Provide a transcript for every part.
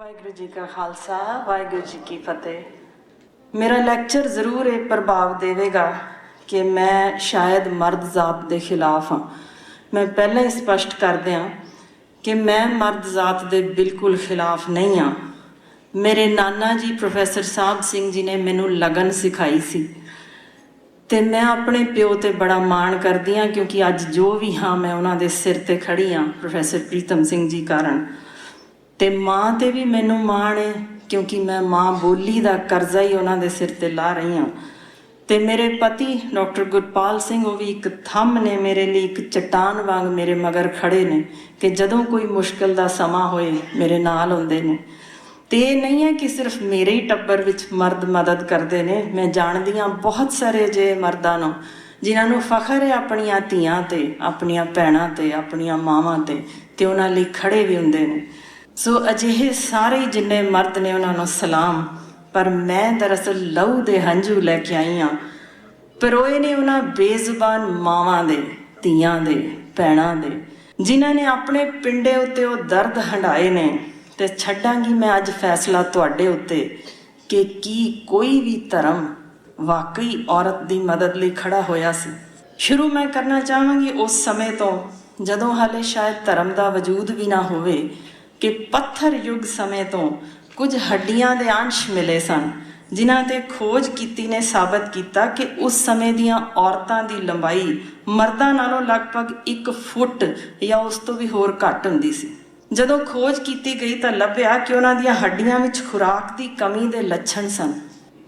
ਵਾਹਿਗੁਰੂ ਜੀ ਕਾ ਖਾਲਸਾ ਵਾਹਿਗੁਰੂ ਜੀ ਕੀ ਫਤਿਹ। ਮੇਰਾ ਲੈਕਚਰ ਜ਼ਰੂਰ ਇਹ ਪ੍ਰਭਾਵ ਦੇਵੇਗਾ ਕਿ ਮੈਂ ਸ਼ਾਇਦ ਮਰਦ ਜ਼ਾਤ ਦੇ ਖਿਲਾਫ ਹਾਂ। ਮੈਂ ਪਹਿਲਾਂ ਹੀ ਸਪਸ਼ਟ ਕਰ ਦਿਆਂ ਕਿ ਮੈਂ ਮਰਦ ਜ਼ਾਤ ਦੇ ਬਿਲਕੁਲ ਖਿਲਾਫ ਨਹੀਂ ਹਾਂ। ਮੇਰੇ ਨਾਨਾ ਜੀ ਪ੍ਰੋਫੈਸਰ ਸਾਹਿਬ ਸਿੰਘ ਜੀ ਨੇ ਮੈਨੂੰ ਲਗਨ ਸਿਖਾਈ ਸੀ ਤੇ ਮੈਂ ਆਪਣੇ ਪਿਓ ਤੇ ਬੜਾ ਮਾਣ ਕਰਦੀ ਹਾਂ, ਕਿਉਂਕਿ ਅੱਜ ਜੋ ਵੀ ਹਾਂ ਮੈਂ ਉਹਨਾਂ ਦੇ ਸਿਰ ਤੇ ਖੜੀ ਹਾਂ ਪ੍ਰੋਫੈਸਰ ਪ੍ਰੀਤਮ ਸਿੰਘ ਜੀ ਕਾਰਨ। ਤੇ ਮਾਂ ਤੇ ਵੀ ਮੈਨੂੰ ਮਾਣ ਹੈ, ਕਿਉਂਕਿ ਮੈਂ ਮਾਂ ਬੋਲੀ ਦਾ ਕਰਜ਼ਾ ਹੀ ਉਹਨਾਂ ਦੇ ਸਿਰ ਤੇ ਲਾ ਰਹੀ ਹਾਂ। ਤੇ ਮੇਰੇ ਪਤੀ ਡਾਕਟਰ ਗੁਰਪਾਲ ਸਿੰਘ, ਉਹ ਵੀ ਇੱਕ ਥੰਮ ਨੇ ਮੇਰੇ ਲਈ, ਇੱਕ ਚਟਾਨ ਵਾਂਗ ਮੇਰੇ ਮਗਰ ਖੜੇ ਨੇ ਕਿ ਜਦੋਂ ਕੋਈ ਮੁਸ਼ਕਿਲ ਦਾ ਸਮਾਂ ਹੋਏ ਮੇਰੇ ਨਾਲ ਹੁੰਦੇ ਨੇ। ਤੇ ਇਹ ਨਹੀਂ ਹੈ ਕਿ ਸਿਰਫ ਮੇਰੇ ਹੀ ਟੱਬਰ ਵਿੱਚ ਮਰਦ ਮਦਦ ਕਰਦੇ ਨੇ। ਮੈਂ ਜਾਣਦੀ ਹਾਂ ਬਹੁਤ ਸਾਰੇ ਅਜਿਹੇ ਮਰਦਾਂ ਨੂੰ ਜਿਨ੍ਹਾਂ ਨੂੰ ਫਖਰ ਹੈ ਆਪਣੀਆਂ ਧੀਆਂ ਤੇ, ਆਪਣੀਆਂ ਭੈਣਾਂ ਤੇ, ਆਪਣੀਆਂ ਮਾਵਾਂ ਤੇ ਉਹਨਾਂ ਲਈ ਖੜੇ ਵੀ ਹੁੰਦੇ ਨੇ। ਸੋ ਅਜਿਹੇ ਸਾਰੇ ਜਿੰਨੇ ਮਰਦ ਨੇ ਉਹਨਾਂ ਨੂੰ ਸਲਾਮ। ਪਰ ਮੈਂ ਦਰਅਸਲ ਲਹੂ ਦੇ ਹੰਝੂ ਲੈ ਕੇ ਆਈ ਹਾਂ, ਪਰੋਏ ਨੇ ਉਹਨਾਂ ਬੇਜ਼ੁਬਾਨ ਮਾਵਾਂ ਦੇ, ਧੀਆਂ ਦੇ, ਭੈਣਾਂ ਦੇ, ਜਿਨ੍ਹਾਂ ਨੇ ਆਪਣੇ ਪਿੰਡੇ ਉੱਤੇ ਉਹ ਦਰਦ ਹੰਢਾਏ ਨੇ। ਤੇ ਛੱਡਾਂਗੀ ਮੈਂ ਅੱਜ ਫੈਸਲਾ ਤੁਹਾਡੇ ਉੱਤੇ ਕਿ ਕੀ ਕੋਈ ਵੀ ਧਰਮ ਵਾਕਈ ਔਰਤ ਦੀ ਮਦਦ ਲਈ ਖੜਾ ਹੋਇਆ ਸੀ। ਸ਼ੁਰੂ ਮੈਂ ਕਰਨਾ ਚਾਹਾਂਗੀ ਉਸ ਸਮੇਂ ਤੋਂ ਜਦੋਂ ਹਾਲੇ ਸ਼ਾਇਦ ਧਰਮ ਦਾ ਵਜੂਦ ਵੀ ਨਾ ਹੋਵੇ, ਕਿ ਪੱਥਰ ਯੁੱਗ ਸਮੇਂ ਤੋਂ ਕੁਝ ਹੱਡੀਆਂ ਦੇ ਅੰਸ਼ ਮਿਲੇ ਸਨ, ਜਿਨ੍ਹਾਂ ਤੇ ਖੋਜ ਕੀਤੀ ਨੇ ਸਾਬਤ ਕੀਤਾ ਕਿ ਉਸ ਸਮੇਂ ਦੀਆਂ ਔਰਤਾਂ ਦੀ ਲੰਬਾਈ ਮਰਦਾਂ ਨਾਲੋਂ ਲਗਭਗ 1 ਫੁੱਟ ਜਾਂ ਉਸ ਤੋਂ ਵੀ ਹੋਰ ਘੱਟ ਹੁੰਦੀ ਸੀ। ਜਦੋਂ ਖੋਜ ਕੀਤੀ ਗਈ ਤਾਂ ਲੱਭਿਆ ਕਿ ਉਹਨਾਂ ਦੀਆਂ ਹੱਡੀਆਂ ਵਿੱਚ ਖੁਰਾਕ ਦੀ ਕਮੀ ਦੇ ਲੱਛਣ ਸਨ।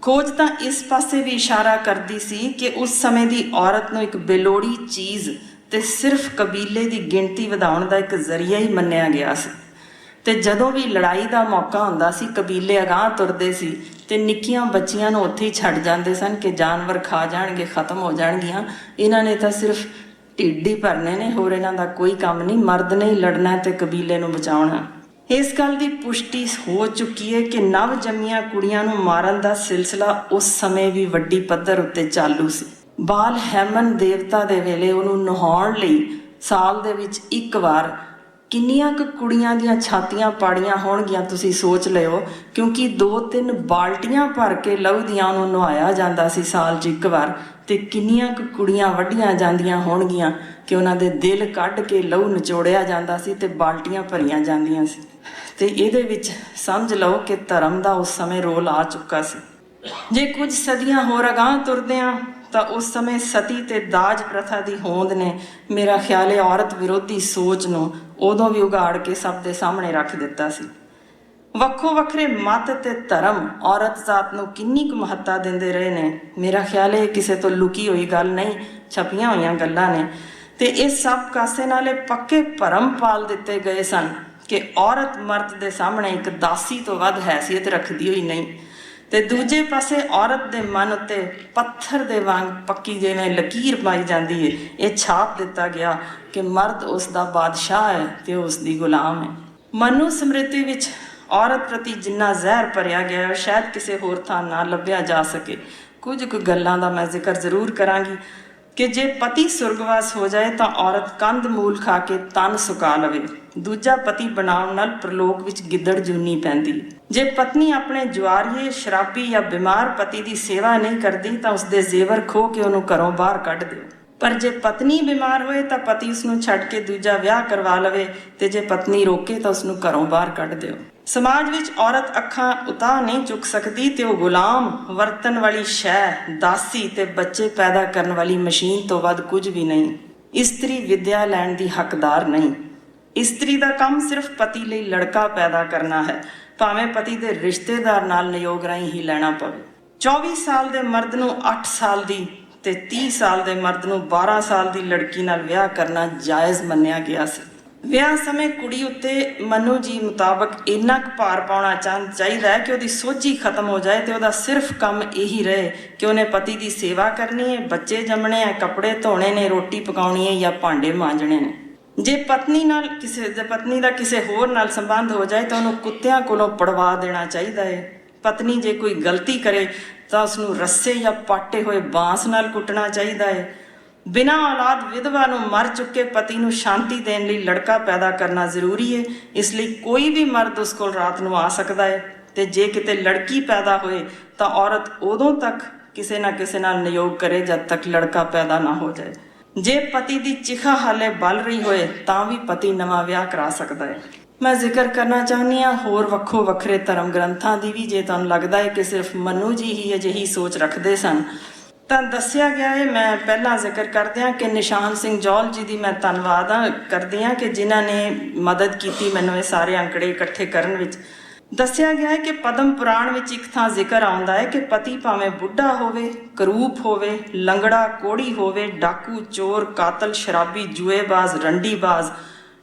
ਖੋਜ ਤਾਂ ਇਸ ਪਾਸੇ ਵੀ ਇਸ਼ਾਰਾ ਕਰਦੀ ਸੀ ਕਿ ਉਸ ਸਮੇਂ ਦੀ ਔਰਤ ਨੂੰ ਇੱਕ ਬੇਲੋੜੀ ਚੀਜ਼ ਤੇ ਸਿਰਫ ਕਬੀਲੇ ਦੀ ਗਿਣਤੀ ਵਧਾਉਣ ਦਾ ਇੱਕ ਜ਼ਰੀਆ ਹੀ ਮੰਨਿਆ ਗਿਆ ਸੀ। ਤੇ ਜਦੋਂ ਵੀ ਲੜਾਈ ਦਾ ਮੌਕਾ ਹੁੰਦਾ ਸੀ, ਕਬੀਲੇ ਅਗਾਂਹ ਤੁਰਦੇ ਸੀ ਤੇ ਨਿੱਕੀਆਂ ਬੱਚੀਆਂ ਨੂੰ ਉੱਥੇ ਹੀ ਛੱਡ ਜਾਂਦੇ ਸਨ ਕਿ ਜਾਨਵਰ ਖਾ ਜਾਣਗੇ, ਖਤਮ ਹੋ ਜਾਣਗੀਆਂ। ਇਹਨਾਂ ਨੇ ਤਾਂ ਸਿਰਫ ਢਿੱਡ ਹੀ ਭਰਨੇ ਨੇ, ਹੋਰ ਇਹਨਾਂ ਦਾ ਕੋਈ ਕੰਮ ਨਹੀਂ। ਮਰਦ ਨੇ ਹੀ ਲੜਨਾ ਤੇ ਕਬੀਲੇ ਨੂੰ ਬਚਾਉਣਾ। ਇਸ ਗੱਲ ਦੀ ਪੁਸ਼ਟੀ ਹੋ ਚੁੱਕੀ ਹੈ ਕਿ ਨਵ ਜੰਮੀਆਂ ਕੁੜੀਆਂ ਨੂੰ ਮਾਰਨ ਦਾ ਸਿਲਸਿਲਾ ਉਸ ਸਮੇਂ ਵੀ ਵੱਡੀ ਪੱਧਰ ਉੱਤੇ ਚਾਲੂ ਸੀ। ਬਾਲ ਹੈਮਨ ਦੇਵਤਾ ਦੇ ਵੇਲੇ ਉਹਨੂੰ ਨਹਾਉਣ ਲਈ ਸਾਲ ਦੇ ਵਿੱਚ 1 ਵਾਰ ਕਿੰਨੀਆਂ ਕੁ ਕੁੜੀਆਂ ਦੀਆਂ ਛਾਤੀਆਂ ਪਾੜੀਆਂ ਹੋਣਗੀਆਂ ਤੁਸੀਂ ਸੋਚ ਲਿਓ, ਕਿਉਂਕਿ 2-3 ਬਾਲਟੀਆਂ ਭਰ ਕੇ ਲਹੂ ਦੀਆਂ ਉਹਨੂੰ ਨਹਾਇਆ ਜਾਂਦਾ ਸੀ ਸਾਲ 'ਚ 1 ਵਾਰ। ਤੇ ਕਿੰਨੀਆਂ ਕੁ ਕੁੜੀਆਂ ਵੱਢੀਆਂ ਜਾਂਦੀਆਂ ਹੋਣਗੀਆਂ ਕਿ ਉਹਨਾਂ ਦੇ ਦਿਲ ਕੱਢ ਕੇ ਲਹੂ ਨਿਚੋੜਿਆ ਜਾਂਦਾ ਸੀ ਤੇ ਬਾਲਟੀਆਂ ਭਰੀਆਂ ਜਾਂਦੀਆਂ ਸੀ। ਤੇ ਇਹਦੇ ਵਿੱਚ ਸਮਝ ਲਓ ਕਿ ਧਰਮ ਦਾ ਉਸ ਸਮੇਂ ਰੋਲ ਆ ਚੁੱਕਾ ਸੀ। ਜੇ ਕੁਝ ਸਦੀਆਂ ਹੋਰ ਅਗਾਂਹ ਤੁਰਦੇ ਹਾਂ ਤਾਂ ਉਸ ਸਮੇਂ ਸਤੀ ਤੇ ਦਾਜ ਪ੍ਰਥਾ ਦੀ ਹੋਂਦ ਨੇ ਮੇਰਾ ਖਿਆਲ ਹੈ ਔਰਤ ਵਿਰੋਧੀ ਸੋਚ ਨੂੰ ਉਦੋਂ ਵੀ ਉਗਾੜ ਕੇ ਸਭ ਦੇ ਸਾਹਮਣੇ ਰੱਖ ਦਿੱਤਾ ਸੀ। ਵੱਖੋ ਵੱਖਰੇ ਮਤ ਤੇ ਧਰਮ ਔਰਤ ਜ਼ਾਤ ਨੂੰ ਕਿੰਨੀ ਕੁ ਮਹੱਤਤਾ ਦਿੰਦੇ ਰਹੇ ਨੇ, ਮੇਰਾ ਖਿਆਲ ਹੈ ਕਿਸੇ ਤੋਂ ਲੁਕੀ ਹੋਈ ਗੱਲ ਨਹੀਂ, ਛਪੀਆਂ ਹੋਈਆਂ ਗੱਲਾਂ ਨੇ। ਤੇ ਇਹ ਸਭ ਕਾਸੇ ਨਾਲੇ ਪੱਕੇ ਭਰਮ ਪਾਲ ਦਿੱਤੇ ਗਏ ਸਨ ਕਿ ਔਰਤ ਮਰਦ ਦੇ ਸਾਹਮਣੇ ਇੱਕ ਦਾਸੀ ਤੋਂ ਵੱਧ ਹੈਸੀਅਤ ਰੱਖਦੀ ਹੋਈ ਨਹੀਂ। ਤੇ ਦੂਜੇ ਪਾਸੇ ਔਰਤ ਦੇ ਮਨ ਉੱਤੇ ਪੱਥਰ ਦੇ ਵਾਂਗ ਪੱਕੀ ਜਿਵੇਂ ਲਕੀਰ ਪਾਈ ਜਾਂਦੀ ਹੈ, ਇਹ ਛਾਪ ਦਿੱਤਾ ਗਿਆ ਕਿ ਮਰਦ ਉਸ ਦਾ ਬਾਦਸ਼ਾਹ ਹੈ ਤੇ ਉਸ ਦੀ ਗੁਲਾਮ ਹੈ। ਮਨੂ ਸਮ੍ਰਿਤੀ ਵਿੱਚ ਔਰਤ ਪ੍ਰਤੀ ਜਿੰਨਾ ਜ਼ਹਿਰ ਭਰਿਆ ਗਿਆ ਹੈ ਸ਼ਾਇਦ ਕਿਸੇ ਹੋਰ ਥਾਂ ਨਾ ਲੱਭਿਆ ਜਾ ਸਕੇ। ਕੁਝ ਕੁ ਗੱਲਾਂ ਦਾ ਮੈਂ ਜ਼ਿਕਰ ਜ਼ਰੂਰ ਕਰਾਂਗੀ ਕਿ ਜੇ ਪਤੀ ਸੁਰਗਵਾਸ ਹੋ ਜਾਏ ਤਾਂ ਔਰਤ ਕੰਧ ਮੂਲ ਖਾ ਕੇ ਤਨ ਸੁਕਾ ਲਵੇ। ਦੂਜਾ ਪਤੀ ਬਣਾਉਣ ਨਾਲ ਪ੍ਰਲੋਕ ਵਿੱਚ ਗਿੱਦੜ ਜੂਨੀ ਪੈਂਦੀ। ਜੇ ਪਤਨੀ ਆਪਣੇ ਜੁਆਰੀਏ, ਸ਼ਰਾਬੀ ਜਾਂ ਬਿਮਾਰ ਪਤੀ ਦੀ ਸੇਵਾ ਨਹੀਂ ਕਰਦੀ ਤਾਂ ਉਸਦੇ ਜ਼ੇਵਰ ਖੋਹ ਕੇ ਉਹਨੂੰ ਘਰੋਂ ਬਾਹਰ ਕੱਢ ਦਿਓ। ਪਰ ਜੇ ਪਤਨੀ ਬਿਮਾਰ ਹੋਏ ਤਾਂ ਪਤੀ ਉਸਨੂੰ ਛੱਡ ਕੇ ਦੂਜਾ ਵਿਆਹ ਕਰਵਾ ਲਵੇ, ਤੇ ਜੇ ਪਤਨੀ ਰੋਕੇ ਤਾਂ ਉਸਨੂੰ ਘਰੋਂ ਬਾਹਰ ਕੱਢ ਦਿਓ। ਸਮਾਜ ਵਿੱਚ ਔਰਤ ਅੱਖਾਂ ਉਤਾਂਹ ਨਹੀਂ ਚੁੱਕ ਸਕਦੀ ਤੇ ਉਹ ਗੁਲਾਮ, ਵਰਤਣ ਵਾਲੀ ਸ਼ੈ, ਦਾਸੀ ਤੇ ਬੱਚੇ ਪੈਦਾ ਕਰਨ ਵਾਲੀ ਮਸ਼ੀਨ ਤੋਂ ਵੱਧ ਕੁਝ ਵੀ ਨਹੀਂ। ਇਸਤਰੀ ਵਿੱਦਿਆ ਲੈਣ ਦੀ ਹੱਕਦਾਰ ਨਹੀਂ। ਇਸਤਰੀ ਦਾ ਕੰਮ ਸਿਰਫ ਪਤੀ ਲਈ ਲੜਕਾ ਪੈਦਾ ਕਰਨਾ ਹੈ, ਭਾਵੇਂ ਪਤੀ ਦੇ ਰਿਸ਼ਤੇਦਾਰ ਨਾਲ ਨਿਯੋਗ ਰਾਹੀਂ ਹੀ ਲੈਣਾ ਪਵੇ। 24 ਸਾਲ ਦੇ ਮਰਦ ਨੂੰ 8 ਸਾਲ ਦੀ ਤੇ 30 ਸਾਲ ਦੇ ਮਰਦ ਨੂੰ 12 ਸਾਲ ਦੀ ਲੜਕੀ ਨਾਲ ਵਿਆਹ ਕਰਨਾ ਜਾਇਜ਼ ਮੰਨਿਆ ਗਿਆ ਸੀ। ਵਿਆਹ ਸਮੇਂ ਕੁੜੀ ਉੱਤੇ ਮਨੂ ਜੀ ਮੁਤਾਬਕ ਇੰਨਾ ਕੁ ਭਾਰ ਪਾਉਣਾ ਚਾਹੀਦਾ ਹੈ ਕਿ ਉਹਦੀ ਸੋਝੀ ਖਤਮ ਹੋ ਜਾਏ ਤੇ ਉਹਦਾ ਸਿਰਫ ਕੰਮ ਇਹੀ ਰਹੇ ਕਿ ਉਹਨੇ ਪਤੀ ਦੀ ਸੇਵਾ ਕਰਨੀ ਹੈ, ਬੱਚੇ ਜੰਮਣੇ ਹੈ, ਕੱਪੜੇ ਧੋਣੇ ਨੇ, ਰੋਟੀ ਪਕਾਉਣੀ ਹੈ ਜਾਂ ਭਾਂਡੇ ਮਾਂਜਣੇ ਨੇ। ਜੇ ਪਤਨੀ ਦਾ ਕਿਸੇ ਹੋਰ ਨਾਲ ਸੰਬੰਧ ਹੋ ਜਾਏ ਤਾਂ ਉਹਨੂੰ ਕੁੱਤਿਆਂ ਕੋਲੋਂ ਪੜਵਾ ਦੇਣਾ ਚਾਹੀਦਾ ਹੈ। ਪਤਨੀ ਜੇ ਕੋਈ ਗਲਤੀ ਕਰੇ ਤਾਂ ਉਸਨੂੰ ਰੱਸੇ ਜਾਂ ਪਾਟੇ ਹੋਏ ਬਾਂਸ ਨਾਲ ਕੁੱਟਣਾ ਚਾਹੀਦਾ ਹੈ। ਬਿਨਾਂ ਔਲਾਦ ਵਿਧਵਾ ਨੂੰ ਮਰ ਚੁੱਕੇ ਪਤੀ ਨੂੰ ਸ਼ਾਂਤੀ ਦੇਣ ਲਈ ਲੜਕਾ ਪੈਦਾ ਕਰਨਾ ਜ਼ਰੂਰੀ ਹੈ। ਇਸ ਲਈ ਕੋਈ ਵੀ ਮਰਦ ਉਸ ਕੋਲ ਰਾਤ ਨੂੰ ਆ ਸਕਦਾ ਹੈ, ਤੇ ਜੇ ਕਿਤੇ ਲੜਕੀ ਪੈਦਾ ਹੋਏ ਤਾਂ ਔਰਤ ਉਦੋਂ ਤੱਕ ਕਿਸੇ ਨਾ ਕਿਸੇ ਨਾਲ ਨਿਯੋਗ ਕਰੇ ਜਦ ਤੱਕ ਲੜਕਾ ਪੈਦਾ ਨਾ ਹੋ ਜਾਏ। ਜੇ ਪਤੀ ਦੀ ਚਿਖਾ ਹਾਲੇ ਬਲ ਰਹੀ ਹੋਏ ਤਾਂ ਵੀ ਪਤੀ ਨਵਾਂ ਵਿਆਹ ਕਰਾ ਸਕਦਾ ਹੈ। ਮੈਂ ਜ਼ਿਕਰ ਕਰਨਾ ਚਾਹੁੰਦੀ ਹਾਂ ਹੋਰ ਵੱਖੋ ਵੱਖਰੇ ਧਰਮ ਗ੍ਰੰਥਾਂ ਦੀ ਵੀ। ਜੇ ਤੁਹਾਨੂੰ ਲੱਗਦਾ ਹੈ ਕਿ ਸਿਰਫ ਮਨੂ ਜੀ ਹੀ ਅਜਿਹੀ ਸੋਚ ਰੱਖਦੇ ਸਨ ਤਾਂ ਦੱਸਿਆ ਗਿਆ ਹੈ। ਮੈਂ ਪਹਿਲਾਂ ਜ਼ਿਕਰ ਕਰਦਿਆਂ ਕਿ ਨਿਸ਼ਾਨ ਸਿੰਘ ਜੌਲ ਜੀ ਦੀ ਮੈਂ ਧੰਨਵਾਦ ਕਰਦੀ ਹਾਂ ਕਿ ਜਿਨ੍ਹਾਂ ਨੇ ਮਦਦ ਕੀਤੀ ਮੈਨੂੰ ਇਹ ਸਾਰੇ ਅੰਕੜੇ ਇਕੱਠੇ ਕਰਨ ਵਿੱਚ। ਦੱਸਿਆ ਗਿਆ ਹੈ ਕਿ ਪਦਮ ਪੁਰਾਣ ਵਿੱਚ ਇੱਕ ਥਾਂ ਜ਼ਿਕਰ ਆਉਂਦਾ ਹੈ ਕਿ ਪਤੀ ਭਾਵੇਂ ਬੁੱਢਾ ਹੋਵੇ, ਕਰੂਪ ਹੋਵੇ, ਲੰਗੜਾ, ਕੋੜੀ ਹੋਵੇ, ਡਾਕੂ, ਚੋਰ, ਕਾਤਲ, ਸ਼ਰਾਬੀ, ਜੂਏਬਾਜ਼, ਰੰਡੀਬਾਜ਼,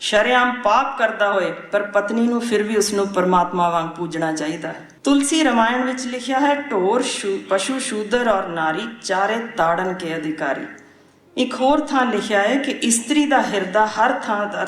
ਸ਼ਰੇਆਮ ਪਾਪ ਕਰਦਾ ਹੋਏ, ਪਰ ਪਤਨੀ ਨੂੰ ਫਿਰ ਵੀ ਉਸਨੂੰ ਪਰਮਾਤਮਾ ਵਾਂਗ ਪੂਜਣਾ ਚਾਹੀਦਾ ਹੈ। ਤੁਲਸੀ ਰਾਮਾਇਣ ਵਿੱਚ ਲਿਖਿਆ ਹੈ, ਢੋਰ ਪਸ਼ੂ ਸ਼ੂਦਰ ਔਰ ਨਾਰੀ ਚਾਰੇ ਤਾੜਨ ਕੇ ਅਧਿਕਾਰੀ। ਇੱਕ ਹੋਰ ਥਾਂ ਲਿਖਿਆ ਹੈ ਕਿ ਇਸਤਰੀ ਦਾ ਹਿਰਦਾ ਹਰ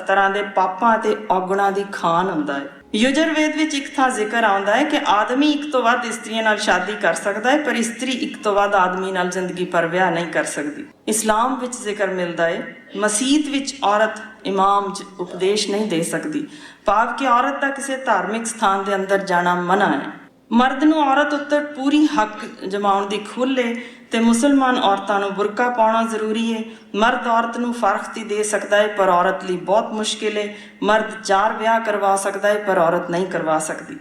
ਤਰ੍ਹਾਂ ਦੇ ਪਾਪਾਂ ਅਤੇ ਔਗੁਣਾਂ ਦੀ ਖਾਨ ਹੁੰਦਾ ਹੈ। ਯੁਜਰਵੇਦ ਵਿੱਚ ਇੱਕ ਥਾਂ ਜ਼ਿਕਰ ਆਉਂਦਾ ਹੈ ਕਿ ਆਦਮੀ ਇੱਕ ਤੋਂ ਵੱਧ ਇਸਤਰੀਆਂ ਨਾਲ ਸ਼ਾਦੀ ਕਰ ਸਕਦਾ ਹੈ, ਪਰ ਇਸਤਰੀ ਇੱਕ ਤੋਂ ਵੱਧ ਆਦਮੀ ਨਾਲ ਜ਼ਿੰਦਗੀ ਭਰ ਵਿਆਹ ਨਹੀਂ ਕਰ ਸਕਦੀ। ਇਸਲਾਮ ਵਿੱਚ ਜ਼ਿਕਰ ਮਿਲਦਾ ਹੈ, ਮਸੀਤ ਵਿੱਚ ਔਰਤ ਇਮਾਮ ਉਪਦੇਸ਼ ਨਹੀਂ ਦੇ ਸਕਦੀ, ਭਾਵ ਕਿ ਔਰਤ ਦਾ ਕਿਸੇ ਧਾਰਮਿਕ ਸਥਾਨ ਦੇ ਅੰਦਰ ਜਾਣਾ ਮਨਾ ਹੈ। ਮਰਦ ਨੂੰ ਔਰਤ ਉੱਤੇ ਪੂਰੀ ਹੱਕ ਜਮਾਉਣ ਦੀ ਖੁੱਲ੍ਹ ਹੈ ਤੇ ਮੁਸਲਮਾਨ ਔਰਤਾਂ ਨੂੰ ਬੁਰਕਾ ਪਾਉਣਾ ਜ਼ਰੂਰੀ ਹੈ। ਮਰਦ ਔਰਤ ਨੂੰ ਫਰਖਤੀ ਦੇ ਸਕਦਾ ਹੈ, ਪਰ ਔਰਤ ਲਈ ਬਹੁਤ ਮੁਸ਼ਕਿਲ ਹੈ। ਮਰਦ 4 ਵਿਆਹ ਕਰਵਾ ਸਕਦਾ ਹੈ, ਪਰ ਔਰਤ ਨਹੀਂ ਕਰਵਾ ਸਕਦੀ।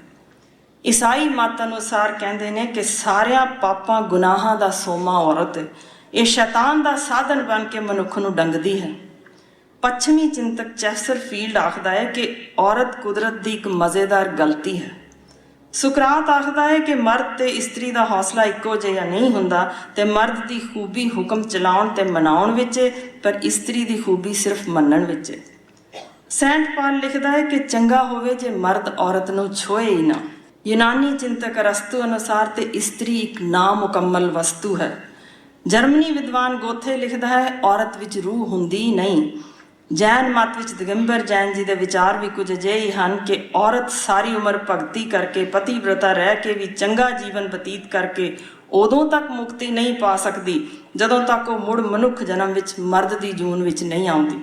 ਈਸਾਈ ਮਤ ਅਨੁਸਾਰ ਕਹਿੰਦੇ ਨੇ ਕਿ ਸਾਰਿਆਂ ਪਾਪਾਂ ਗੁਨਾਹਾਂ ਦਾ ਸੋਮਾ ਔਰਤ ਹੈ। ਇਹ ਸ਼ੈਤਾਨ ਦਾ ਸਾਧਨ ਬਣ ਕੇ ਮਨੁੱਖ ਨੂੰ ਡੰਗਦੀ ਹੈ। ਪੱਛਮੀ ਚਿੰਤਕ ਚੈਸਰਫੀਲਡ ਆਖਦਾ ਹੈ ਕਿ ਔਰਤ ਕੁਦਰਤ ਦੀ ਇੱਕ ਮਜ਼ੇਦਾਰ ਗਲਤੀ ਹੈ। ਸੁਕਰਾਤ ਆਖਦਾ ਹੈ ਕਿ ਮਰਦ ਤੇ ਇਸਤਰੀ ਦਾ ਹੌਸਲਾ ਇੱਕੋ ਜਿਹਾ ਨਹੀਂ ਹੁੰਦਾ, ਤੇ ਮਰਦ ਦੀ ਖੂਬੀ ਹੁਕਮ ਚਲਾਉਣ ਤੇ ਮਨਾਉਣ ਵਿੱਚ ਹੈ, ਪਰ ਇਸਤਰੀ ਦੀ ਖੂਬੀ ਸਿਰਫ ਮੰਨਣ ਵਿੱਚ ਹੈ। ਸੈਂਟ ਪਾਲ ਲਿਖਦਾ ਹੈ ਕਿ ਚੰਗਾ ਹੋਵੇ ਜੇ ਮਰਦ ਔਰਤ ਨੂੰ ਛੋਏ ਹੀ ਨਾ। ਯੂਨਾਨੀ ਚਿੰਤਕ ਅਰਸਤੂ ਅਨੁਸਾਰ ਤੇ ਇਸਤਰੀ ਇੱਕ ਨਾਮੁਕੰਮਲ ਵਸਤੂ ਹੈ। ਜਰਮਨੀ ਵਿਦਵਾਨ ਗੋਥੇ ਲਿਖਦਾ ਹੈ, ਔਰਤ ਵਿੱਚ ਰੂਹ ਹੁੰਦੀ ਨਹੀਂ। ਜੈਨ ਮਤ ਵਿੱਚ ਦਿਗੰਬਰ ਜੈਨ ਜੀ ਦੇ ਵਿਚਾਰ ਵੀ ਕੁਝ ਅਜਿਹੇ ਹਨ ਕਿ ਔਰਤ ਸਾਰੀ ਉਮਰ ਭਗਤੀ ਕਰਕੇ, ਪਤੀਵ੍ਰਤਾ ਰਹਿ ਕੇ ਵੀ ਚੰਗਾ ਜੀਵਨ ਬਤੀਤ ਕਰਕੇ ਉਦੋਂ ਤੱਕ ਮੁਕਤੀ ਨਹੀਂ ਪਾ ਸਕਦੀ ਜਦੋਂ ਤੱਕ ਉਹ ਮੁੜ ਮਨੁੱਖ ਜਨਮ ਵਿੱਚ ਮਰਦ ਦੀ ਜੂਨ ਵਿੱਚ ਨਹੀਂ ਆਉਂਦੀ।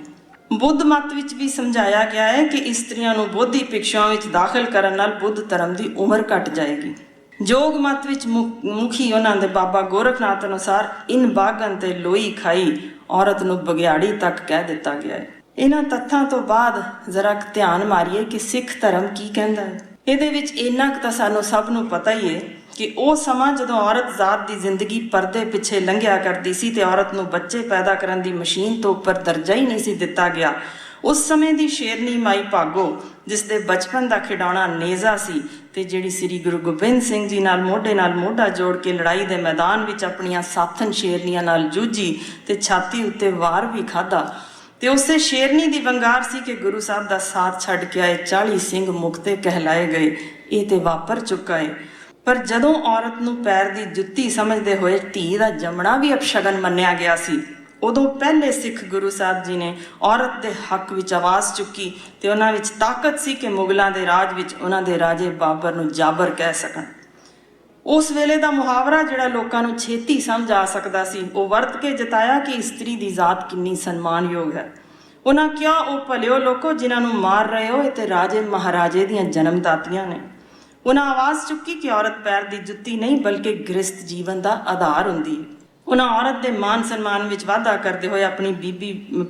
ਬੁੱਧ ਮਤ ਵਿੱਚ ਵੀ ਸਮਝਾਇਆ ਗਿਆ ਹੈ ਕਿ ਇਸਤਰੀਆਂ ਨੂੰ ਬੋਧੀ ਭਿਕਸ਼ੂਆਂ ਵਿੱਚ ਦਾਖਲ ਕਰਨ ਨਾਲ ਬੁੱਧ ਧਰਮ ਦੀ ਉਮਰ ਘਟ ਜਾਏਗੀ। ਜੋਗ ਮਤ ਵਿੱਚ ਮੁਖੀ ਉਹਨਾਂ ਦੇ ਬਾਬਾ ਗੋਰਖਨਾਥ ਅਨੁਸਾਰ ਇਨ ਬਾਗਨ ਤੇ ਲੋਈ ਖਾਈ ਔਰਤ ਨੂੰ ਬਗਿਆੜੀ ਤੱਕ ਕਹਿ ਦਿੱਤਾ ਗਿਆ ਹੈ। ਇਹਨਾਂ ਤੱਥਾਂ ਤੋਂ ਬਾਅਦ ਜ਼ਰਾ ਧਿਆਨ ਮਾਰੀਏ ਕਿ ਸਿੱਖ ਧਰਮ ਕੀ ਕਹਿੰਦਾ ਹੈ। ਇਹਦੇ ਵਿੱਚ ਇੰਨਾ ਕੁ ਤਾਂ ਸਾਨੂੰ ਸਭ ਨੂੰ ਪਤਾ ਹੀ ਹੈ ਕਿ ਉਹ ਸਮਾਂ ਜਦੋਂ ਔਰਤ ਜ਼ਾਤ ਦੀ ਜ਼ਿੰਦਗੀ ਪਰਦੇ ਪਿੱਛੇ ਲੰਘਿਆ ਕਰਦੀ ਸੀ ਤੇ ਔਰਤ ਨੂੰ ਬੱਚੇ ਪੈਦਾ ਕਰਨ ਦੀ ਮਸ਼ੀਨ ਤੋਂ ਉੱਪਰ ਦਰਜਾ ਹੀ ਨਹੀਂ ਸੀ ਦਿੱਤਾ ਗਿਆ, ਉਸ ਸਮੇਂ ਦੀ ਸ਼ੇਰਨੀ ਮਾਈ ਭਾਗੋ, ਜਿਸ ਦੇ ਬਚਪਨ ਦਾ ਖਿਡੌਣਾ ਨੇਜ਼ਾ ਸੀ ਤੇ ਜਿਹੜੀ ਸ੍ਰੀ ਗੁਰੂ ਗੋਬਿੰਦ ਸਿੰਘ ਜੀ ਨਾਲ ਮੋਢਾ ਜੋੜ ਕੇ ਲੜਾਈ ਦੇ ਮੈਦਾਨ ਵਿੱਚ ਆਪਣੀਆਂ ਸਾਥਣ ਸ਼ੇਰਨੀਆਂ ਨਾਲ ਜੂਝੀ ਤੇ ਛਾਤੀ ਉੱਤੇ ਵਾਰ ਵੀ ਖਾਧਾ, ਤੇ ਉਸੇ ਸ਼ੇਰਨੀ ਦੀ ਵੰਗਾਰ ਸੀ ਕਿ ਗੁਰੂ ਸਾਹਿਬ ਦਾ ਸਾਥ ਛੱਡ ਕੇ ਆਏ 40 ਸਿੰਘ ਮੁਕਤੇ ਕਹਿਲਾਏ ਗਏ। ਇਹ ਤੇ ਵਾਪਰ ਚੁੱਕਾ ਹੈ। ਪਰ ਜਦੋਂ ਔਰਤ ਨੂੰ ਪੈਰ ਦੀ ਜੁੱਤੀ ਸਮਝਦੇ ਹੋਏ ਧੀ ਦਾ ਜੰਮਣਾ ਵੀ ਅਪਸ਼ਗਨ ਮੰਨਿਆ ਗਿਆ ਸੀ, ਉਦੋਂ ਪਹਿਲੇ ਸਿੱਖ ਗੁਰੂ ਸਾਹਿਬ ਜੀ ਨੇ ਔਰਤ ਦੇ ਹੱਕ ਵਿੱਚ ਆਵਾਜ਼ ਚੁੱਕੀ ਤੇ ਉਹਨਾਂ ਵਿੱਚ ਤਾਕਤ ਸੀ ਕਿ ਮੁਗਲਾਂ ਦੇ ਰਾਜ ਵਿੱਚ ਉਹਨਾਂ ਦੇ ਰਾਜੇ ਬਾਬਰ ਨੂੰ ਜਾਬਰ ਕਹਿ ਸਕਣ। ਉਸ ਵੇਲੇ ਦਾ ਮੁਹਾਵਰਾ ਜਿਹੜਾ ਲੋਕਾਂ ਨੂੰ ਛੇਤੀ ਸਮਝ ਆ ਸਕਦਾ ਸੀ, ਉਹ ਵਰਤ ਕੇ ਜਤਾਇਆ ਕਿ ਇਸਤਰੀ ਦੀ ਜ਼ਾਤ ਕਿੰਨੀ ਸਨਮਾਨਯੋਗ ਹੈ। ਉਹਨਾਂ ਕਿਹਾ, ਉਹ ਭਲਿਓ ਲੋਕੋ ਜਿਨ੍ਹਾਂ ਨੂੰ ਮਾਰ ਰਹੇ ਹੋ, ਇਹ ਤੇ ਰਾਜੇ ਮਹਾਰਾਜੇ ਦੀਆਂ ਜਨਮਦਾਤੀਆਂ ਨੇ। ਉਹਨਾਂ ਆਵਾਜ਼ ਚੁੱਕੀ ਕਿ ਔਰਤ ਪੈਰ ਦੀ ਜੁੱਤੀ ਨਹੀਂ ਬਲਕਿ ਗ੍ਰਸਤ ਜੀਵਨ ਦਾ ਆਧਾਰ ਹੁੰਦੀ ਹੈ। ਉਹਨਾਂ ਔਰਤ ਦੇ ਮਾਨ ਸਨਮਾਨ ਵਿੱਚ ਵਾਧਾ ਕਰਦੇ ਹੋਏ ਆਪਣੀ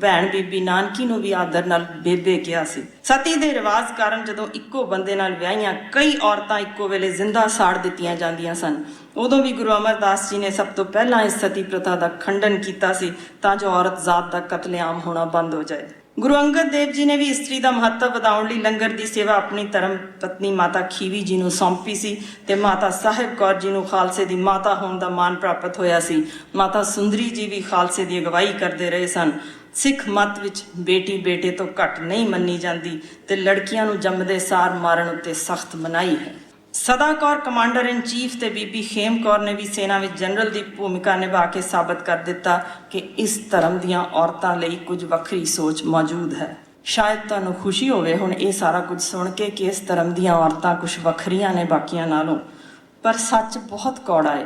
ਭੈਣ ਬੀਬੀ ਨਾਨਕੀ ਨੂੰ ਵੀ ਆਦਰ ਨਾਲ ਬੇਬੇ ਕਿਹਾ ਸੀ। ਸਤੀ ਦੇ ਰਿਵਾਜ ਕਾਰਨ ਜਦੋਂ ਇੱਕੋ ਬੰਦੇ ਨਾਲ ਵਿਆਹੀਆਂ ਕਈ ਔਰਤਾਂ ਇੱਕੋ ਵੇਲੇ ਜ਼ਿੰਦਾ ਸਾੜ ਦਿੱਤੀਆਂ ਜਾਂਦੀਆਂ ਸਨ, ਉਦੋਂ ਵੀ ਗੁਰੂ ਅਮਰਦਾਸ ਜੀ ਨੇ ਸਭ ਤੋਂ ਪਹਿਲਾਂ ਇਸ ਸਤੀ ਪ੍ਰਥਾ ਦਾ ਖੰਡਨ ਕੀਤਾ ਸੀ ਤਾਂ ਜੋ ਔਰਤ ਜ਼ਾਤ ਦਾ ਕਤਲੇਆਮ ਹੋਣਾ ਬੰਦ ਹੋ ਜਾਏ। ਗੁਰੂ ਅੰਗਦ ਦੇਵ ਜੀ ਨੇ ਵੀ ਇਸਤਰੀ ਦਾ ਮਹੱਤਵ ਵਧਾਉਣ ਲਈ ਲੰਗਰ ਦੀ ਸੇਵਾ ਆਪਣੀ ਧਰਮ ਪਤਨੀ ਮਾਤਾ ਖੀਵੀ ਜੀ ਨੂੰ ਸੌਂਪੀ ਸੀ ਤੇ ਮਾਤਾ ਸਾਹਿਬ ਕੌਰ ਜੀ ਨੂੰ ਖਾਲਸੇ ਦੀ ਮਾਤਾ ਹੋਣ ਦਾ ਮਾਣ ਪ੍ਰਾਪਤ ਹੋਇਆ ਸੀ। ਮਾਤਾ ਸੁੰਦਰੀ ਜੀ ਵੀ ਖਾਲਸੇ ਦੀ ਅਗਵਾਈ ਕਰਦੇ ਰਹੇ ਸਨ। ਸਿੱਖ ਮਤ ਵਿੱਚ ਬੇਟੀ ਬੇਟੇ ਤੋਂ ਘੱਟ ਨਹੀਂ ਮੰਨੀ ਜਾਂਦੀ ਤੇ ਲੜਕੀਆਂ ਨੂੰ ਜੰਮਦੇ ਸਾਰ ਮਾਰਨ ਉੱਤੇ ਸਖਤ ਮਨਾਹੀ ਹੈ। ਸਦਾ ਕੌਰ ਕਮਾਂਡਰ ਇਨ ਚੀਫ ਤੇ ਬੀਬੀ ਖੇਮ ਕੌਰ ਨੇ ਵੀ ਸੈਨਾ ਵਿੱਚ ਜਨਰਲ ਦੀ ਭੂਮਿਕਾ ਨਿਭਾ ਕੇ ਸਾਬਤ ਕਰ ਦਿੱਤਾ ਕਿ ਇਸ ਧਰਮ ਦੀਆਂ ਔਰਤਾਂ ਲਈ ਕੁਝ ਵੱਖਰੀ ਸੋਚ ਮੌਜੂਦ ਹੈ। ਸ਼ਾਇਦ ਤੁਹਾਨੂੰ ਖੁਸ਼ੀ ਹੋਵੇ ਹੁਣ ਇਹ ਸਾਰਾ ਕੁਝ ਸੁਣ ਕੇ ਕਿ ਇਸ ਧਰਮ ਦੀਆਂ ਔਰਤਾਂ ਕੁਝ ਵੱਖਰੀਆਂ ਨੇ ਬਾਕੀਆਂ ਨਾਲੋਂ, ਪਰ ਸੱਚ ਬਹੁਤ ਕੌੜਾ ਹੈ।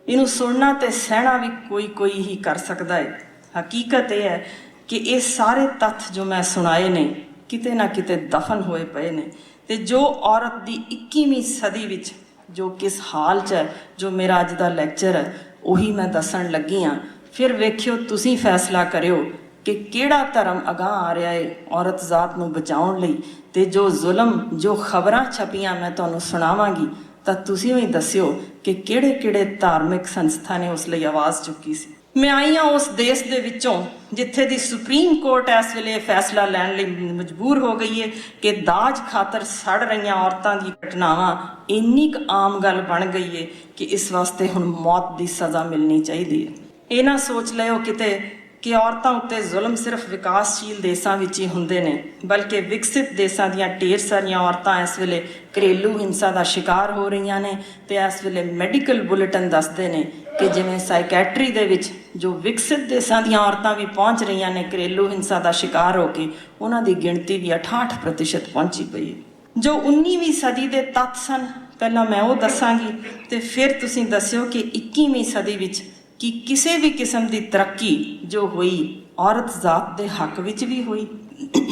ਇਹਨੂੰ ਸੁਣਨਾ ਤੇ ਸਹਿਣਾ ਵੀ ਕੋਈ ਹੀ ਕਰ ਸਕਦਾ ਹੈ। ਹਕੀਕਤ ਇਹ ਹੈ ਕਿ ਇਹ ਸਾਰੇ ਤੱਥ ਜੋ ਮੈਂ ਸੁਣਾਏ ਨੇ ਕਿਤੇ ਨਾ ਕਿਤੇ ਦਫਨ ਹੋਏ ਪਏ ਨੇ। ਤੇ ਜੋ ਔਰਤ ਦੀ 21ਵੀਂ ਸਦੀ ਵਿੱਚ ਜੋ ਕਿਸ ਹਾਲ 'ਚ ਹੈ, ਜੋ ਮੇਰਾ ਅੱਜ ਦਾ ਲੈਕਚਰ ਹੈ ਉਹੀ ਮੈਂ ਦੱਸਣ ਲੱਗੀ ਹਾਂ। ਫਿਰ ਵੇਖਿਓ, ਤੁਸੀਂ ਫੈਸਲਾ ਕਰਿਓ ਕਿ ਕਿਹੜਾ ਧਰਮ ਅਗਾਂਹ ਆ ਰਿਹਾ ਹੈ ਔਰਤ ਜ਼ਾਤ ਨੂੰ ਬਚਾਉਣ ਲਈ। ਤੇ ਜੋ ਜ਼ੁਲਮ, ਜੋ ਖਬਰਾਂ ਛਪੀਆਂ ਮੈਂ ਤੁਹਾਨੂੰ ਸੁਣਾਵਾਂਗੀ, ਤਾਂ ਤੁਸੀਂ ਵੀ ਦੱਸਿਓ ਕਿ ਕਿਹੜੇ ਕਿਹੜੇ ਧਾਰਮਿਕ ਸੰਸਥਾ ਨੇ ਉਸ ਲਈ ਆਵਾਜ਼ ਚੁੱਕੀ ਸੀ। ਮੈਂ ਆਈ ਹਾਂ ਉਸ ਦੇਸ਼ ਦੇ ਵਿੱਚੋਂ ਜਿੱਥੇ ਦੀ ਸੁਪਰੀਮ ਕੋਰਟ ਇਸ ਵੇਲੇ ਫੈਸਲਾ ਲੈਣ ਲਈ ਮਜਬੂਰ ਹੋ ਗਈ ਹੈ ਕਿ ਦਾਜ ਖਾਤਰ ਸੜ ਰਹੀਆਂ ਔਰਤਾਂ ਦੀ ਘਟਨਾਵਾਂ ਇੰਨੀ ਕੁ ਆਮ ਗੱਲ ਬਣ ਗਈ ਹੈ ਕਿ ਇਸ ਵਾਸਤੇ ਹੁਣ ਮੌਤ ਦੀ ਸਜ਼ਾ ਮਿਲਣੀ ਚਾਹੀਦੀ ਹੈ। ਇਹ ਨਾ ਸੋਚ ਲਿਓ ਕਿਤੇ ਕਿ ਔਰਤਾਂ ਉੱਤੇ ਜ਼ੁਲਮ ਸਿਰਫ ਵਿਕਾਸਸ਼ੀਲ ਦੇਸ਼ਾਂ ਵਿੱਚ ਹੀ ਹੁੰਦੇ ਨੇ, ਬਲਕਿ ਵਿਕਸਿਤ ਦੇਸ਼ਾਂ ਦੀਆਂ ਢੇਰ ਸਾਰੀਆਂ ਔਰਤਾਂ ਇਸ ਵੇਲੇ ਘਰੇਲੂ ਹਿੰਸਾ ਦਾ ਸ਼ਿਕਾਰ ਹੋ ਰਹੀਆਂ ਨੇ। ਤੇ ਇਸ ਵੇਲੇ ਮੈਡੀਕਲ ਬੁਲੇਟਿਨ ਦੱਸਦੇ ਨੇ ਕਿ ਜਿਵੇਂ ਸਾਈਕੈਟਰੀ ਦੇ ਵਿੱਚ ਜੋ ਵਿਕਸਿਤ ਦੇਸ਼ਾਂ ਦੀਆਂ ਔਰਤਾਂ ਵੀ ਪਹੁੰਚ ਰਹੀਆਂ ਨੇ ਘਰੇਲੂ ਹਿੰਸਾ ਦਾ ਸ਼ਿਕਾਰ ਹੋ ਕੇ, ਉਹਨਾਂ ਦੀ ਗਿਣਤੀ ਵੀ 68% ਪਹੁੰਚੀ ਪਈ ਹੈ। ਜੋ 19ਵੀਂ ਸਦੀ ਦੇ ਤੱਥ ਸਨ, ਪਹਿਲਾਂ ਮੈਂ ਉਹ ਦੱਸਾਂਗੀ ਤੇ ਫਿਰ ਤੁਸੀਂ ਦੱਸਿਓ ਕਿ 21ਵੀਂ ਸਦੀ ਵਿੱਚ ਕਿ ਕਿਸੇ ਵੀ ਕਿਸਮ ਦੀ ਤਰੱਕੀ ਜੋ ਹੋਈ ਔਰਤ ਜ਼ਾਤ ਦੇ ਹੱਕ ਵਿੱਚ ਵੀ ਹੋਈ।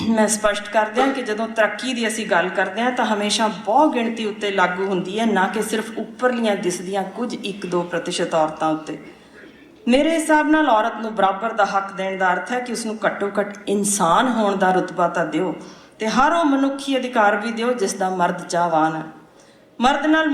ਮੈਂ ਸਪਸ਼ਟ ਕਰ ਦਿਆਂ ਕਿ ਜਦੋਂ ਤਰੱਕੀ ਦੀ ਅਸੀਂ ਗੱਲ ਕਰਦੇ ਹਾਂ ਤਾਂ ਹਮੇਸ਼ਾ ਬਹੁ ਗਿਣਤੀ ਉੱਤੇ ਲਾਗੂ ਹੁੰਦੀ ਹੈ, ਨਾ ਕਿ ਸਿਰਫ ਉੱਪਰਲੀਆਂ ਦਿਸਦੀਆਂ ਕੁਝ 1-2% ਔਰਤਾਂ ਉੱਤੇ। ਮੇਰੇ ਹਿਸਾਬ ਨਾਲ ਔਰਤ ਨੂੰ ਬਰਾਬਰ ਦਾ ਹੱਕ ਦੇਣ ਦਾ ਅਰਥ ਹੈ ਕਿ ਉਸਨੂੰ ਘੱਟੋ ਘੱਟ ਇਨਸਾਨ ਹੋਣ ਦਾ ਰੁਤਬਾ ਤਾਂ ਦਿਓ, ਤੇ ਹਰ ਉਹ ਮਨੁੱਖੀ ਅਧਿਕਾਰ ਵੀ ਦਿਓ ਜਿਸ ਦਾ ਮਰਦ ਚਾਹਵਾਨ ਹੈ। ਮਰਦ ਨਾਲ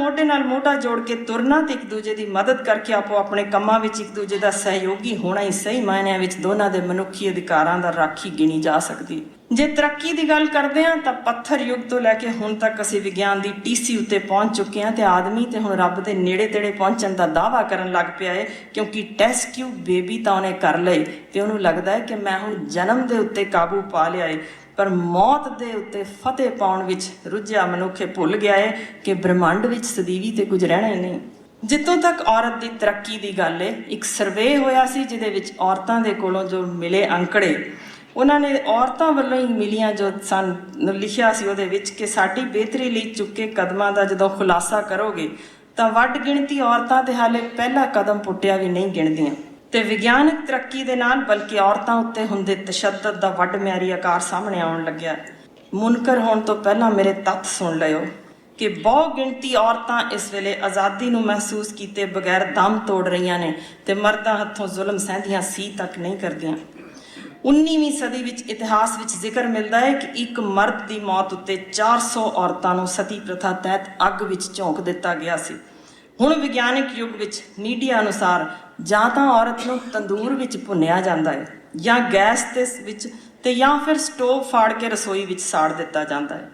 ਮੋਢਾ ਜੋੜ ਕੇ ਤੁਰਨਾ ਤੇ ਇੱਕ ਦੂਜੇ ਦੀ ਮਦਦ ਕਰਕੇ ਆਪੋ ਆਪਣੇ ਕੰਮਾਂ ਵਿੱਚ ਇੱਕ ਦੂਜੇ ਦਾ ਸਹਿਯੋਗੀ ਹੋਣਾ ਹੀ ਸਹੀ ਮਾਇਨਿਆਂ ਵਿੱਚ ਦੋਨਾਂ ਦੇ ਮਨੁੱਖੀ ਅਧਿਕਾਰਾਂ ਦਾ ਰਾਖੀ ਗਿਣੀ ਜਾ ਸਕਦੀ। ਜੇ ਤਰੱਕੀ ਦੀ ਗੱਲ ਕਰਦੇ ਹਾਂ ਤਾਂ ਪੱਥਰ ਯੁੱਗ ਤੋਂ ਲੈ ਕੇ ਹੁਣ ਤੱਕ ਅਸੀਂ ਵਿਗਿਆਨ ਦੀ ਟੀਸੀ ਉੱਤੇ ਪਹੁੰਚ ਚੁੱਕੇ ਹਾਂ ਤੇ ਆਦਮੀ ਤੇ ਹੁਣ ਰੱਬ ਦੇ ਨੇੜੇ ਤੇੜੇ ਪਹੁੰਚਣ ਦਾ ਦਾਅਵਾ ਕਰਨ ਲੱਗ ਪਿਆ ਹੈ, ਕਿਉਂਕਿ ਟੈਸਟ ਟਿਊਬ ਬੇਬੀ ਤਾਂ ਉਹਨੇ ਕਰ ਲਏ ਤੇ ਉਹਨੂੰ ਲੱਗਦਾ ਹੈ ਕਿ ਮੈਂ ਹੁਣ ਜਨਮ ਦੇ ਉੱਤੇ ਕਾਬੂ ਪਾ ਲਿਆ ਹੈ। ਪਰ ਮੌਤ ਦੇ ਉੱਤੇ ਫਤਿਹ ਪਾਉਣ ਵਿੱਚ ਰੁੱਝਿਆ ਮਨੁੱਖ ਭੁੱਲ ਗਿਆ ਹੈ ਕਿ ਬ੍ਰਹਿਮੰਡ ਵਿੱਚ ਸਦੀਵੀ ਤੇ ਕੁਝ ਰਹਿਣਾ ਹੀ ਨਹੀਂ। ਜਿੱਥੋਂ ਤੱਕ ਔਰਤ ਦੀ ਤਰੱਕੀ ਦੀ ਗੱਲ ਹੈ, ਇੱਕ ਸਰਵੇ ਹੋਇਆ ਸੀ ਜਿਹਦੇ ਵਿੱਚ ਔਰਤਾਂ ਦੇ ਕੋਲੋਂ ਜੋ ਮਿਲੇ ਅੰਕੜੇ, ਉਹਨਾਂ ਨੇ ਔਰਤਾਂ ਵੱਲੋਂ ਹੀ ਮਿਲੀਆਂ ਜੋ ਸਾਨੂੰ ਲਿਖਿਆ ਸੀ ਉਹਦੇ ਵਿੱਚ ਕਿ ਸਾਡੀ ਬਿਹਤਰੀ ਲਈ ਚੁੱਕੇ ਕਦਮਾਂ ਦਾ ਜਦੋਂ ਖੁਲਾਸਾ ਕਰੋਗੇ ਤਾਂ ਵੱਡ ਗਿਣਤੀ ਔਰਤਾਂ ਤੇ ਹਾਲੇ ਪਹਿਲਾ ਕਦਮ ਪੁੱਟਿਆ ਵੀ ਨਹੀਂ ਗਿਣਦੀਆਂ। ਤੇ ਵਿਗਿਆਨਕ ਤਰੱਕੀ ਦੇ ਨਾਲ ਬਲਕਿ ਔਰਤਾਂ ਉੱਤੇ ਹੁੰਦੇ ਤਸ਼ੱਦਦ ਦਾ ਵੱਡ ਮਿਆਰੀ ਆਕਾਰ ਸਾਹਮਣੇ ਆਉਣ ਲੱਗਿਆ। ਮੁਨਕਰ ਹੋਣ ਤੋਂ ਪਹਿਲਾਂ ਮੇਰੇ ਤੱਥ ਸੁਣ ਲਿਓ ਕਿ ਬਹੁ ਗਿਣਤੀ ਔਰਤਾਂ ਇਸ ਵੇਲੇ ਆਜ਼ਾਦੀ ਨੂੰ ਮਹਿਸੂਸ ਕੀਤੇ ਬਗੈਰ ਦਮ ਤੋੜ ਰਹੀਆਂ ਨੇ ਤੇ ਮਰਦਾਂ ਹੱਥੋਂ ਜ਼ੁਲਮ ਸਹਿੰਦੀਆਂ ਸੀ ਤੱਕ ਨਹੀਂ ਕਰਦੀਆਂ। 19ਵੀਂ ਸਦੀ ਵਿੱਚ ਇਤਿਹਾਸ ਵਿੱਚ ਜ਼ਿਕਰ ਮਿਲਦਾ ਹੈ ਕਿ ਇੱਕ ਮਰਦ ਦੀ ਮੌਤ ਉੱਤੇ 400 ਔਰਤਾਂ ਨੂੰ ਸਤੀ ਪ੍ਰਥਾ ਤਹਿਤ ਅੱਗ ਵਿੱਚ ਝੋਂਕ ਦਿੱਤਾ ਗਿਆ ਸੀ। ਹੁਣ ਵਿਗਿਆਨਕ ਯੁੱਗ ਵਿੱਚ ਮੀਡੀਆ ਅਨੁਸਾਰ ਜਾਂ ਤਾਂ ਔਰਤ ਨੂੰ ਤੰਦੂਰ ਵਿੱਚ ਭੁੰਨਿਆ ਜਾਂਦਾ ਹੈ ਜਾਂ ਗੈਸ ਦੇ ਵਿੱਚ ਤੇ ਜਾਂ ਫਿਰ ਸਟੋਵ ਫਾੜ ਕੇ ਰਸੋਈ ਵਿੱਚ ਸਾੜ ਦਿੱਤਾ ਜਾਂਦਾ ਹੈ।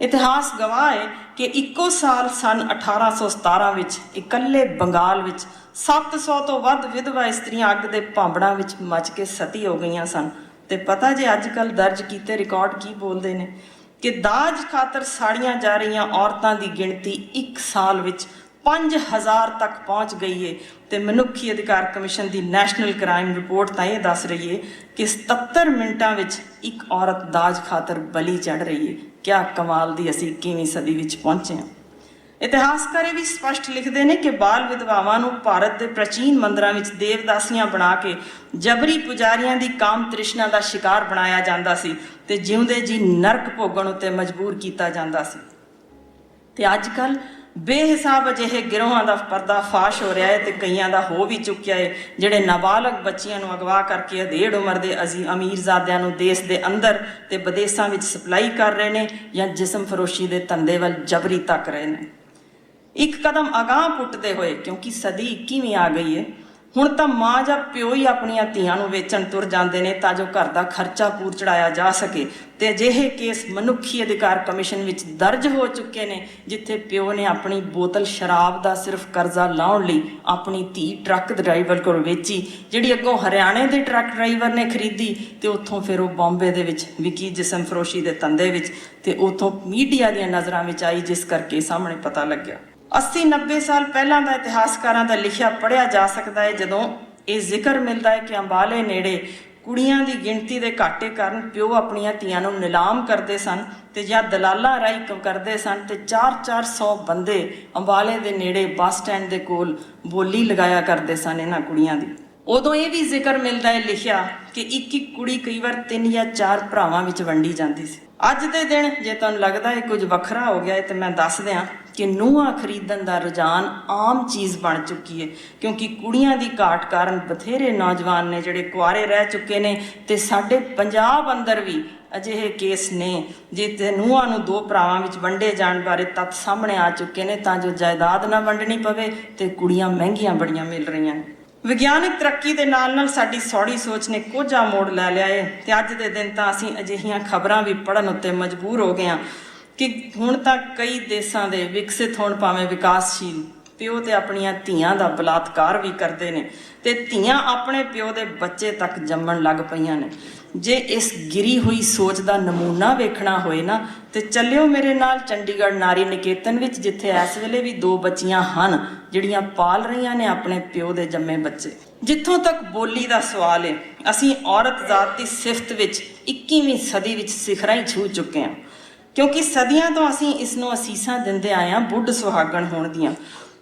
ਇਤਿਹਾਸ ਗਵਾਹ ਹੈ ਕਿ ਇੱਕੋ ਸਾਲ ਸਨ 1817 ਵਿੱਚ ਇਕੱਲੇ ਬੰਗਾਲ ਵਿੱਚ 700 ਤੋਂ ਵੱਧ ਵਿਧਵਾ ਇਸਤਰੀਆਂ ਅੱਗ ਦੇ ਭਾਂਬੜਾਂ ਵਿੱਚ ਮੱਚ ਕੇ ਸਤੀ ਹੋ ਗਈਆਂ ਸਨ। ਤੇ ਪਤਾ ਜੇ ਅੱਜ ਕੱਲ੍ਹ ਦਰਜ ਕੀਤੇ ਰਿਕਾਰਡ ਕੀ ਬੋਲਦੇ ਨੇ ਕਿ ਦਾਜ ਖਾਤਰ ਸਾੜੀਆਂ ਜਾ ਰਹੀਆਂ ਔਰਤਾਂ ਦੀ ਗਿਣਤੀ ਇੱਕ ਸਾਲ ਵਿੱਚ 5000 ਤੱਕ ਪਹੁੰਚ ਗਈ ਹੈ। ਤੇ ਮਨੁੱਖੀ ਅਧਿਕਾਰ ਕਮਿਸ਼ਨ ਦੀ ਨੈਸ਼ਨਲ ਕ੍ਰਾਈਮ ਰਿਪੋਰਟ ਤਾਂ ਇਹ ਦੱਸ ਰਹੀ ਹੈ ਕਿ 77 ਮਿੰਟਾਂ ਵਿੱਚ ਇੱਕ ਔਰਤ ਦਾਜ ਖਾਤਰ ਬਲੀ ਚੜ੍ਹ ਰਹੀ ਹੈ। ਕਿਆ ਕਮਾਲ ਦੀ ਅਸੀਂ 21ਵੀਂ ਸਦੀ ਵਿੱਚ ਪਹੁੰਚੇ ਹਾਂ। ਇਤਿਹਾਸਕਾਰ ਇਹ ਵੀ ਸਪਸ਼ਟ ਲਿਖਦੇ ਨੇ ਕਿ ਬਾਲ ਵਿਧਵਾਵਾਂ ਨੂੰ ਭਾਰਤ ਦੇ ਪ੍ਰਾਚੀਨ ਮੰਦਰਾਂ ਵਿੱਚ ਦੇਵਦਾਸੀਆਂ ਬਣਾ ਕੇ ਜਬਰੀ ਪੁਜਾਰੀਆਂ ਦੀ ਕਾਮ ਤ੍ਰਿਸ਼ਨਾ ਦਾ ਸ਼ਿਕਾਰ ਬਣਾਇਆ ਜਾਂਦਾ ਸੀ ਤੇ ਜਿਉਂਦੇ ਜੀ ਨਰਕ ਭੋਗਣ ਉੱਤੇ ਮਜਬੂਰ ਕੀਤਾ ਜਾਂਦਾ ਸੀ। ਤੇ ਅੱਜ ਕੱਲ੍ਹ ਬੇਹਿਸਾਬ ਅਜਿਹੇ ਗਿਰੋਹਾਂ ਦਾ ਪਰਦਾਫਾਸ਼ ਹੋ ਰਿਹਾ ਹੈ ਤੇ ਕਈਆਂ ਦਾ ਹੋ ਵੀ ਚੁੱਕਿਆ ਹੈ, ਜਿਹੜੇ ਨਾਬਾਲਗ ਬੱਚੀਆਂ ਨੂੰ ਅਗਵਾ ਕਰਕੇ ਅਧੇੜ ਉਮਰ ਦੇ ਅਮੀਰਜ਼ਾਦਿਆਂ ਨੂੰ ਦੇਸ਼ ਦੇ ਅੰਦਰ ਤੇ ਵਿਦੇਸ਼ਾਂ ਵਿੱਚ ਸਪਲਾਈ ਕਰ ਰਹੇ ਨੇ ਜਾਂ ਜਿਸਮ ਫਰੋਸ਼ੀ ਦੇ ਧੰਦੇ ਵੱਲ ਜਬਰੀ ਧੱਕ ਰਹੇ ਨੇ। ਇੱਕ ਕਦਮ ਅਗਾਂਹ ਪੁੱਟਦੇ ਹੋਏ, ਕਿਉਂਕਿ ਸਦੀ 21ਵੀਂ ਆ ਗਈ ਹੈ, ਹੁਣ ਤਾਂ ਮਾਂ ਜਾਂ ਪਿਓ ਹੀ ਆਪਣੀਆਂ ਧੀਆਂ ਨੂੰ ਵੇਚਣ ਤੁਰ ਜਾਂਦੇ ਨੇ ਤਾਂ ਜੋ ਘਰ ਦਾ ਖਰਚਾ ਪੂਰ ਚੜਾਇਆ ਜਾ ਸਕੇ। ਤੇ ਅਜਿਹੇ ਕੇਸ ਮਨੁੱਖੀ ਅਧਿਕਾਰ ਕਮਿਸ਼ਨ ਵਿੱਚ ਦਰਜ ਹੋ ਚੁੱਕੇ ਨੇ ਜਿੱਥੇ ਪਿਓ ਨੇ ਆਪਣੀ ਬੋਤਲ ਸ਼ਰਾਬ ਦਾ ਸਿਰਫ ਕਰਜ਼ਾ ਲਾਉਣ ਲਈ ਆਪਣੀ ਧੀ ਟਰੱਕ ਡਰਾਈਵਰ ਕੋਲ ਵੇਚੀ, ਜਿਹੜੀ ਅੱਗੋਂ ਹਰਿਆਣੇ ਦੇ ਟਰੱਕ ਡਰਾਈਵਰ ਨੇ ਖਰੀਦੀ ਤੇ ਉੱਥੋਂ ਫਿਰ ਉਹ ਬੰਬੇ ਦੇ ਵਿੱਚ ਵਿਕੀ ਜਿਸਮ ਫਰੋਸ਼ੀ ਦੇ ਧੰਦੇ ਵਿੱਚ ਤੇ ਉੱਥੋਂ ਮੀਡੀਆ ਦੀਆਂ ਨਜ਼ਰਾਂ ਵਿੱਚ ਆਈ, ਜਿਸ ਕਰਕੇ ਸਾਹਮਣੇ ਪਤਾ ਲੱਗਿਆ। 80-90 ਸਾਲ ਪਹਿਲਾਂ ਦਾ ਇਤਿਹਾਸਕਾਰਾਂ ਦਾ ਲਿਖਿਆ ਪੜ੍ਹਿਆ ਜਾ ਸਕਦਾ ਹੈ, ਜਦੋਂ ਇਹ ਜ਼ਿਕਰ ਮਿਲਦਾ ਹੈ ਕਿ ਅੰਬਾਲੇ ਨੇੜੇ ਕੁੜੀਆਂ ਦੀ ਗਿਣਤੀ ਦੇ ਘਾਟੇ ਕਾਰਨ ਪਿਓ ਆਪਣੀਆਂ ਧੀਆਂ ਨੂੰ ਨਿਲਾਮ ਕਰਦੇ ਸਨ ਤੇ ਜਾਂ ਦਲਾਲਾਂ ਰਾਹੀਂ ਕਰਦੇ ਸਨ ਤੇ 400 ਬੰਦੇ ਅੰਬਾਲੇ ਦੇ ਨੇੜੇ ਬੱਸ ਸਟੈਂਡ ਦੇ ਕੋਲ ਬੋਲੀ ਲਗਾਇਆ ਕਰਦੇ ਸਨ ਇਹਨਾਂ ਕੁੜੀਆਂ ਦੀ। ਉਦੋਂ ਇਹ ਵੀ ਜ਼ਿਕਰ ਮਿਲਦਾ ਹੈ ਲਿਖਿਆ ਕਿ ਇੱਕ ਇੱਕ ਕੁੜੀ ਕਈ ਵਾਰ 3 ਜਾਂ 4 ਭਰਾਵਾਂ ਵਿੱਚ ਵੰਡੀ ਜਾਂਦੀ ਸੀ। ਅੱਜ ਦੇ ਦਿਨ ਜੇ ਤੁਹਾਨੂੰ ਲੱਗਦਾ ਹੈ ਕੁਝ ਵੱਖਰਾ ਹੋ ਗਿਆ ਹੈ ਤੇ ਮੈਂ ਦੱਸ ਦਿਆਂ ਕਿ ਨੂੰਹਾਂ ਖਰੀਦਣ ਦਾ ਰੁਝਾਨ ਆਮ ਚੀਜ਼ ਬਣ ਚੁੱਕੀ ਹੈ, ਕਿਉਂਕਿ ਕੁੜੀਆਂ ਦੀ ਘਾਟ ਕਾਰਨ ਬਥੇਰੇ ਨੌਜਵਾਨ ਨੇ ਜਿਹੜੇ ਕੁਆਰੇ ਰਹਿ ਚੁੱਕੇ ਨੇ। ਤੇ ਸਾਡੇ ਪੰਜਾਬ ਅੰਦਰ ਵੀ ਅਜਿਹੇ ਕੇਸ ਨੇ ਜਿੱਥੇ ਨੂੰਹਾਂ ਨੂੰ 2 ਭਰਾਵਾਂ ਵਿੱਚ ਵੰਡੇ ਜਾਣ ਬਾਰੇ ਤੱਥ ਸਾਹਮਣੇ ਆ ਚੁੱਕੇ ਨੇ, ਤਾਂ ਜੋ ਜਾਇਦਾਦ ਨਾ ਵੰਡਣੀ ਪਵੇ ਤੇ ਕੁੜੀਆਂ ਮਹਿੰਗੀਆਂ ਬੜੀਆਂ ਮਿਲ ਰਹੀਆਂ ਨੇ। ਵਿਗਿਆਨਕ ਤਰੱਕੀ ਦੇ ਨਾਲ ਨਾਲ ਸਾਡੀ ਸੌੜੀ ਸੋਚ ਨੇ ਕੋਝਾ ਮੋੜ ਲੈ ਲਿਆ ਹੈ ਤੇ ਅੱਜ ਦੇ ਦਿਨ ਤਾਂ ਅਸੀਂ ਅਜਿਹੀਆਂ ਖਬਰਾਂ ਵੀ ਪੜ੍ਹਨ ਉੱਤੇ ਮਜਬੂਰ ਹੋ ਗਏ ਹਾਂ ਕਿ ਹੁਣ ਤੱਕ ਕਈ ਦੇਸ਼ਾਂ ਦੇ ਵਿਕਸਿਤ ਹੋਣ ਭਾਵੇਂ ਵਿਕਾਸਸ਼ੀਲ ਪਿਓ ਤੇ ਆਪਣੀਆਂ ਧੀਆਂ ਦਾ ਬਲਾਤਕਾਰ ਵੀ ਕਰਦੇ ਨੇ ਤੇ ਧੀਆਂ ਆਪਣੇ ਪਿਓ ਦੇ ਬੱਚੇ ਤੱਕ ਜੰਮਣ ਲੱਗ ਪਈਆਂ ਨੇ। ਜੇ ਇਸ ਗਿਰੀ ਹੋਈ ਸੋਚ ਦਾ ਨਮੂਨਾ ਵੇਖਣਾ ਹੋਏ ਨਾ ਤੇ ਚੱਲਿਓ ਮੇਰੇ ਨਾਲ ਚੰਡੀਗੜ੍ਹ ਨਾਰੀ ਨਿਕੇਤਨ ਵਿੱਚ, ਜਿੱਥੇ ਇਸ ਵੇਲੇ ਵੀ 2 ਬੱਚੀਆਂ ਹਨ ਜਿਹੜੀਆਂ ਪਾਲ ਰਹੀਆਂ ਨੇ ਆਪਣੇ ਪਿਓ ਦੇ ਜੰਮੇ ਬੱਚੇ। ਜਿੱਥੋਂ ਤੱਕ ਬੋਲੀ ਦਾ ਸਵਾਲ ਹੈ, ਅਸੀਂ ਔਰਤ ਜ਼ਾਤ ਦੀ ਸਿਫਤ ਵਿੱਚ 21ਵੀਂ ਸਦੀ ਵਿੱਚ ਸਿਖਰਾਂ ਹੀ ਛੂਹ ਚੁੱਕੇ ਹਾਂ, ਕਿਉਂਕਿ ਸਦੀਆਂ ਤੋਂ ਅਸੀਂ ਇਸ ਨੂੰ ਅਸੀਸਾਂ ਦਿੰਦੇ ਆਏ ਹਾਂ ਬੁੱਢ ਸੁਹਾਗਣ ਹੋਣ ਦੀਆਂ।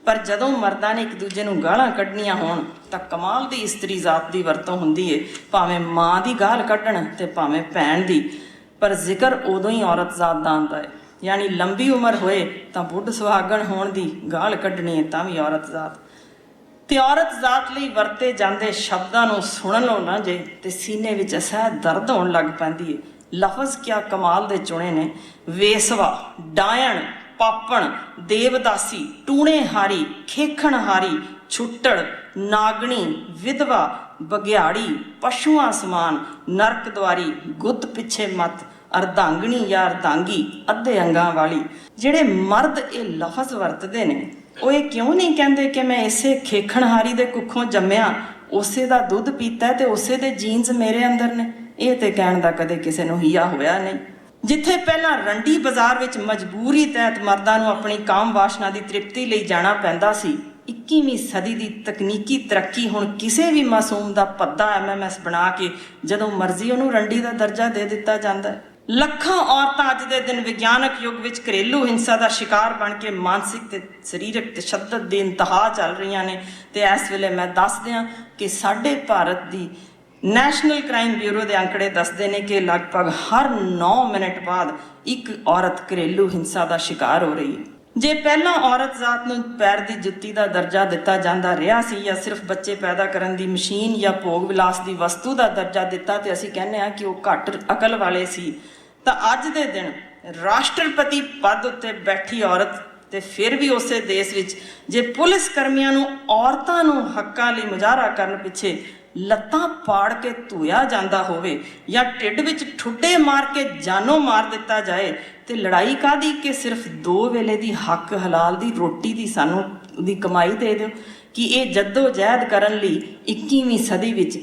ਪਰ ਜਦੋਂ ਮਰਦਾਂ ਨੇ ਇੱਕ ਦੂਜੇ ਨੂੰ ਗਾਲਾਂ ਕੱਢਣੀਆਂ ਹੋਣ ਤਾਂ ਕਮਾਲ ਦੀ ਇਸਤਰੀ ਜ਼ਾਤ ਦੀ ਵਰਤੋਂ ਹੁੰਦੀ ਏ, ਭਾਵੇਂ ਮਾਂ ਦੀ ਗਾਲ ਕੱਢਣ ਤੇ ਭਾਵੇਂ ਭੈਣ ਦੀ। ਪਰ ਜ਼ਿਕਰ ਉਦੋਂ ਹੀ ਔਰਤ ਜ਼ਾਤ ਦਾ ਆਉਂਦਾ ਹੈ, ਯਾਨੀ ਲੰਬੀ ਉਮਰ ਹੋਏ ਤਾਂ ਬੁੱਢ ਸੁਹਾਗਣ ਹੋਣ ਦੀ ਗਾਲ ਕੱਢਣੀ ਹੈ ਤਾਂ ਵੀ ਔਰਤ ਜ਼ਾਤ। ਤੇ ਔਰਤ ਜ਼ਾਤ ਲਈ ਵਰਤੇ ਜਾਂਦੇ ਸ਼ਬਦਾਂ ਨੂੰ ਸੁਣ ਲਓ ਨਾ ਜੇ ਤੇ ਸੀਨੇ ਵਿੱਚ ਅਸਹਿ ਦਰਦ ਹੋਣ ਲੱਗ ਪੈਂਦੀ ਹੈ। ਲਫ਼ਜ਼ ਕਿਆ ਕਮਾਲ ਦੇ ਚੁਣੇ ਨੇ। ਵੇਸਵਾ, ਡਾਇਣ, ਪਾਪਣ, ਦੇਵਦਾਸੀ, ਟੂਣੇਹਾਰੀ, ਖੇਖਣਹਾਰੀ, ਛੁੱਟੜ, ਨਾਗਣੀ, ਵਿਧਵਾ, ਬਘਿਆੜੀ, ਪਸ਼ੂਆਂ ਸਮਾਨ, ਨਰਕ ਦੁਆਰੀ, ਗੁੱਤ ਪਿੱਛੇ ਮੱਤ, ਅਰਧਾਂਗਣੀ ਜਾਂ ਅਰਧਾਂਗੀ, ਅੱਧੇ ਅੰਗਾਂ ਵਾਲੀ। ਜਿਹੜੇ ਮਰਦ ਇਹ ਲਫ਼ਜ਼ ਵਰਤਦੇ ਨੇ ਉਹ ਇਹ ਕਿਉਂ ਨਹੀਂ ਕਹਿੰਦੇ ਕਿ ਮੈਂ ਇਸੇ ਖੇਖਣਹਾਰੀ ਦੇ ਕੁੱਖੋਂ ਜੰਮਿਆ, ਉਸੇ ਦਾ ਦੁੱਧ ਪੀਤਾ ਤੇ ਉਸੇ ਦੇ ਜੀਨਸ ਮੇਰੇ ਅੰਦਰ ਨੇ? ਇਹ ਤੇ ਕਹਿਣ ਦਾ ਕਦੇ ਕਿਸੇ ਨੂੰ ਹੀਆ ਹੋਇਆ ਨਹੀਂ। ਜਿੱਥੇ ਪਹਿਲਾਂ ਰੰਡੀ ਬਾਜ਼ਾਰ ਵਿੱਚ ਮਜਬੂਰੀ ਤਹਿਤ ਮਰਦਾਂ ਨੂੰ ਆਪਣੀ ਕਾਮ ਵਾਸ਼ਨਾ ਦੀ ਤ੍ਰਿਪਤੀ ਲਈ ਜਾਣਾ ਪੈਂਦਾ ਸੀ, 21ਵੀਂ ਸਦੀ ਦੀ ਤਕਨੀਕੀ ਤਰੱਕੀ ਹੁਣ ਕਿਸੇ ਵੀ ਮਾਸੂਮ ਦਾ ਭੱਦਾ MMS ਬਣਾ ਕੇ ਜਦੋਂ ਮਰਜ਼ੀ ਉਹਨੂੰ ਰੰਡੀ ਦਾ ਦਰਜਾ ਦੇ ਦਿੱਤਾ ਜਾਂਦਾ ਹੈ। ਲੱਖਾਂ ਔਰਤਾਂ ਅੱਜ ਦੇ ਦਿਨ ਵਿਗਿਆਨਕ ਯੁੱਗ ਵਿੱਚ ਘਰੇਲੂ ਹਿੰਸਾ ਦਾ ਸ਼ਿਕਾਰ ਬਣ ਕੇ ਮਾਨਸਿਕ ਤੇ ਸਰੀਰਕ ਤਸ਼ੱਦਦ ਦੀ ਇੰਤਹਾ ਚੱਲ ਰਹੀਆਂ ਨੇ। ਤੇ ਇਸ ਵੇਲੇ ਮੈਂ ਦੱਸ ਦਿਆਂ ਕਿ ਸਾਡੇ ਭਾਰਤ ਦੀ ਨੈਸ਼ਨਲ ਕ੍ਰਾਈਮ ਬਿਊਰੋ ਦੇ ਅੰਕੜੇ ਦੱਸਦੇ ਨੇ ਕਿ ਲਗਭਗ ਹਰ 9 ਮਿੰਟ ਬਾਅਦ ਇੱਕ ਔਰਤ ਘਰੇਲੂ ਹਿੰਸਾ ਦਾ ਸ਼ਿਕਾਰ ਹੋ ਰਹੀ ਹੈ। ਜੇ ਪਹਿਲਾਂ ਔਰਤ ਜ਼ਾਤ ਨੂੰ ਪੈਰ ਦੀ ਜੁੱਤੀ ਦਾ ਦਰਜਾ ਦਿੱਤਾ ਜਾਂਦਾ ਰਿਹਾ ਸੀ ਜਾਂ ਸਿਰਫ ਬੱਚੇ ਪੈਦਾ ਕਰਨ ਦੀ ਮਸ਼ੀਨ ਜਾਂ ਭੋਗ ਵਿਲਾਸ ਦੀ ਵਸਤੂ ਦਾ ਦਰਜਾ ਦਿੱਤਾ ਤੇ ਅਸੀਂ ਕਹਿੰਦੇ ਹਾਂ ਕਿ ਉਹ ਘੱਟ ਅਕਲ ਵਾਲੇ ਸੀ, ਤਾਂ ਅੱਜ ਦੇ ਦਿਨ ਰਾਸ਼ਟਰਪਤੀ ਪਦ ਉੱਤੇ ਬੈਠੀ ਔਰਤ ਤੇ ਫਿਰ ਵੀ ਉਸੇ ਦੇਸ਼ ਵਿੱਚ ਜੇ ਪੁਲਿਸ ਕਰਮੀਆਂ ਨੂੰ ਔਰਤਾਂ ਨੂੰ ਹੱਕਾਂ ਲਈ ਮੁਜ਼ਾਹਰਾ ਕਰਨ ਪਿੱਛੇ ਲੱਤਾਂ ਪਾੜ ਕੇ ਧੋਇਆ ਜਾਂਦਾ ਹੋਵੇ ਜਾਂ ਢਿੱਡ ਵਿੱਚ ਠੁੱਡੇ ਮਾਰ ਕੇ ਜਾਨੋਂ ਮਾਰ ਦਿੱਤਾ ਜਾਏ, ਤੇ ਲੜਾਈ ਕਾਹਦੀ ਕਿ ਸਿਰਫ 2 ਵੇਲੇ ਦੀ ਹੱਕ ਹਲਾਲ ਦੀ ਰੋਟੀ ਦੀ ਸਾਨੂੰ ਦੀ ਕਮਾਈ ਦੇ ਦਿਓ। ਕਿ ਇਹ ਜੱਦੋ ਜਹਿਦ ਕਰਨ ਲਈ 21ਵੀਂ ਸਦੀ ਵਿੱਚ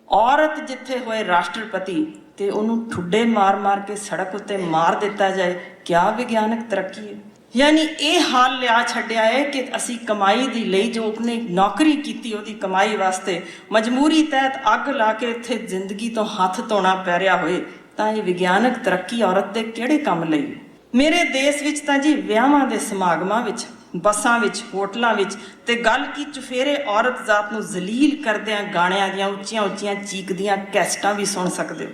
ਔਰਤ ਜਿੱਥੇ ਹੋਏ ਰਾਸ਼ਟਰਪਤੀ ਤੇ ਉਹਨੂੰ ਠੁੱਡੇ ਮਾਰ ਕੇ ਸੜਕ ਉੱਤੇ ਮਾਰ ਦਿੱਤਾ ਜਾਏ, ਕਿਆ ਵਿਗਿਆਨਕ ਤਰੱਕੀ ਹੈ। ਯਾਨੀ ਇਹ ਹਾਲ ਲਿਆ ਛੱਡਿਆ ਹੈ ਕਿ ਅਸੀਂ ਕਮਾਈ ਦੀ ਲਈ ਜੋ ਉਸਨੇ ਨੌਕਰੀ ਕੀਤੀ ਉਹਦੀ ਕਮਾਈ ਵਾਸਤੇ ਮਜਬੂਰੀ ਤਹਿਤ ਅੱਗ ਲਾ ਕੇ ਇੱਥੇ ਜ਼ਿੰਦਗੀ ਤੋਂ ਹੱਥ ਧੋਣਾ ਪੈ ਰਿਹਾ ਹੋਏ, ਤਾਂ ਇਹ ਵਿਗਿਆਨਕ ਤਰੱਕੀ ਔਰਤ ਦੇ ਕਿਹੜੇ ਕੰਮ ਲਈ? ਮੇਰੇ ਦੇਸ਼ ਵਿੱਚ ਤਾਂ ਜੀ ਵਿਆਹਾਂ ਦੇ ਸਮਾਗਮਾਂ ਵਿੱਚ, ਬੱਸਾਂ ਵਿੱਚ, ਹੋਟਲਾਂ ਵਿੱਚ ਤੇ ਗੱਲ ਕੀ ਚੁਫੇਰੇ ਔਰਤ ਜ਼ਾਤ ਨੂੰ ਜ਼ਲੀਲ ਕਰਦਿਆਂ ਗਾਣਿਆਂ ਦੀਆਂ ਉੱਚੀਆਂ ਉੱਚੀਆਂ ਚੀਕਦੀਆਂ ਕੈਸਟਾਂ ਵੀ ਸੁਣ ਸਕਦੇ ਹੋ।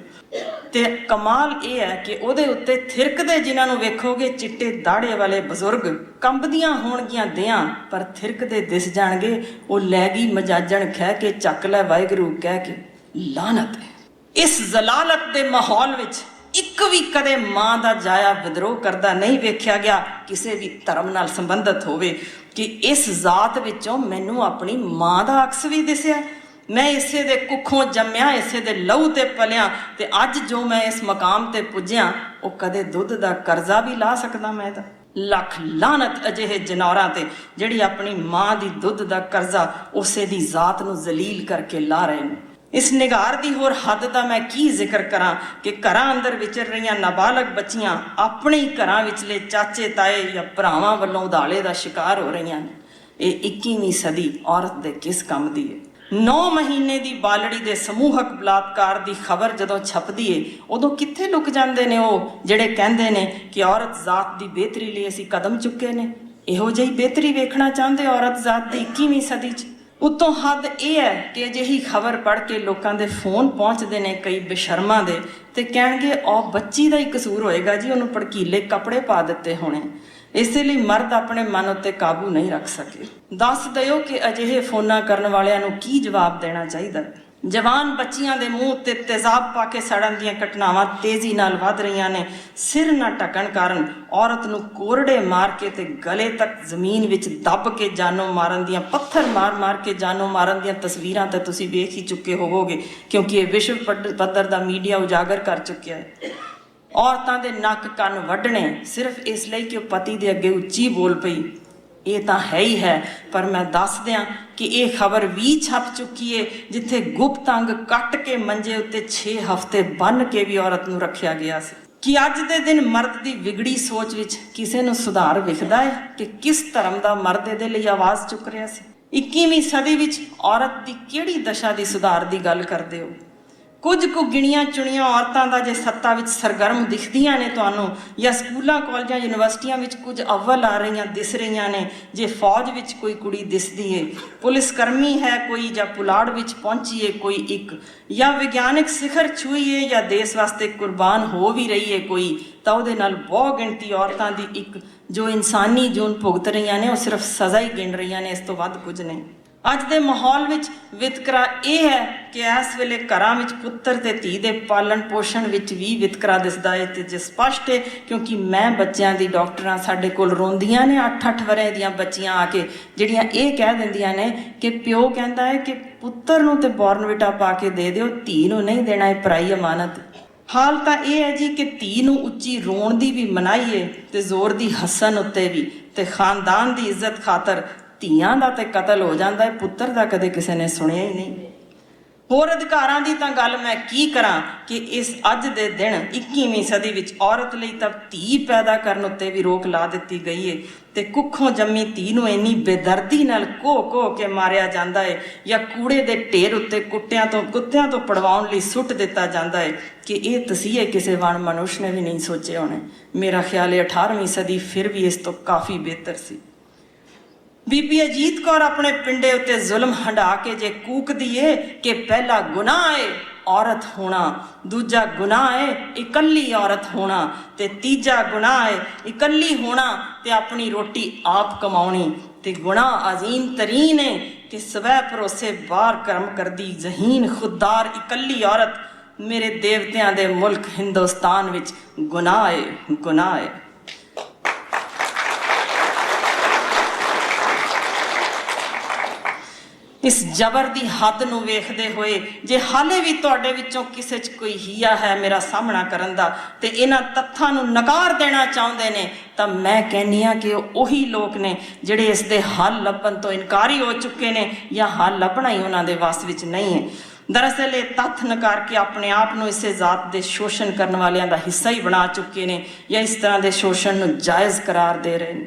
ਤੇ ਕਮਾਲ ਇਹ ਹੈ ਕਿ ਉਹਦੇ ਉੱਤੇ ਥਿਰਕਦੇ ਜਿਨ੍ਹਾਂ ਨੂੰ ਵੇਖੋਗੇ ਚਿੱਟੇ ਦਾੜੇ ਵਾਲੇ ਬਜ਼ੁਰਗ ਕੰਬਦੀਆਂ ਹੋਣਗੀਆਂ ਦਿਆਂ, ਪਰ ਥਿਰਕਦੇ ਦਿਸ ਜਾਣਗੇ ਉਹ ਲੈ ਗਈ ਮਜਾਜਣ ਖਹਿ ਕੇ ਚੱਕ ਲੈ ਵਾਹਿਗੁਰੂ ਕਹਿ ਕੇ। ਲਾਨਤ ਹੈ। ਇਸ ਜ਼ਲਾਲਤ ਦੇ ਮਾਹੌਲ ਵਿੱਚ ਇੱਕ ਵੀ ਕਦੇ ਮਾਂ ਦਾ ਜਾਇਆ ਵਿਦਰੋਹ ਕਰਦਾ ਨਹੀਂ ਵੇਖਿਆ ਗਿਆ ਕਿਸੇ ਵੀ ਧਰਮ ਨਾਲ ਸੰਬੰਧਿਤ ਹੋਵੇ ਕਿ ਇਸ ਜ਼ਾਤ ਵਿੱਚੋਂ ਮੈਨੂੰ ਆਪਣੀ ਮਾਂ ਦਾ ਅਕਸ ਵੀ ਦਿਸਿਆ, ਮੈਂ ਇਸੇ ਦੇ ਕੁੱਖੋਂ ਜੰਮਿਆ, ਇਸੇ ਦੇ ਲਹੂ ਤੇ ਪਲਿਆ, ਤੇ ਅੱਜ ਜੋ ਮੈਂ ਇਸ ਮਕਾਮ ਤੇ ਪੁੱਜਿਆ ਉਹ ਕਦੇ ਦੁੱਧ ਦਾ ਕਰਜ਼ਾ ਵੀ ਲਾ ਸਕਦਾ ਮੈਂ ਤਾਂ। ਲੱਖ ਲਾਨਤ ਅਜਿਹੇ ਜਨੌਰਾਂ ਤੇ ਜਿਹੜੀ ਆਪਣੀ ਮਾਂ ਦੀ ਦੁੱਧ ਦਾ ਕਰਜ਼ਾ ਉਸੇ ਦੀ ਜ਼ਾਤ ਨੂੰ ਜ਼ਲੀਲ ਕਰਕੇ ਲਾ ਰਹੇ ਨੇ। ਇਸ ਨਿਗਾਰ ਦੀ ਹੋਰ ਹੱਦ ਦਾ ਮੈਂ ਕੀ ਜ਼ਿਕਰ ਕਰਾਂ ਕਿ ਘਰਾਂ ਅੰਦਰ ਵਿਚਰ ਰਹੀਆਂ ਨਾਬਾਲਗ ਬੱਚੀਆਂ ਆਪਣੇ ਹੀ ਘਰਾਂ ਵਿਚਲੇ ਚਾਚੇ ਤਾਏ ਜਾਂ ਭਰਾਵਾਂ ਵੱਲੋਂ ਉਧਾਲੇ ਦਾ ਸ਼ਿਕਾਰ ਹੋ ਰਹੀਆਂ ਨੇ। ਇਹ 21ਵੀਂ ਸਦੀ ਔਰਤ ਦੇ ਕਿਸ ਕੰਮ ਦੀ ਹੈ? 9 ਮਹੀਨੇ ਦੀ ਬਾਲੜੀ ਦੇ ਸਮੂਹਕ ਬਲਾਤਕਾਰ ਦੀ ਖਬਰ ਜਦੋਂ ਛਪਦੀ ਏ ਉਦੋਂ ਕਿੱਥੇ ਲੁਕ ਜਾਂਦੇ ਨੇ ਉਹ ਜਿਹੜੇ ਕਹਿੰਦੇ ਨੇ ਕਿ ਔਰਤ ਜ਼ਾਤ ਦੀ ਬਿਹਤਰੀ ਲਈ ਅਸੀਂ ਕਦਮ ਚੁੱਕੇ ਨੇ? ਇਹੋ ਜਿਹੀ ਬਿਹਤਰੀ ਵੇਖਣਾ ਚਾਹੁੰਦੇ ਔਰਤ ਜ਼ਾਤ ਦੀ 21ਵੀਂ ਸਦੀ 'ਚ? ਉਤੋਂ ਹੱਦ ਇਹ ਹੈ ਕਿ ਅਜਿਹੀ ਖਬਰ ਪੜ੍ਹ ਕੇ ਲੋਕਾਂ ਦੇ ਫੋਨ ਪਹੁੰਚਦੇ ਨੇ ਕਈ ਬੇਸ਼ਰਮਾਂ ਦੇ, ਤੇ ਕਹਿਣਗੇ ਉਹ ਬੱਚੀ ਦਾ ਹੀ ਕਸੂਰ ਹੋਏਗਾ ਜੀ, ਉਹਨੂੰ ਭੜਕੀਲੇ ਕੱਪੜੇ ਪਾ ਦਿੱਤੇ ਹੋਣੇ। ਇਸੇ ਲਈ ਮਰਦ ਆਪਣੇ ਮਨ ਉੱਤੇ ਕਾਬੂ ਨਹੀਂ ਰੱਖ ਸਕੇ। ਦੱਸ ਦਿਓ ਕਿ ਅਜਿਹੇ ਫੋਨਾਂ ਕਰਨ ਵਾਲਿਆਂ ਨੂੰ ਕੀ ਜਵਾਬ ਦੇਣਾ ਚਾਹੀਦਾ। ਜਵਾਨ ਬੱਚੀਆਂ ਦੇ ਮੂੰਹ ਉੱਤੇ ਤੇਜ਼ਾਬ ਪਾ ਕੇ ਸੜਨ ਦੀਆਂ ਘਟਨਾਵਾਂ ਤੇਜ਼ੀ ਨਾਲ ਵੱਧ ਰਹੀਆਂ ਨੇ। ਸਿਰ ਨਾ ਢੱਕਣ ਕਾਰਨ ਔਰਤ ਨੂੰ ਕੋਰੜੇ ਮਾਰ ਕੇ ਤੇ ਗਲੇ ਤੱਕ ਜ਼ਮੀਨ ਵਿੱਚ ਦੱਬ ਕੇ ਜਾਨੋਂ ਮਾਰਨ ਦੀਆਂ, ਪੱਥਰ ਮਾਰ ਕੇ ਜਾਨੋਂ ਮਾਰਨ ਦੀਆਂ ਤਸਵੀਰਾਂ ਤਾਂ ਤੁਸੀਂ ਵੇਖ ਹੀ ਚੁੱਕੇ ਹੋਵੋਗੇ, ਕਿਉਂਕਿ ਇਹ ਵਿਸ਼ਵ ਪੱਧਰ ਦਾ ਮੀਡੀਆ ਉਜਾਗਰ ਕਰ ਚੁੱਕਿਆ ਹੈ। ਔਰਤਾਂ ਦੇ ਨੱਕ ਕੰਨ ਵੱਢਣੇ ਸਿਰਫ ਇਸ ਲਈ ਕਿ ਉਹ ਪਤੀ ਦੇ ਅੱਗੇ ਉੱਚੀ ਬੋਲ ਪਈ, ਇਹ ਤਾਂ ਹੈ ਹੀ ਹੈ। ਪਰ ਮੈਂ ਦੱਸ ਦਿਆਂ ਕਿ ਇਹ ਖਬਰ ਵੀ ਛਪ ਚੁੱਕੀ ਏ, ਜਿੱਥੇ ਗੁਪਤ ਅੰਗ ਕੱਟ ਕੇ ਮੰਜੇ ਉੱਤੇ 6 ਹਫ਼ਤੇ ਬੰਨ੍ਹ ਕੇ ਵੀ ਔਰਤ ਨੂੰ ਰੱਖਿਆ ਗਿਆ ਸੀ। ਕਿ ਅੱਜ ਦੇ ਦਿਨ ਮਰਦ ਦੀ ਵਿਗੜੀ ਸੋਚ ਵਿੱਚ ਕਿਸੇ ਨੂੰ ਸੁਧਾਰ ਵਿਖਦਾ ਹੈ ਕਿ ਕਿਸ ਧਰਮ ਦਾ ਮਰਦ ਇਹਦੇ ਲਈ ਆਵਾਜ਼ ਚੁੱਕ ਰਿਹਾ ਸੀ। 21ਵੀਂ ਸਦੀ ਵਿੱਚ ਔਰਤ ਦੀ ਕਿਹੜੀ ਦਸ਼ਾ ਦੀ ਸੁਧਾਰ ਦੀ ਗੱਲ ਕਰਦੇ ਹੋ? ਕੁਝ ਕੁ ਗਿਣੀਆਂ ਚੁਣੀਆਂ ਔਰਤਾਂ ਦਾ ਜੇ ਸੱਤਾ ਵਿੱਚ ਸਰਗਰਮ ਦਿਖਦੀਆਂ ਨੇ ਤੁਹਾਨੂੰ, ਜਾਂ ਸਕੂਲਾਂ ਕਾਲਜਾਂ ਯੂਨੀਵਰਸਿਟੀਆਂ ਵਿੱਚ ਕੁਝ ਅਵਲ ਆ ਰਹੀਆਂ ਦਿਸ ਰਹੀਆਂ ਨੇ, ਜੇ ਫੌਜ ਵਿੱਚ ਕੋਈ ਕੁੜੀ ਦਿਸਦੀ ਏ, ਪੁਲਿਸ ਕਰਮੀ ਹੈ ਕੋਈ, ਜਾਂ ਪੁਲਾੜ ਵਿੱਚ ਪਹੁੰਚੀ ਏ ਕੋਈ ਇੱਕ, ਜਾਂ ਵਿਗਿਆਨਿਕ ਸਿਖਰ ਛੂਈ ਏ, ਜਾਂ ਦੇਸ਼ ਵਾਸਤੇ ਕੁਰਬਾਨ ਹੋ ਵੀ ਰਹੀ ਏ ਕੋਈ, ਤਾਂ ਉਹਦੇ ਨਾਲ ਬਹੁ ਗਿਣਤੀ ਔਰਤਾਂ ਦੀ ਇੱਕ ਜੋ ਇਨਸਾਨੀ ਜੂਨ ਭੁਗਤ ਰਹੀਆਂ ਨੇ ਉਹ ਸਿਰਫ ਸਜ਼ਾ ਹੀ ਗਿਣ ਰਹੀਆਂ ਨੇ, ਇਸ ਤੋਂ ਵੱਧ ਕੁਝ ਨਹੀਂ। ਅੱਜ ਦੇ ਮਾਹੌਲ ਵਿੱਚ ਵਿਤਕਰਾ ਇਹ ਹੈ ਕਿ ਇਸ ਵੇਲੇ ਘਰਾਂ ਵਿੱਚ ਪੁੱਤਰ ਤੇ ਧੀ ਦੇ ਪਾਲਣ ਪੋਸ਼ਣ ਵਿੱਚ ਵੀ ਵਿਤਕਰਾ ਦਿਸਦਾ ਹੈ, ਤੇ ਜੇ ਸਪਸ਼ਟ ਹੈ ਕਿਉਂਕਿ ਮੈਂ ਬੱਚਿਆਂ ਦੀ ਡਾਕਟਰ ਹਾਂ। ਸਾਡੇ ਕੋਲ ਰੋਂਦੀਆਂ ਨੇ 8-8 ਵਰ੍ਹੇ ਦੀਆਂ ਬੱਚੀਆਂ ਆ ਕੇ, ਜਿਹੜੀਆਂ ਇਹ ਕਹਿ ਦਿੰਦੀਆਂ ਨੇ ਕਿ ਪਿਓ ਕਹਿੰਦਾ ਹੈ ਕਿ ਪੁੱਤਰ ਨੂੰ ਤੇ ਬੋਰਨਵਿਟਾ ਪਾ ਕੇ ਦੇ ਦਿਓ, ਧੀ ਨੂੰ ਨਹੀਂ ਦੇਣਾ, ਇਹ ਪਰਾਈ ਅਮਾਨਤ। ਹਾਲ ਤਾਂ ਇਹ ਹੈ ਜੀ ਕਿ ਧੀ ਨੂੰ ਉੱਚੀ ਰੋਣ ਦੀ ਵੀ ਮਨਾਹੀ ਹੈ ਤੇ ਜ਼ੋਰ ਦੀ ਹੱਸਣ ਉੱਤੇ ਵੀ, ਤੇ ਖਾਨਦਾਨ ਦੀ ਇੱਜ਼ਤ ਖਾਤਰ ਧੀਆਂ ਦਾ ਤੇ ਕਤਲ ਹੋ ਜਾਂਦਾ ਹੈ, ਪੁੱਤਰ ਦਾ ਕਦੇ ਕਿਸੇ ਨੇ ਸੁਣਿਆ ਹੀ ਨਹੀਂ। ਹੋਰ ਅਧਿਕਾਰਾਂ ਦੀ ਤਾਂ ਗੱਲ ਮੈਂ ਕੀ ਕਰਾਂ ਕਿ ਇਸ ਅੱਜ ਦੇ ਦਿਨ 21ਵੀਂ ਸਦੀ ਵਿੱਚ ਔਰਤ ਲਈ ਤਾਂ ਧੀ ਪੈਦਾ ਕਰਨ ਉੱਤੇ ਵੀ ਰੋਕ ਲਾ ਦਿੱਤੀ ਗਈ ਹੈ, ਤੇ ਕੁੱਖੋਂ ਜੰਮੀ ਧੀ ਨੂੰ ਇੰਨੀ ਬੇਦਰਦੀ ਨਾਲ ਕੋਹ ਕੇ ਮਾਰਿਆ ਜਾਂਦਾ ਹੈ, ਜਾਂ ਕੂੜੇ ਦੇ ਢੇਰ ਉੱਤੇ ਕੁੱਤਿਆਂ ਤੋਂ ਪੜਵਾਉਣ ਲਈ ਸੁੱਟ ਦਿੱਤਾ ਜਾਂਦਾ ਹੈ ਕਿ ਇਹ ਤਸੀਹੇ ਕਿਸੇ ਵਣ ਮਨੁੱਖ ਨੇ ਵੀ ਨਹੀਂ ਸੋਚੇ ਹੋਣੇ। ਮੇਰਾ ਖਿਆਲ ਹੈ 18ਵੀਂ ਸਦੀ ਫਿਰ ਵੀ ਇਸ ਤੋਂ ਕਾਫੀ ਬਿਹਤਰ ਸੀ। ਬੀਬੀ ਅਜੀਤ ਕੌਰ ਆਪਣੇ ਪਿੰਡੇ ਉੱਤੇ ਜ਼ੁਲਮ ਹੰਢਾ ਕੇ ਜੇ ਕੂਕਦੀ ਏ ਕਿ ਪਹਿਲਾ ਗੁਨਾਹ ਏ ਔਰਤ ਹੋਣਾ, ਦੂਜਾ ਗੁਨਾਹ ਏ ਇਕੱਲੀ ਔਰਤ ਹੋਣਾ, ਤੇ ਤੀਜਾ ਗੁਨਾਹ ਏ ਇਕੱਲੀ ਹੋਣਾ ਤੇ ਆਪਣੀ ਰੋਟੀ ਆਪ ਕਮਾਉਣੀ, ਤੇ ਗੁਨਾਹ ਅਜ਼ੀਮ ਤਰੀਨ ਏ ਕਿ ਸਵੈ ਭਰੋਸੇ ਬਾਹਰ ਕਰਮ ਕਰਦੀ ਜ਼ਹੀਨ ਖੁਦਦਾਰ ਇਕੱਲੀ ਔਰਤ। ਮੇਰੇ ਦੇਵਤਿਆਂ ਦੇ ਮੁਲਕ ਹਿੰਦੁਸਤਾਨ ਵਿੱਚ ਗੁਨਾਹ ਏ, ਗੁਨਾਹ ਏ। ਇਸ ਜ਼ਬਰ ਦੀ ਹੱਦ ਨੂੰ ਵੇਖਦੇ ਹੋਏ ਜੇ ਹਾਲੇ ਵੀ ਤੁਹਾਡੇ ਵਿੱਚੋਂ ਕਿਸੇ 'ਚ ਕੋਈ ਹੀਆ ਹੈ ਮੇਰਾ ਸਾਹਮਣਾ ਕਰਨ ਦਾ, ਤੇ ਇਹਨਾਂ ਤੱਥਾਂ ਨੂੰ ਨਕਾਰ ਦੇਣਾ ਚਾਹੁੰਦੇ ਨੇ, ਤਾਂ ਮੈਂ ਕਹਿੰਦੀ ਹਾਂ ਕਿ ਉਹੀ ਲੋਕ ਨੇ ਜਿਹੜੇ ਇਸ ਦੇ ਹੱਲ ਲੱਭਣ ਤੋਂ ਇਨਕਾਰੀ ਹੋ ਚੁੱਕੇ ਨੇ, ਜਾਂ ਹੱਲ ਲੱਭਣਾ ਹੀ ਉਹਨਾਂ ਦੇ ਵੱਸ ਵਿੱਚ ਨਹੀਂ ਹੈ। ਦਰਅਸਲ ਇਹ ਤੱਥ ਨਕਾਰ ਕੇ ਆਪਣੇ ਆਪ ਨੂੰ ਇਸੇ ਜ਼ਾਤ ਦੇ ਸ਼ੋਸ਼ਣ ਕਰਨ ਵਾਲਿਆਂ ਦਾ ਹਿੱਸਾ ਹੀ ਬਣਾ ਚੁੱਕੇ ਨੇ, ਜਾਂ ਇਸ ਤਰ੍ਹਾਂ ਦੇ ਸ਼ੋਸ਼ਣ ਨੂੰ ਜਾਇਜ਼ ਕਰਾਰ ਦੇ ਰਹੇ ਨੇ।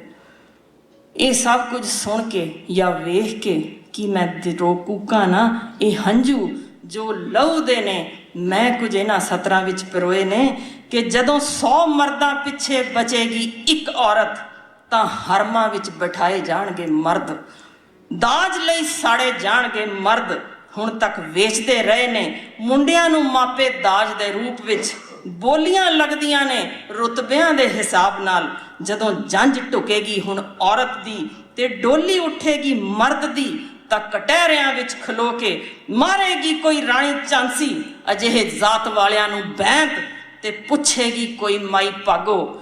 ਇਹ ਸਭ ਕੁਝ ਸੁਣ ਕੇ ਜਾਂ ਵੇਖ ਕੇ ਕਿ ਮੈਂ ਕੂਕਾਂ ਨਾ, ਇਹ ਹੰਝੂ ਜੋ ਲਹੂ ਦੇ ਨੇ, ਮੈਂ ਕੁਝ ਇਹਨਾਂ ਸਤਰਾਂ ਵਿੱਚ ਪਰੋਏ ਨੇ ਕਿ ਜਦੋਂ 100 ਮਰਦਾਂ ਪਿੱਛੇ ਬਚੇਗੀ ਇੱਕ ਔਰਤ, ਤਾਂ ਹਰਮਾਂ ਵਿੱਚ ਬਿਠਾਏ ਜਾਣਗੇ ਮਰਦ, ਦਾਜ ਲਈ ਸਾੜੇ ਜਾਣਗੇ ਮਰਦ। ਹੁਣ ਤੱਕ ਵੇਚਦੇ ਰਹੇ ਨੇ ਮੁੰਡਿਆਂ ਨੂੰ ਮਾਪੇ ਦਾਜ ਦੇ ਰੂਪ ਵਿੱਚ, ਬੋਲੀਆਂ ਲੱਗਦੀਆਂ ਨੇ ਰੁਤਬਿਆਂ ਦੇ ਹਿਸਾਬ ਨਾਲ। ਜਦੋਂ ਜੰਝ ਢੁਕੇਗੀ ਹੁਣ ਔਰਤ ਦੀ ਤੇ ਡੋਲੀ ਉੱਠੇਗੀ ਮਰਦ ਦੀ, ਤਾਂ ਕਟਹਿਰਿਆਂ ਵਿੱਚ ਖਲੋ ਕੇ ਮਾਰੇਗੀ ਕੋਈ ਰਾਣੀ ਝਾਂਸੀ ਅਜਿਹੇ ਜ਼ਾਤ ਵਾਲਿਆਂ ਨੂੰ ਬੈਂਤ, ਤੇ ਪੁੱਛੇਗੀ ਕੋਈ ਮਾਈ ਭਾਗੋ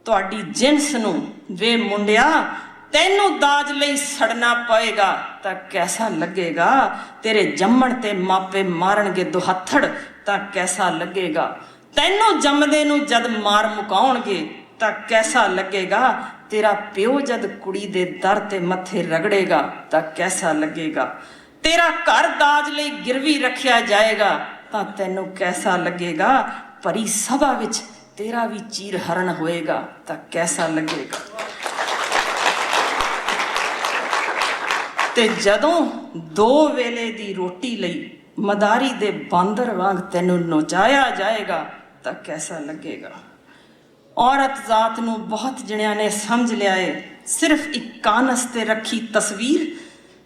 ਤੁਹਾਡੀ ਜਿਨਸ ਨੂੰ, ਵੇ ਮੁੰਡਿਆ ਤੈਨੂੰ ਦਾਜ ਲਈ ਸੜਨਾ ਪਏਗਾ ਤਾਂ ਕੈਸਾ ਲੱਗੇਗਾ, ਤੇਰੇ ਜੰਮਣ ਤੇ ਮਾਪੇ ਮਾਰਨਗੇ ਦੁਹੱਥੜ ਤਾਂ ਕੈਸਾ ਲੱਗੇਗਾ, ਤੈਨੂੰ ਜੰਮਦੇ ਨੂੰ ਜਦ ਮਾਰ ਮੁਕਾਉਣਗੇ ਤਾਂ ਕੈਸਾ ਲੱਗੇਗਾ, ਤੇਰਾ ਪਿਓ ਜਦ ਕੁੜੀ ਦੇ ਦਰ ਤੇ ਮੱਥੇ ਰਗੜੇਗਾ ਤਾਂ ਕੈਸਾ ਲੱਗੇਗਾ, ਤੇਰਾ ਘਰ ਦਾਜ ਲਈ ਗਿਰਵੀ ਰੱਖਿਆ ਜਾਏਗਾ ਤਾਂ ਤੈਨੂੰ ਕੈਸਾ ਲੱਗੇਗਾ, ਭਰੀ ਸਭਾ ਵਿੱਚ ਤੇਰਾ ਵੀ ਚੀਰ ਹਰਨ ਹੋਏਗਾ ਤਾਂ ਕੈਸਾ ਲੱਗੇਗਾ। ਤੇ ਜਦੋਂ 2 ਵੇਲੇ ਦੀ ਰੋਟੀ ਲਈ ਮਦਾਰੀ ਦੇ ਬਾਂਦਰ ਵਾਂਗ ਤੈਨੂੰ ਨੋਚਾਇਆ ਜਾਏਗਾ ਤਾਂ ਕੈਸਾ ਲੱਗੇਗਾ। ਔਰਤ ਜ਼ਾਤ ਨੂੰ ਬਹੁਤ ਜਣਿਆਂ ਨੇ ਸਮਝ ਲਿਆ ਏ, ਸਿਰਫ ਇੱਕ ਕਾਨਸ ਤੇ ਰੱਖੀ ਤਸਵੀਰ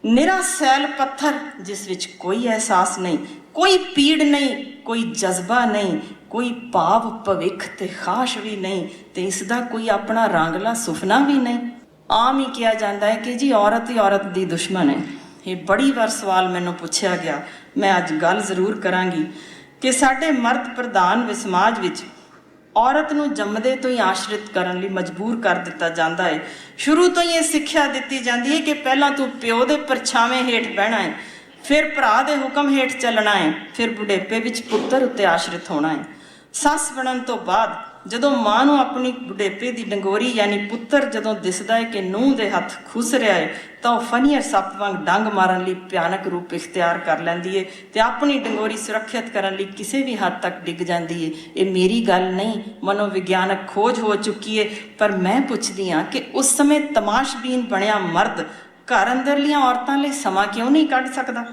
ਨਿਰਾ ਸੈਲ ਪੱਥਰ ਜਿਸ ਵਿੱਚ ਕੋਈ ਅਹਿਸਾਸ ਨਹੀਂ, ਕੋਈ ਪੀੜ ਨਹੀਂ, ਕੋਈ ਜਜ਼ਬਾ ਨਹੀਂ, ਕੋਈ ਭਾਵ ਭਵਿੱਖ ਤੇ ਖਾਸ਼ ਵੀ ਨਹੀਂ, ਤੇ ਇਸ ਦਾ ਕੋਈ ਆਪਣਾ ਰੰਗਲਾ ਸੁਪਨਾ ਵੀ ਨਹੀਂ। ਆਮ ਹੀ ਕਿਹਾ ਜਾਂਦਾ ਹੈ ਕਿ ਜੀ ਔਰਤ ਹੀ ਔਰਤ ਦੀ ਦੁਸ਼ਮਣ ਹੈ। ਇਹ ਬੜੀ ਵਾਰ ਸਵਾਲ ਮੈਨੂੰ ਪੁੱਛਿਆ ਗਿਆ। ਮੈਂ ਅੱਜ ਗੱਲ ਜ਼ਰੂਰ ਕਰਾਂਗੀ ਕਿ ਸਾਡੇ ਮਰਦ ਪ੍ਰਧਾਨ ਸਮਾਜ ਵਿੱਚ ਔਰਤ ਨੂੰ ਜੰਮਦੇ ਤੋਂ ਹੀ ਆਸ਼ਰਿਤ ਕਰਨ ਲਈ ਮਜਬੂਰ ਕਰ ਦਿੱਤਾ ਜਾਂਦਾ ਹੈ। ਸ਼ੁਰੂ ਤੋਂ ਹੀ ਇਹ ਸਿੱਖਿਆ ਦਿੱਤੀ ਜਾਂਦੀ ਹੈ ਕਿ ਪਹਿਲਾਂ ਤੂੰ ਪਿਓ ਦੇ ਪਰਛਾਵੇਂ ਹੇਠ ਬਹਿਣਾ ਹੈ, ਫਿਰ ਭਰਾ ਦੇ ਹੁਕਮ ਹੇਠ ਚੱਲਣਾ ਹੈ, ਫਿਰ ਬੁਢੇਪੇ ਵਿੱਚ ਪੁੱਤਰ ਉੱਤੇ ਆਸ਼ਰਿਤ ਹੋਣਾ ਹੈ। ਸੱਸ ਬਣਨ ਤੋਂ ਬਾਅਦ ਜਦੋਂ ਮਾਂ ਨੂੰ ਆਪਣੀ ਬੁਢੇਪੇ ਦੀ ਡੰਗੋਰੀ ਯਾਨੀ ਪੁੱਤਰ ਜਦੋਂ ਦਿਸਦਾ ਹੈ ਕਿ ਨੂੰਹ ਦੇ ਹੱਥ ਖੁੱਸ ਰਿਹਾ ਹੈ, ਤਾਂ ਉਹ ਫਨੀਅਰ ਸੱਪ ਵਾਂਗ ਡੰਗ ਮਾਰਨ ਲਈ ਭਿਆਨਕ ਰੂਪ ਇਖਤਿਆਰ ਕਰ ਲੈਂਦੀ ਹੈ ਤੇ ਆਪਣੀ ਡੰਗੋਰੀ ਸੁਰੱਖਿਅਤ ਕਰਨ ਲਈ ਕਿਸੇ ਵੀ ਹੱਦ ਤੱਕ ਡਿੱਗ ਜਾਂਦੀ ਹੈ। ਇਹ ਮੇਰੀ ਗੱਲ ਨਹੀਂ, ਮਨੋਵਿਗਿਆਨਕ ਖੋਜ ਹੋ ਚੁੱਕੀ ਹੈ। ਪਰ ਮੈਂ ਪੁੱਛਦੀ ਹਾਂ ਕਿ ਉਸ ਸਮੇਂ ਤਮਾਸ਼ਬੀਨ ਬਣਿਆ ਮਰਦ ਘਰ ਅੰਦਰਲੀਆਂ ਔਰਤਾਂ ਲਈ ਸਮਾਂ ਕਿਉਂ ਨਹੀਂ ਕੱਢ ਸਕਦਾ?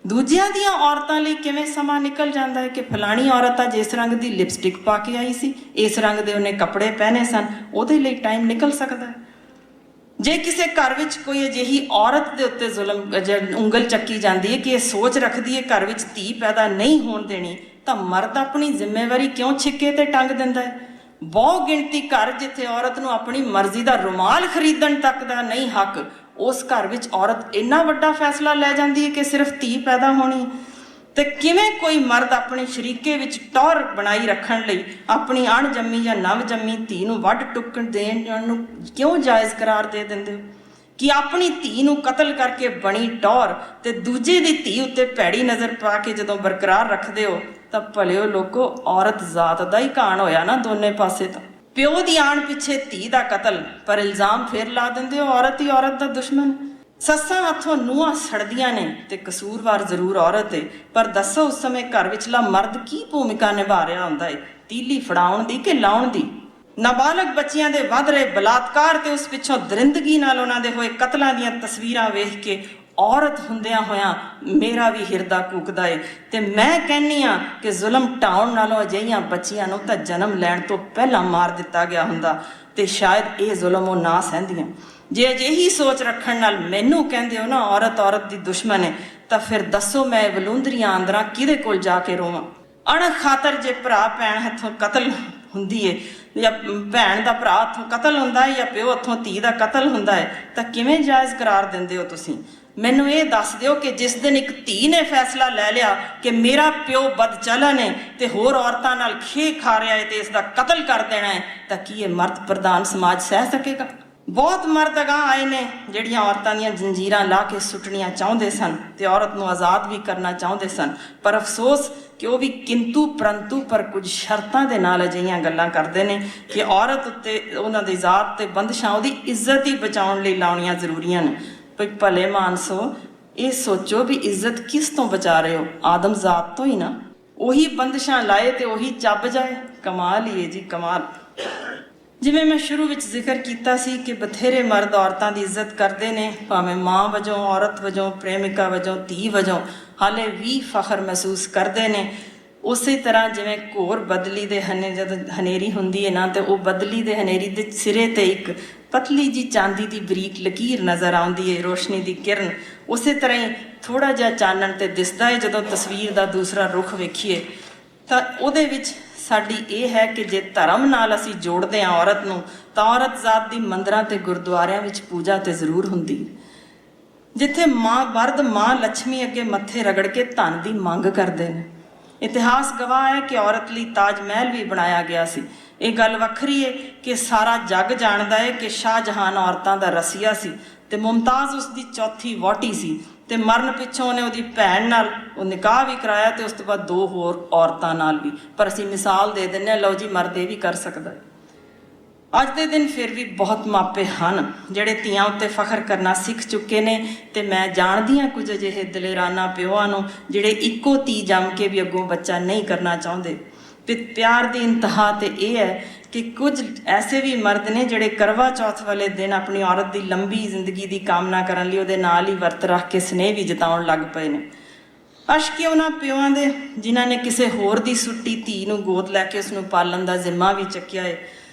ਦੂਜਿਆਂ ਦੀਆਂ ਔਰਤਾਂ ਲਈ ਕਿਵੇਂ ਸਮਾਂ ਨਿਕਲ ਜਾਂਦਾ ਹੈ ਕਿ ਫਲਾਣੀ ਔਰਤ ਅੱਜ ਇਸ ਰੰਗ ਦੀ ਲਿਪਸਟਿਕ ਪਾ ਕੇ ਆਈ ਸੀ, ਇਸ ਰੰਗ ਦੇ ਉਹਨੇ ਕੱਪੜੇ ਪਹਿਨੇ ਸਨ, ਉਹਦੇ ਲਈ ਟਾਈਮ ਨਿਕਲ ਸਕਦਾ ਹੈ। ਜੇ ਕਿਸੇ ਘਰ ਵਿੱਚ ਕੋਈ ਅਜਿਹੀ ਔਰਤ ਦੇ ਉੱਤੇ ਉਂਗਲ ਚੱਕੀ ਜਾਂਦੀ ਹੈ ਕਿ ਇਹ ਸੋਚ ਰੱਖਦੀ ਹੈ ਘਰ ਵਿੱਚ ਧੀ ਪੈਦਾ ਨਹੀਂ ਹੋਣ ਦੇਣੀ, ਤਾਂ ਮਰਦ ਆਪਣੀ ਜ਼ਿੰਮੇਵਾਰੀ ਕਿਉਂ ਛਿੱਕੇ ਤੇ ਟੰਗ ਦਿੰਦਾ ਹੈ? ਬਹੁ ਗਿਣਤੀ ਘਰ ਜਿੱਥੇ ਔਰਤ ਨੂੰ ਆਪਣੀ ਮਰਜ਼ੀ ਦਾ ਰੁਮਾਲ ਖਰੀਦਣ ਤੱਕ ਦਾ ਨਹੀਂ ਹੱਕ, ਉਸ ਘਰ ਵਿੱਚ ਔਰਤ ਇੰਨਾ ਵੱਡਾ ਫੈਸਲਾ ਲੈ ਜਾਂਦੀ ਹੈ ਕਿ ਸਿਰਫ ਧੀ ਪੈਦਾ ਹੋਣੀ। ਤੇ ਕਿਵੇਂ ਕੋਈ ਮਰਦ ਆਪਣੇ ਸ਼ਰੀਕੇ ਵਿੱਚ ਟੌਰ ਬਣਾਈ ਰੱਖਣ ਲਈ ਆਪਣੀ ਅਣਜੰਮੀ ਜਾਂ ਨਵਜੰਮੀ ਧੀ ਨੂੰ ਵੱਢ ਟੁੱਕ ਦੇਣ ਨੂੰ ਕਿਉਂ ਜਾਇਜ਼ ਕਰਾਰ ਦੇ ਦਿੰਦੇ ਹੋ? ਕਿ ਆਪਣੀ ਧੀ ਨੂੰ ਕਤਲ ਕਰਕੇ ਬਣੀ ਟੌਰ ਤੇ ਦੂਜੇ ਦੀ ਧੀ ਉੱਤੇ ਭੈੜੀ ਨਜ਼ਰ ਪਾ ਕੇ ਜਦੋਂ ਬਰਕਰਾਰ ਰੱਖਦੇ ਹੋ, ਤਾਂ ਭਲਿਓ ਲੋਕੋ, ਔਰਤ ਜ਼ਾਤ ਦਾ ਹੀ ਘਾਣ ਹੋਇਆ ਨਾ ਦੋਨੇ ਪਾਸੇ। ਤਾਂ ਪਿਓ ਦੀ ਆਣ ਪਿੱਛੇ ਧੀ ਦਾ ਕਤਲ, ਪਰ ਇਲਜ਼ਾਮ ਫਿਰ ਲਾ ਦਿੰਦੇ ਹੋ ਔਰਤ ਹੀ ਔਰਤ ਦਾ ਦੁਸ਼ਮਣ। ਸੱਸਾਂ ਹੱਥੋਂ ਨੂੰਹਾਂ ਸੜਦੀਆਂ ਨੇ ਤੇ ਕਸੂਰਵਾਰ ਜ਼ਰੂਰ ਔਰਤ ਹੈ, ਪਰ ਦੱਸੋ ਉਸ ਸਮੇਂ ਘਰ ਵਿਚਲਾ ਮਰਦ ਕੀ ਭੂਮਿਕਾ ਨਿਭਾ ਰਿਹਾ ਹੁੰਦਾ ਹੈ? ਤੀਲੀ ਫੜਾਉਣ ਦੀ ਕਿ ਲਾਉਣ ਦੀ? ਨਾਬਾਲਗ ਬੱਚਿਆਂ ਦੇ ਵੱਧ ਰਹੇ ਬਲਾਤਕਾਰ ਤੇ ਉਸ ਪਿੱਛੋਂ ਦਰਿੰਦਗੀ ਨਾਲ ਉਹਨਾਂ ਦੇ ਹੋਏ ਕਤਲਾਂ ਦੀਆਂ ਤਸਵੀਰਾਂ ਵੇਖ ਕੇ ਔਰਤ ਹੁੰਦਿਆਂ ਹੋਇਆਂ ਮੇਰਾ ਵੀ ਹਿਰਦਾ ਕੂਕਦਾ ਏ। ਤੇ ਮੈਂ ਕਹਿੰਦੀ ਹਾਂ ਕਿ ਜ਼ੁਲਮ ਢਾਉਣ ਨਾਲੋਂ ਅਜਿਹੀਆਂ ਬੱਚੀਆਂ ਨੂੰ ਤਾਂ ਜਨਮ ਲੈਣ ਤੋਂ ਪਹਿਲਾਂ ਮਾਰ ਦਿੱਤਾ ਗਿਆ ਹੁੰਦਾ ਤੇ ਸ਼ਾਇਦ ਇਹ ਜ਼ੁਲਮ ਉਹ ਨਾ ਸਹਿੰਦੀਆਂ। ਜੇ ਅਜਿਹੀ ਸੋਚ ਰੱਖਣ ਨਾਲ ਮੈਨੂੰ ਕਹਿੰਦੇ ਹੋ ਨਾ ਔਰਤ ਔਰਤ ਦੀ ਦੁਸ਼ਮਣ ਹੈ, ਤਾਂ ਫਿਰ ਦੱਸੋ ਮੈਂ ਵਲੂੰਦਰੀਆਂ ਅੰਦਰਾਂ ਕਿਹਦੇ ਕੋਲ ਜਾ ਕੇ ਰੋਵਾਂ? ਅਣਖ ਖਾਤਰ ਜੇ ਭਰਾ ਭੈਣ ਹੱਥੋਂ ਕਤਲ ਹੁੰਦੀ ਏ, ਜਾਂ ਭੈਣ ਦਾ ਭਰਾ ਹੱਥੋਂ ਕਤਲ ਹੁੰਦਾ ਹੈ, ਜਾਂ ਪਿਓ ਹੱਥੋਂ ਧੀ ਦਾ ਕਤਲ ਹੁੰਦਾ ਹੈ, ਤਾਂ ਕਿਵੇਂ ਜਾਇਜ਼ ਕਰਾਰ ਦਿੰਦੇ ਹੋ ਤੁਸੀਂ? ਮੈਨੂੰ ਇਹ ਦੱਸ ਦਿਓ ਕਿ ਜਿਸ ਦਿਨ ਇੱਕ ਧੀ ਨੇ ਫੈਸਲਾ ਲੈ ਲਿਆ ਕਿ ਮੇਰਾ ਪਿਓ ਬਦਚਲਨ ਹੈ ਤੇ ਹੋਰ ਔਰਤਾਂ ਨਾਲ ਖੇ ਖਾ ਰਿਹਾ ਹੈ ਤੇ ਇਸ ਦਾ ਕਤਲ ਕਰ ਦੇਣਾ ਹੈ, ਤਾਂ ਕੀ ਇਹ ਮਰਦ ਪ੍ਰਧਾਨ ਸਮਾਜ ਸਹਿ ਸਕੇਗਾ? ਬਹੁਤ ਮਰਦ ਅਗਾਂਹ ਆਏ ਨੇ ਜਿਹੜੀਆਂ ਔਰਤਾਂ ਦੀਆਂ ਜੰਜੀਰਾਂ ਲਾ ਕੇ ਸੁੱਟਣੀਆਂ ਚਾਹੁੰਦੇ ਸਨ ਤੇ ਔਰਤ ਨੂੰ ਆਜ਼ਾਦ ਵੀ ਕਰਨਾ ਚਾਹੁੰਦੇ ਸਨ, ਪਰ ਅਫਸੋਸ ਕਿ ਉਹ ਵੀ ਕਿੰਤੂ ਪਰੰਤੂ ਪਰ ਕੁਝ ਸ਼ਰਤਾਂ ਦੇ ਨਾਲ ਅਜਿਹੀਆਂ ਗੱਲਾਂ ਕਰਦੇ ਨੇ ਕਿ ਔਰਤ ਉੱਤੇ ਉਹਨਾਂ ਦੀ ਜ਼ਾਤ ਤੇ ਬੰਦਸ਼ਾਂ ਉਹਦੀ ਇੱਜ਼ਤ ਹੀ ਬਚਾਉਣ ਲਈ ਲਾਉਣੀਆਂ ਜ਼ਰੂਰੀਆਂ ਨੇ। ਭਈ ਭਲੇ ਮਾਨਸੋ, ਇਹ ਸੋਚੋ ਵੀ ਇੱਜ਼ਤ ਕਿਸ ਤੋਂ ਬਚਾ ਰਹੇ ਹੋ? ਆਦਮ ਜ਼ਾਤ ਤੋਂ ਹੀ ਨਾ। ਉਹੀ ਬੰਦਸ਼ਾਂ ਲਾਏ ਤੇ ਉਹੀ ਚੱਬ ਜਾਏ। ਕਮਾਲ ਹੀ ਹੈ ਜੀ, ਕਮਾਲ। ਜਿਵੇਂ ਮੈਂ ਸ਼ੁਰੂ ਵਿੱਚ ਜ਼ਿਕਰ ਕੀਤਾ ਸੀ ਕਿ ਬਥੇਰੇ ਮਰਦ ਔਰਤਾਂ ਦੀ ਇੱਜ਼ਤ ਕਰਦੇ ਨੇ, ਭਾਵੇਂ ਮਾਂ ਵਜੋਂ, ਔਰਤ ਵਜੋਂ, ਪ੍ਰੇਮਿਕਾ ਵਜੋਂ, ਧੀ ਵਜੋਂ, ਹਾਲੇ ਵੀ ਫਖਰ ਮਹਿਸੂਸ ਕਰਦੇ ਨੇ। ਉਸੇ ਤਰ੍ਹਾਂ ਜਿਵੇਂ ਘੋਰ ਬਦਲੀ ਦੇ ਜਦੋਂ ਹਨੇਰੀ ਹੁੰਦੀ ਹੈ ਨਾ, ਤੇ ਉਹ ਬਦਲੀ ਦੇ ਹਨੇਰੀ ਦੇ ਸਿਰੇ ਤੇ ਇੱਕ ਪਤਲੀ ਜੀ ਚਾਂਦੀ ਦੀ ਬਰੀਕ ਲਕੀਰ ਨਜ਼ਰ ਆਉਂਦੀ ਹੈ, ਰੋਸ਼ਨੀ ਦੀ ਕਿਰਨ। ਉਸੇ ਤਰ੍ਹਾਂ ਹੀ ਥੋੜ੍ਹਾ ਜਿਹਾ ਚਾਨਣ ਤੇ ਦਿਸਦਾ ਹੈ ਜਦੋਂ ਤਸਵੀਰ ਦਾ ਦੂਸਰਾ ਰੁਖ ਵੇਖੀਏ, ਤਾਂ ਉਹਦੇ ਵਿੱਚ ਸਾਡੀ ਇਹ ਹੈ ਕਿ ਜੇ ਧਰਮ ਨਾਲ ਅਸੀਂ ਜੋੜਦੇ ਹਾਂ ਔਰਤ ਨੂੰ, ਤਾਂ ਔਰਤ ਜ਼ਾਤ ਦੀ ਮੰਦਰਾਂ ਤੇ ਗੁਰਦੁਆਰਿਆਂ ਵਿੱਚ ਪੂਜਾ ਤੇ ਜ਼ਰੂਰ ਹੁੰਦੀ। ਜਿੱਥੇ ਮਰਦ ਮਾਂ ਲక్ష్ਮੀ ਅੱਗੇ ਮੱਥੇ ਰਗੜ ਕੇ ਧਨ ਦੀ ਮੰਗ ਕਰਦੇ ਨੇ। ਇਤਿਹਾਸ ਗਵਾਹ ਹੈ ਕਿ ਔਰਤ ਲਈ ਤਾਜ ਮਹਿਲ ਵੀ ਬਣਾਇਆ ਗਿਆ ਸੀ। ਇਹ ਗੱਲ ਵੱਖਰੀ ਹੈ ਕਿ ਸਾਰਾ ਜੱਗ ਜਾਣਦਾ ਹੈ ਕਿ ਸ਼ਾਹਜਹਾਨ ਔਰਤਾਂ ਦਾ ਰਸੀਆ ਸੀ ਤੇ ਮੁਮਤਾਜ਼ ਉਸ ਦੀ ਚੌਥੀ ਵਹੁਟੀ ਸੀ, ਤੇ ਮਰਨ ਪਿੱਛੋਂ ਉਹਨੇ ਉਹਦੀ ਭੈਣ ਨਾਲ ਉਹ ਨਿਕਾਹ ਵੀ ਕਰਾਇਆ ਤੇ ਉਸ ਤੋਂ ਬਾਅਦ 2 ਹੋਰ ਔਰਤਾਂ ਨਾਲ ਵੀ। ਪਰ ਅਸੀਂ ਮਿਸਾਲ ਦੇ ਦਿੰਦੇ ਹਾਂ, ਲਓ ਜੀ ਮਰਦ ਇਹ ਵੀ ਕਰ ਸਕਦਾ ਹੈ। ਅੱਜ ਦੇ ਦਿਨ ਫਿਰ ਵੀ ਬਹੁਤ ਮਾਪੇ ਹਨ ਜਿਹੜੇ ਧੀਆਂ ਉੱਤੇ ਫਖਰ ਕਰਨਾ ਸਿੱਖ ਚੁੱਕੇ ਨੇ, ਤੇ ਮੈਂ ਜਾਣਦੀ ਹਾਂ ਕੁਝ ਅਜਿਹੇ ਦਲੇਰਾਨਾ ਪਿਓਆਂ ਨੂੰ ਜਿਹੜੇ ਇੱਕੋ ਧੀ ਜੰਮ ਕੇ ਵੀ ਅੱਗੋਂ ਬੱਚਾ ਨਹੀਂ ਕਰਨਾ ਚਾਹੁੰਦੇ। ਤੇ ਪਿਆਰ ਦੀ ਇੰਤਹਾ ਤੇ ਇਹ ਹੈ ਕਿ ਕੁਝ ਐਸੇ ਵੀ ਮਰਦ ਨੇ ਜਿਹੜੇ ਕਰਵਾ ਚੌਥ ਵਾਲੇ ਦਿਨ ਆਪਣੀ ਔਰਤ ਦੀ ਲੰਬੀ ਜ਼ਿੰਦਗੀ ਦੀ ਕਾਮਨਾ ਕਰਨ ਲਈ ਉਹਦੇ ਨਾਲ ਹੀ ਵਰਤ ਰੱਖ ਕੇ ਸਨੇਹ ਵੀ ਜਤਾਉਣ ਲੱਗ ਪਏ ਨੇ। ਅਸ਼ਕੇ ਉਹਨਾਂ ਪਿਓਆਂ ਦੇ ਜਿਨ੍ਹਾਂ ਨੇ ਕਿਸੇ ਹੋਰ ਦੀ ਸੁੱਟੀ ਧੀ ਨੂੰ ਗੋਦ ਲੈ ਕੇ ਉਸਨੂੰ ਪਾਲਣ ਦਾ ਜ਼ਿੰਮਾ ਵੀ ਚੱਕਿਆ ਹੈ।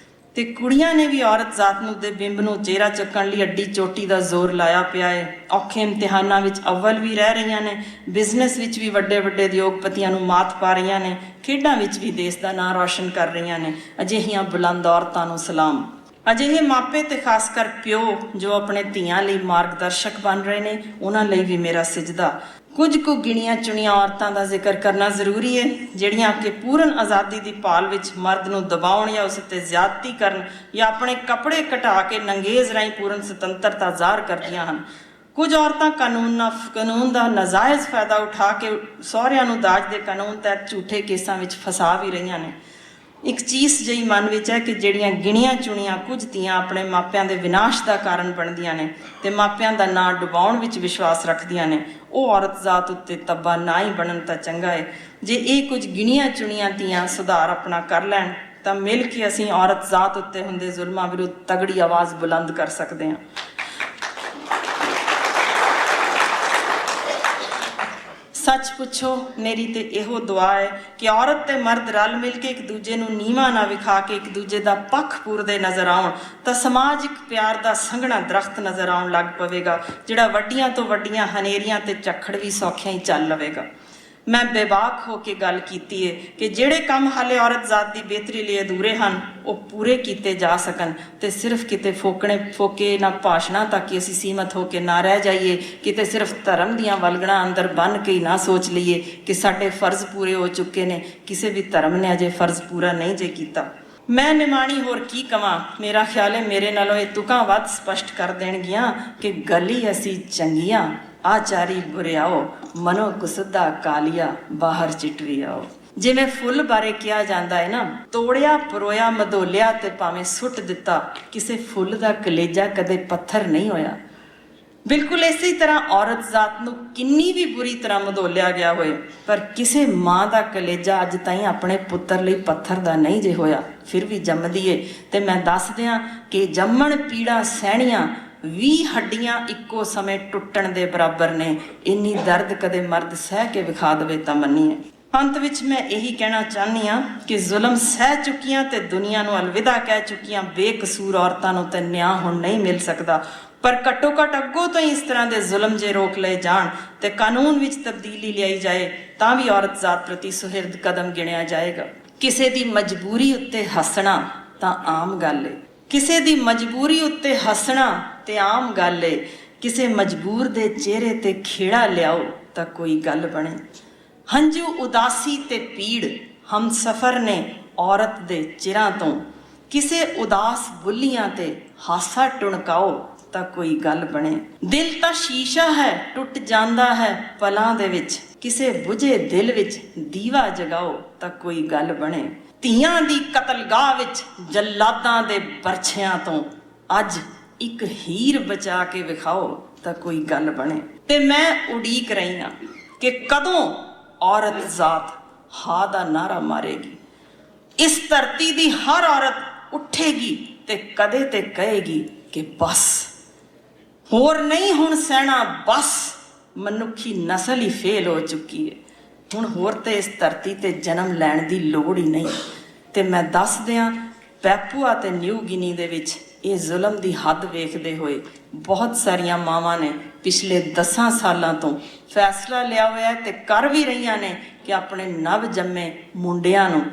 ਤੇ ਕੁੜੀਆਂ ਨੇ ਵੀ ਔਰਤ ਜ਼ਾਤ ਨੂੰ ਦੇ ਬਿੰਬ ਨੂੰ ਚਿਹਰਾ ਚੱਕਣ ਲਈ ਅੱਡੀ ਚੋਟੀ ਦਾ ਜ਼ੋਰ ਲਾਇਆ ਪਿਆ ਹੈ। ਔਖੇ ਇਮਤਿਹਾਨਾਂ ਵਿੱਚ ਅਵਲ ਵੀ ਰਹਿ ਰਹੀਆਂ ਨੇ, ਬਿਜ਼ਨਸ ਵਿੱਚ ਵੀ ਵੱਡੇ ਵੱਡੇ ਉਦਯੋਗਪਤੀਆਂ ਨੂੰ ਮਾਤ ਪਾ ਰਹੀਆਂ ਨੇ, ਖੇਡਾਂ ਵਿੱਚ ਵੀ ਦੇਸ਼ ਦਾ ਨਾਂ ਰੌਸ਼ਨ ਕਰ ਰਹੀਆਂ ਨੇ। ਅਜਿਹੀਆਂ ਬੁਲੰਦ ਔਰਤਾਂ ਨੂੰ ਸਲਾਮ। ਅਜਿਹੇ ਮਾਪੇ ਤੇ ਖਾਸ ਕਰ ਪਿਓ ਜੋ ਆਪਣੇ ਧੀਆਂ ਲਈ ਮਾਰਗਦਰਸ਼ਕ ਬਣ ਰਹੇ ਨੇ, ਉਹਨਾਂ ਲਈ ਵੀ ਮੇਰਾ ਸਿਜਦਾ। ਕੁਝ ਕੁ ਗਿਣੀਆਂ ਚੁਣੀਆਂ ਔਰਤਾਂ ਦਾ ਜ਼ਿਕਰ ਕਰਨਾ ਜ਼ਰੂਰੀ ਹੈ, ਜਿਹੜੀਆਂ ਕਿ ਪੂਰਨ ਆਜ਼ਾਦੀ ਦੀ ਭਾਲ ਵਿੱਚ ਮਰਦ ਨੂੰ ਦਬਾਉਣ ਜਾਂ ਉਸ ਉੱਤੇ ਜ਼ਿਆਦਤੀ ਕਰਨ ਜਾਂ ਆਪਣੇ ਕੱਪੜੇ ਘਟਾ ਕੇ ਨੰਗੇਜ਼ ਰਾਹੀਂ ਪੂਰਨ ਸੁਤੰਤਰਤਾ ਜ਼ਾਹਰ ਕਰਦੀਆਂ ਹਨ। ਕੁਝ ਔਰਤਾਂ ਕਾਨੂੰਨ ਦਾ ਨਾਜਾਇਜ਼ ਫਾਇਦਾ ਉਠਾ ਕੇ ਸਹੁਰਿਆਂ ਨੂੰ ਦਾਜ ਦੇ ਕਾਨੂੰਨ ਤਹਿਤ ਝੂਠੇ ਕੇਸਾਂ ਵਿੱਚ ਫਸਾ ਵੀ ਰਹੀਆਂ ਨੇ। ਇੱਕ ਚੀਜ਼ ਜਿਹੀ ਮਨ ਵਿੱਚ ਹੈ ਕਿ ਜਿਹੜੀਆਂ ਗਿਣੀਆਂ ਚੁਣੀਆਂ ਕੁਝ ਧੀਆਂ ਆਪਣੇ ਮਾਪਿਆਂ ਦੇ ਵਿਨਾਸ਼ ਦਾ ਕਾਰਨ ਬਣਦੀਆਂ ਨੇ ਤੇ ਮਾਪਿਆਂ ਦਾ ਨਾਂ ਡੁਬਾਉਣ ਵਿੱਚ ਵਿਸ਼ਵਾਸ ਰੱਖਦੀਆਂ ਨੇ, ਉਹ ਔਰਤ ਜ਼ਾਤ ਉੱਤੇ ਤੱਬਾ ਨਾ ਹੀ ਬਣਨ ਤਾਂ ਚੰਗਾ ਹੈ। ਜੇ ਇਹ ਕੁਝ ਗਿਣੀਆਂ ਚੁਣੀਆਂ ਧੀਆਂ ਸੁਧਾਰ ਆਪਣਾ ਕਰ ਲੈਣ ਤਾਂ ਮਿਲ ਕੇ ਅਸੀਂ ਔਰਤ ਜ਼ਾਤ ਉੱਤੇ ਹੁੰਦੇ ਜ਼ੁਲਮਾਂ ਵਿਰੁੱਧ ਤਗੜੀ ਆਵਾਜ਼ ਬੁਲੰਦ ਕਰ ਸਕਦੇ ਹਾਂ। ਸੱਚ ਪੁੱਛੋ, ਮੇਰੀ ਤੇ ਇਹੋ ਦੁਆ ਹੈ ਕਿ ਔਰਤ ਤੇ ਮਰਦ ਰਲ ਮਿਲ ਕੇ ਇੱਕ ਦੂਜੇ ਨੂੰ ਨੀਵਾਂ ਨਾ ਵਿਖਾ ਕੇ ਇੱਕ ਦੂਜੇ ਦਾ ਪੱਖ ਪੂਰਦੇ ਨਜ਼ਰ ਆਉਣ ਤਾਂ ਸਮਾਜ ਇੱਕ ਪਿਆਰ ਦਾ ਸੰਘਣਾ ਦਰਖਤ ਨਜ਼ਰ ਆਉਣ ਲੱਗ ਪਵੇਗਾ, ਜਿਹੜਾ ਵੱਡੀਆਂ ਤੋਂ ਵੱਡੀਆਂ ਹਨੇਰੀਆਂ ਤੇ ਝੱਖੜ ਵੀ ਸੌਖਿਆਂ ਹੀ ਚੱਲ ਲਵੇਗਾ। ਮੈਂ ਬੇਬਾਕ ਹੋ ਕੇ ਗੱਲ ਕੀਤੀ ਹੈ ਕਿ ਜਿਹੜੇ ਕੰਮ ਹਾਲੇ ਔਰਤ ਜ਼ਾਤ ਦੀ ਬਿਹਤਰੀ ਲਈ ਅਧੂਰੇ ਹਨ, ਉਹ ਪੂਰੇ ਕੀਤੇ ਜਾ ਸਕਣ ਤੇ ਸਿਰਫ ਕਿਤੇ ਫੋਕੇ ਨਾ ਭਾਸ਼ਣਾਂ ਤੱਕ ਹੀ ਅਸੀਂ ਸੀਮਤ ਹੋ ਕੇ ਨਾ ਰਹਿ ਜਾਈਏ, ਕਿਤੇ ਸਿਰਫ ਧਰਮ ਦੀਆਂ ਵਲਗਣਾਂ ਅੰਦਰ ਬੰਨ੍ਹ ਕੇ ਹੀ ਨਾ ਸੋਚ ਲਈਏ ਕਿ ਸਾਡੇ ਫਰਜ਼ ਪੂਰੇ ਹੋ ਚੁੱਕੇ ਨੇ। ਕਿਸੇ ਵੀ ਧਰਮ ਨੇ ਅਜੇ ਫਰਜ਼ ਪੂਰਾ ਨਹੀਂ ਜੇ ਕੀਤਾ। ਮੈਂ ਨਿਮਾਣੀ ਹੋਰ ਕੀ ਕਵਾਂ, ਮੇਰਾ ਖਿਆਲ ਹੈ ਮੇਰੇ ਨਾਲੋਂ ਇਹ ਤੁਕਾਂ ਵੱਧ ਸਪਸ਼ਟ ਕਰ ਦੇਣਗੀਆਂ ਕਿ ਗਲੀ ਅਸੀਂ ਚੰਗੀਆਂ, ਆਚਾਰੀ ਬੁਰਿਆਓ, ਮਨੋ ਕੁਸਦਾ ਕਾਲੀਆ, ਬਾਹਰ ਚਿਟਵੀ ਆਓ। ਜਿਵੇਂ ਫੁੱਲ ਬਾਰੇ ਕਿਹਾ ਜਾਂਦਾ ਹੈ ਨਾ, ਤੋੜਿਆ ਪਰੋਇਆ ਮਧੋਲਿਆ ਤੇ ਭਾਵੇਂ ਸੁੱਟ ਦਿੱਤਾ, ਕਿਸੇ ਫੁੱਲ ਦਾ ਕਲੇਜਾ ਕਦੇ ਪੱਥਰ ਨਹੀਂ ਹੋਇਆ। ਬਿਲਕੁਲ ਇਸੇ ਤਰ੍ਹਾਂ ਔਰਤ ਜ਼ਾਤ ਨੂੰ ਕਿੰਨੀ ਵੀ ਬੁਰੀ ਤਰ੍ਹਾਂ ਮਧੋਲਿਆ ਗਿਆ ਹੋਏ, ਪਰ ਕਿਸੇ ਮਾਂ ਦਾ ਕਲੇਜਾ ਅੱਜ ਤਾਈਂ ਆਪਣੇ ਪੁੱਤਰ ਲਈ ਪੱਥਰ ਦਾ ਨਹੀਂ ਜੇ ਹੋਇਆ, ਫਿਰ ਵੀ ਜੰਮਦੀ ਏ। ਤੇ ਮੈਂ ਦੱਸ ਦਿਆਂ ਕਿ ਜੰਮਣ ਪੀੜਾਂ ਸਹਿਣੀਆਂ 20 ਹੱਡੀਆਂ ਇੱਕੋ ਸਮੇਂ ਟੁੱਟਣ ਦੇ ਬਰਾਬਰ ਨੇ। ਇੰਨੀ ਦਰਦ ਕਦੇ ਮਰਦ ਸਹਿ ਕੇ ਵਿਖਾ ਦੇਵੇ ਤਾਂ ਮੰਨੀਏ। ਅੰਤ ਵਿੱਚ ਮੈਂ ਇਹੀ ਕਹਿਣਾ ਚਾਹੁੰਦੀ ਹਾਂ ਕਿ ਜ਼ੁਲਮ ਸਹਿ ਚੁੱਕੀਆਂ ਤੇ ਦੁਨੀਆ ਨੂੰ ਅਲਵਿਦਾ ਕਹਿ ਚੁੱਕੀਆਂ ਬੇਕਸੂਰ ਔਰਤਾਂ ਨੂੰ ਤਾਂ ਨਿਆਂ ਹੁਣ ਨਹੀਂ ਮਿਲ ਸਕਦਾ, ਪਰ ਘੱਟੋ ਘੱਟ ਅੱਗੋਂ ਤੋਂ ਹੀ ਇਸ ਤਰ੍ਹਾਂ ਦੇ ਜ਼ੁਲਮ ਜੇ ਰੋਕ ਲਏ ਜਾਣ ਤੇ ਕਾਨੂੰਨ ਵਿੱਚ ਤਬਦੀਲੀ ਲਿਆਈ ਜਾਏ ਤਾਂ ਵੀ ਔਰਤ ਜ਼ਾਤ ਪ੍ਰਤੀ ਸੁਹਿਰਦ ਕਦਮ ਗਿਣਿਆ ਜਾਏਗਾ। ਕਿਸੇ ਦੀ ਮਜਬੂਰੀ ਉੱਤੇ ਹੱਸਣਾ ਤਾਂ ਆਮ ਗੱਲ ਏ, ਕਿਸੇ ਦੀ ਮਜਬੂਰੀ ਉੱਤੇ ਹੱਸਣਾ ਤੇ ਆਮ ਗੱਲ ਏ। ਕਿਸੇ ਮਜਬੂਰ ਦੇ ਚਿਹਰੇ ਤੇ ਖੇੜਾ ਲਿਆਓ ਤਾਂ ਕੋਈ ਗੱਲ ਬਣੇ। ਹੰਝੂ ਉਦਾਸੀ ਤੇ ਪੀੜ ਹਮਸਫਰ ਨੇ ਔਰਤ ਦੇ ਚਿਰਾਂ ਤੋਂ, ਕਿਸੇ ਉਦਾਸ ਬੁੱਲੀਆਂ ਤੇ ਹਾਸਾ ਟੁਣਕਾਓ ਤਾਂ ਕੋਈ ਗੱਲ ਬਣੇ। ਦਿਲ ਤਾਂ ਸ਼ੀਸ਼ਾ ਹੈ, ਟੁੱਟ ਜਾਂਦਾ ਹੈ ਪਲਾਂ ਦੇ ਵਿੱਚ, ਕਿਸੇ ਬੁਝੇ ਦਿਲ ਵਿੱਚ ਦੀਵਾ ਜਗਾਓ ਤਾਂ ਕੋਈ ਗੱਲ ਬਣੇ। ਧੀਆਂ ਦੀ ਕਤਲਗਾਹ ਵਿੱਚ ਜੱਲਾਦਾਂ ਦੇ ਬਰਛਿਆਂ ਤੋਂ ਅੱਜ ਇੱਕ ਹੀਰ ਬਚਾ ਕੇ ਵਿਖਾਓ ਤਾਂ ਕੋਈ ਗੱਲ ਬਣੇ। ਤੇ ਮੈਂ ਉਡੀਕ ਰਹੀ ਹਾਂ ਕਿ ਕਦੋਂ ਔਰਤ ਜ਼ਾਤ ਹਾਂ ਦਾ ਨਾਰਾ ਮਾਰੇਗੀ। ਇਸ ਧਰਤੀ ਦੀ ਹਰ ਔਰਤ ਉੱਠੇਗੀ ਤੇ ਕਦੇ ਤੇ ਕਹੇਗੀ ਕਿ ਬਸ, ਹੋਰ ਨਹੀਂ ਹੁਣ ਸਹਿਣਾ, ਬਸ ਮਨੁੱਖੀ ਨਸਲ ਹੀ ਫੇਲ ਹੋ ਚੁੱਕੀ ਹੈ, ਹੁਣ ਹੋਰ ਤੇ ਇਸ ਧਰਤੀ ਤੇ ਜਨਮ ਲੈਣ ਦੀ ਲੋੜ ਹੀ ਨਹੀਂ। ਤੇ ਮੈਂ ਦੱਸ ਦਿਆਂ, ਪੈਪੂਆ ਤੇ ਨਿਊ ਗਿਨੀ ਦੇ ਵਿੱਚ ਇਹ ਜ਼ੁਲਮ ਦੀ ਹੱਦ ਵੇਖਦੇ ਹੋਏ ਬਹੁਤ ਸਾਰੀਆਂ ਮਾਵਾਂ ਨੇ ਪਿਛਲੇ 10 ਸਾਲਾਂ ਤੋਂ ਫੈਸਲਾ ਲਿਆ ਹੋਇਆ ਤੇ ਕਰ ਵੀ ਰਹੀਆਂ ਨੇ ਕਿ ਆਪਣੇ ਨਵ ਜੰਮੇ ਮੁੰਡਿਆਂ ਨੂੰ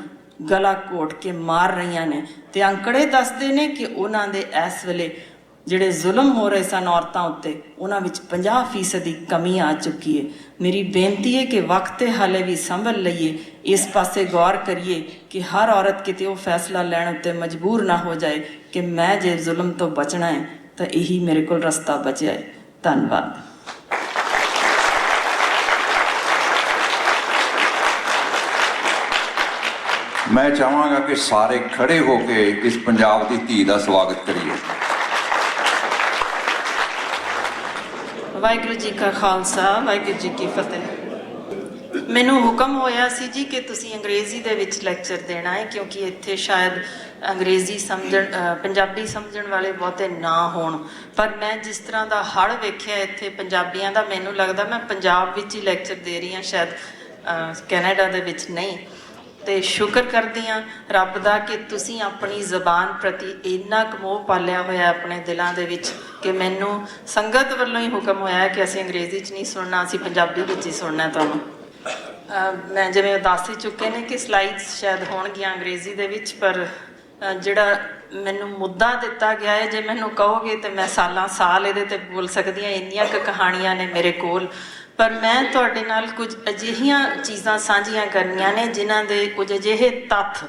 ਗਲਾ ਘੋਟ ਕੇ ਮਾਰ ਰਹੀਆਂ ਨੇ। ਤੇ ਅੰਕੜੇ ਦੱਸਦੇ ਨੇ ਕਿ ਉਹਨਾਂ ਦੇ ਇਸ ਵੇਲੇ ਜਿਹੜੇ ਜ਼ੁਲਮ ਹੋ ਰਹੇ ਸਨ ਔਰਤਾਂ ਉੱਤੇ, ਉਹਨਾਂ ਵਿੱਚ 50% ਦੀ ਕਮੀ ਆ ਚੁੱਕੀ ਹੈ। ਮੇਰੀ ਬੇਨਤੀ ਹੈ ਕਿ ਵਕਤ ਤੇ ਹਾਲੇ ਵੀ ਸੰਭਲ ਲਈਏ, ਇਸ ਪਾਸੇ ਗੌਰ ਕਰੀਏ ਕਿ ਹਰ ਔਰਤ ਕਿਤੇ ਉਹ ਫੈਸਲਾ ਲੈਣ ਉੱਤੇ ਮਜਬੂਰ ਨਾ ਹੋ ਜਾਏ ਕਿ ਮੈਂ ਜੇ ਜ਼ੁਲਮ ਤੋਂ ਬਚਣਾ ਹੈ ਤਾਂ ਇਹੀ ਮੇਰੇ ਕੋਲ ਰਸਤਾ ਬਚਿਆ ਹੈ। ਧੰਨਵਾਦ। ਮੈਂ ਚਾਹਾਂਗਾ ਕਿ ਸਾਰੇ ਖੜੇ ਹੋ ਕੇ ਇਸ ਪੰਜਾਬ ਦੀ ਧੀ ਦਾ ਸਵਾਗਤ ਕਰੀਏ। ਵਾਹਿਗੁਰੂ ਜੀ ਕਾ ਖਾਲਸਾ, ਵਾਹਿਗੁਰੂ ਜੀ ਕੀ ਫਤਿਹ। ਮੈਨੂੰ ਹੁਕਮ ਹੋਇਆ ਸੀ ਜੀ ਕਿ ਤੁਸੀਂ ਅੰਗਰੇਜ਼ੀ ਦੇ ਵਿੱਚ ਲੈਕਚਰ ਦੇਣਾ ਹੈ, ਕਿਉਂਕਿ ਇੱਥੇ ਸ਼ਾਇਦ ਅੰਗਰੇਜ਼ੀ ਪੰਜਾਬੀ ਸਮਝਣ ਵਾਲੇ ਬਹੁਤੇ ਨਾ ਹੋਣ। ਪਰ ਮੈਂ ਜਿਸ ਤਰ੍ਹਾਂ ਦਾ ਹੜ੍ਹ ਵੇਖਿਆ ਇੱਥੇ ਪੰਜਾਬੀਆਂ ਦਾ, ਮੈਨੂੰ ਲੱਗਦਾ ਮੈਂ ਪੰਜਾਬ ਵਿੱਚ ਹੀ ਲੈਕਚਰ ਦੇ ਰਹੀ ਹਾਂ, ਸ਼ਾਇਦ ਕੈਨੇਡਾ ਦੇ ਵਿੱਚ ਨਹੀਂ। ਤੇ ਸ਼ੁਕਰ ਕਰਦੀ ਹਾਂ ਰੱਬ ਦਾ ਕਿ ਤੁਸੀਂ ਆਪਣੀ ਜ਼ਬਾਨ ਪ੍ਰਤੀ ਇੰਨਾ ਕੁ ਮੋਹ ਪਾਲਿਆ ਹੋਇਆ ਆਪਣੇ ਦਿਲਾਂ ਦੇ ਵਿੱਚ ਕਿ ਮੈਨੂੰ ਸੰਗਤ ਵੱਲੋਂ ਹੀ ਹੁਕਮ ਹੋਇਆ ਕਿ ਅਸੀਂ ਅੰਗਰੇਜ਼ੀ 'ਚ ਨਹੀਂ ਸੁਣਨਾ, ਅਸੀਂ ਪੰਜਾਬੀ ਵਿੱਚ ਹੀ ਸੁਣਨਾ ਤੁਹਾਨੂੰ। ਮੈਂ ਜਿਵੇਂ ਦੱਸ ਹੀ ਚੁੱਕੇ ਨੇ ਕਿ ਸਲਾਈਡਸ ਸ਼ਾਇਦ ਹੋਣਗੀਆਂ ਅੰਗਰੇਜ਼ੀ ਦੇ ਵਿੱਚ, ਪਰ ਜਿਹੜਾ ਮੈਨੂੰ ਮੁੱਦਾ ਦਿੱਤਾ ਗਿਆ ਹੈ, ਜੇ ਮੈਨੂੰ ਕਹੋਗੇ ਤਾਂ ਮੈਂ ਸਾਲ ਇਹਦੇ 'ਤੇ ਬੋਲ ਸਕਦੀ ਹਾਂ, ਇੰਨੀਆਂ ਕੁ ਕਹਾਣੀਆਂ ਨੇ ਮੇਰੇ ਕੋਲ। ਪਰ ਮੈਂ ਤੁਹਾਡੇ ਨਾਲ ਕੁਝ ਅਜਿਹੀਆਂ ਚੀਜ਼ਾਂ ਸਾਂਝੀਆਂ ਕਰਨੀਆਂ ਨੇ ਜਿਨ੍ਹਾਂ ਦੇ ਕੁਝ ਅਜਿਹੇ ਤੱਥ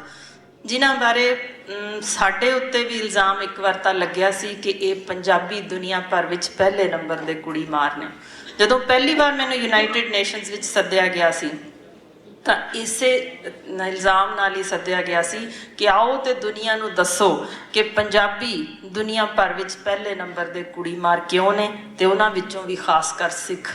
ਜਿਨ੍ਹਾਂ ਬਾਰੇ ਸਾਡੇ ਉੱਤੇ ਵੀ ਇਲਜ਼ਾਮ ਇੱਕ ਵਾਰ ਤਾਂ ਲੱਗਿਆ ਸੀ ਕਿ ਇਹ ਪੰਜਾਬੀ ਦੁਨੀਆ ਭਰ ਵਿੱਚ ਪਹਿਲੇ ਨੰਬਰ ਦੇ ਕੁੜੀ ਮਾਰ ਨੇ। ਜਦੋਂ ਪਹਿਲੀ ਵਾਰ ਮੈਨੂੰ ਯੂਨਾਈਟਿਡ ਨੇਸ਼ਨਸ ਵਿੱਚ ਸੱਦਿਆ ਗਿਆ ਸੀ ਤਾਂ ਇਸੇ ਇਲਜ਼ਾਮ ਨਾਲ ਹੀ ਸੱਦਿਆ ਗਿਆ ਸੀ ਕਿ ਆਓ ਤੇ ਦੁਨੀਆ ਨੂੰ ਦੱਸੋ ਕਿ ਪੰਜਾਬੀ ਦੁਨੀਆ ਭਰ ਵਿੱਚ ਪਹਿਲੇ ਨੰਬਰ ਦੇ ਕੁੜੀ ਮਾਰ ਕਿਉਂ ਨੇ, ਤੇ ਉਹਨਾਂ ਵਿੱਚੋਂ ਵੀ ਖਾਸ ਕਰ ਸਿੱਖ।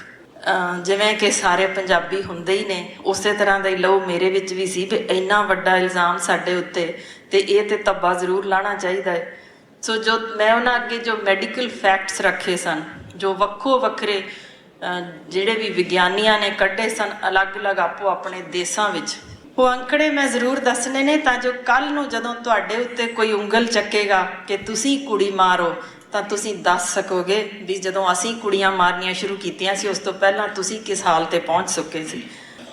ਜਿਵੇਂ ਕਿ ਸਾਰੇ ਪੰਜਾਬੀ ਹੁੰਦੇ ਹੀ ਨੇ, ਉਸੇ ਤਰ੍ਹਾਂ ਦਾ ਹੀ ਲਹੂ ਮੇਰੇ ਵਿੱਚ ਵੀ ਸੀ ਵੀ ਇੰਨਾ ਵੱਡਾ ਇਲਜ਼ਾਮ ਸਾਡੇ ਉੱਤੇ ਤੇ ਇਹ ਤੇ ਧੱਬਾ ਜ਼ਰੂਰ ਲਾਉਣਾ ਚਾਹੀਦਾ ਹੈ। ਸੋ ਜੋ ਮੈਂ ਉਹਨਾਂ ਅੱਗੇ ਜੋ ਮੈਡੀਕਲ ਫੈਕਟਸ ਰੱਖੇ ਸਨ, ਜੋ ਵੱਖੋ ਵੱਖਰੇ ਜਿਹੜੇ ਵੀ ਵਿਗਿਆਨੀਆਂ ਨੇ ਕੱਢੇ ਸਨ ਅਲੱਗ-ਅਲੱਗ ਆਪੋ ਆਪਣੇ ਦੇਸ਼ਾਂ ਵਿੱਚ, ਉਹ ਅੰਕੜੇ ਮੈਂ ਜ਼ਰੂਰ ਦੱਸਣੇ ਨੇ ਤਾਂ ਜੋ ਕੱਲ੍ਹ ਨੂੰ ਜਦੋਂ ਤੁਹਾਡੇ ਉੱਤੇ ਕੋਈ ਉਂਗਲ ਚੱਕੇਗਾ ਕਿ ਤੁਸੀਂ ਕੁੜੀ ਮਾਰੋ ਤਾਂ ਤੁਸੀਂ ਦੱਸ ਸਕੋਗੇ ਵੀ ਜਦੋਂ ਅਸੀਂ ਕੁੜੀਆਂ ਮਾਰਨੀਆਂ ਸ਼ੁਰੂ ਕੀਤੀਆਂ ਸੀ ਉਸ ਤੋਂ ਪਹਿਲਾਂ ਤੁਸੀਂ ਕਿਸ ਹਾਲ 'ਤੇ ਪਹੁੰਚ ਚੁੱਕੇ ਸੀ।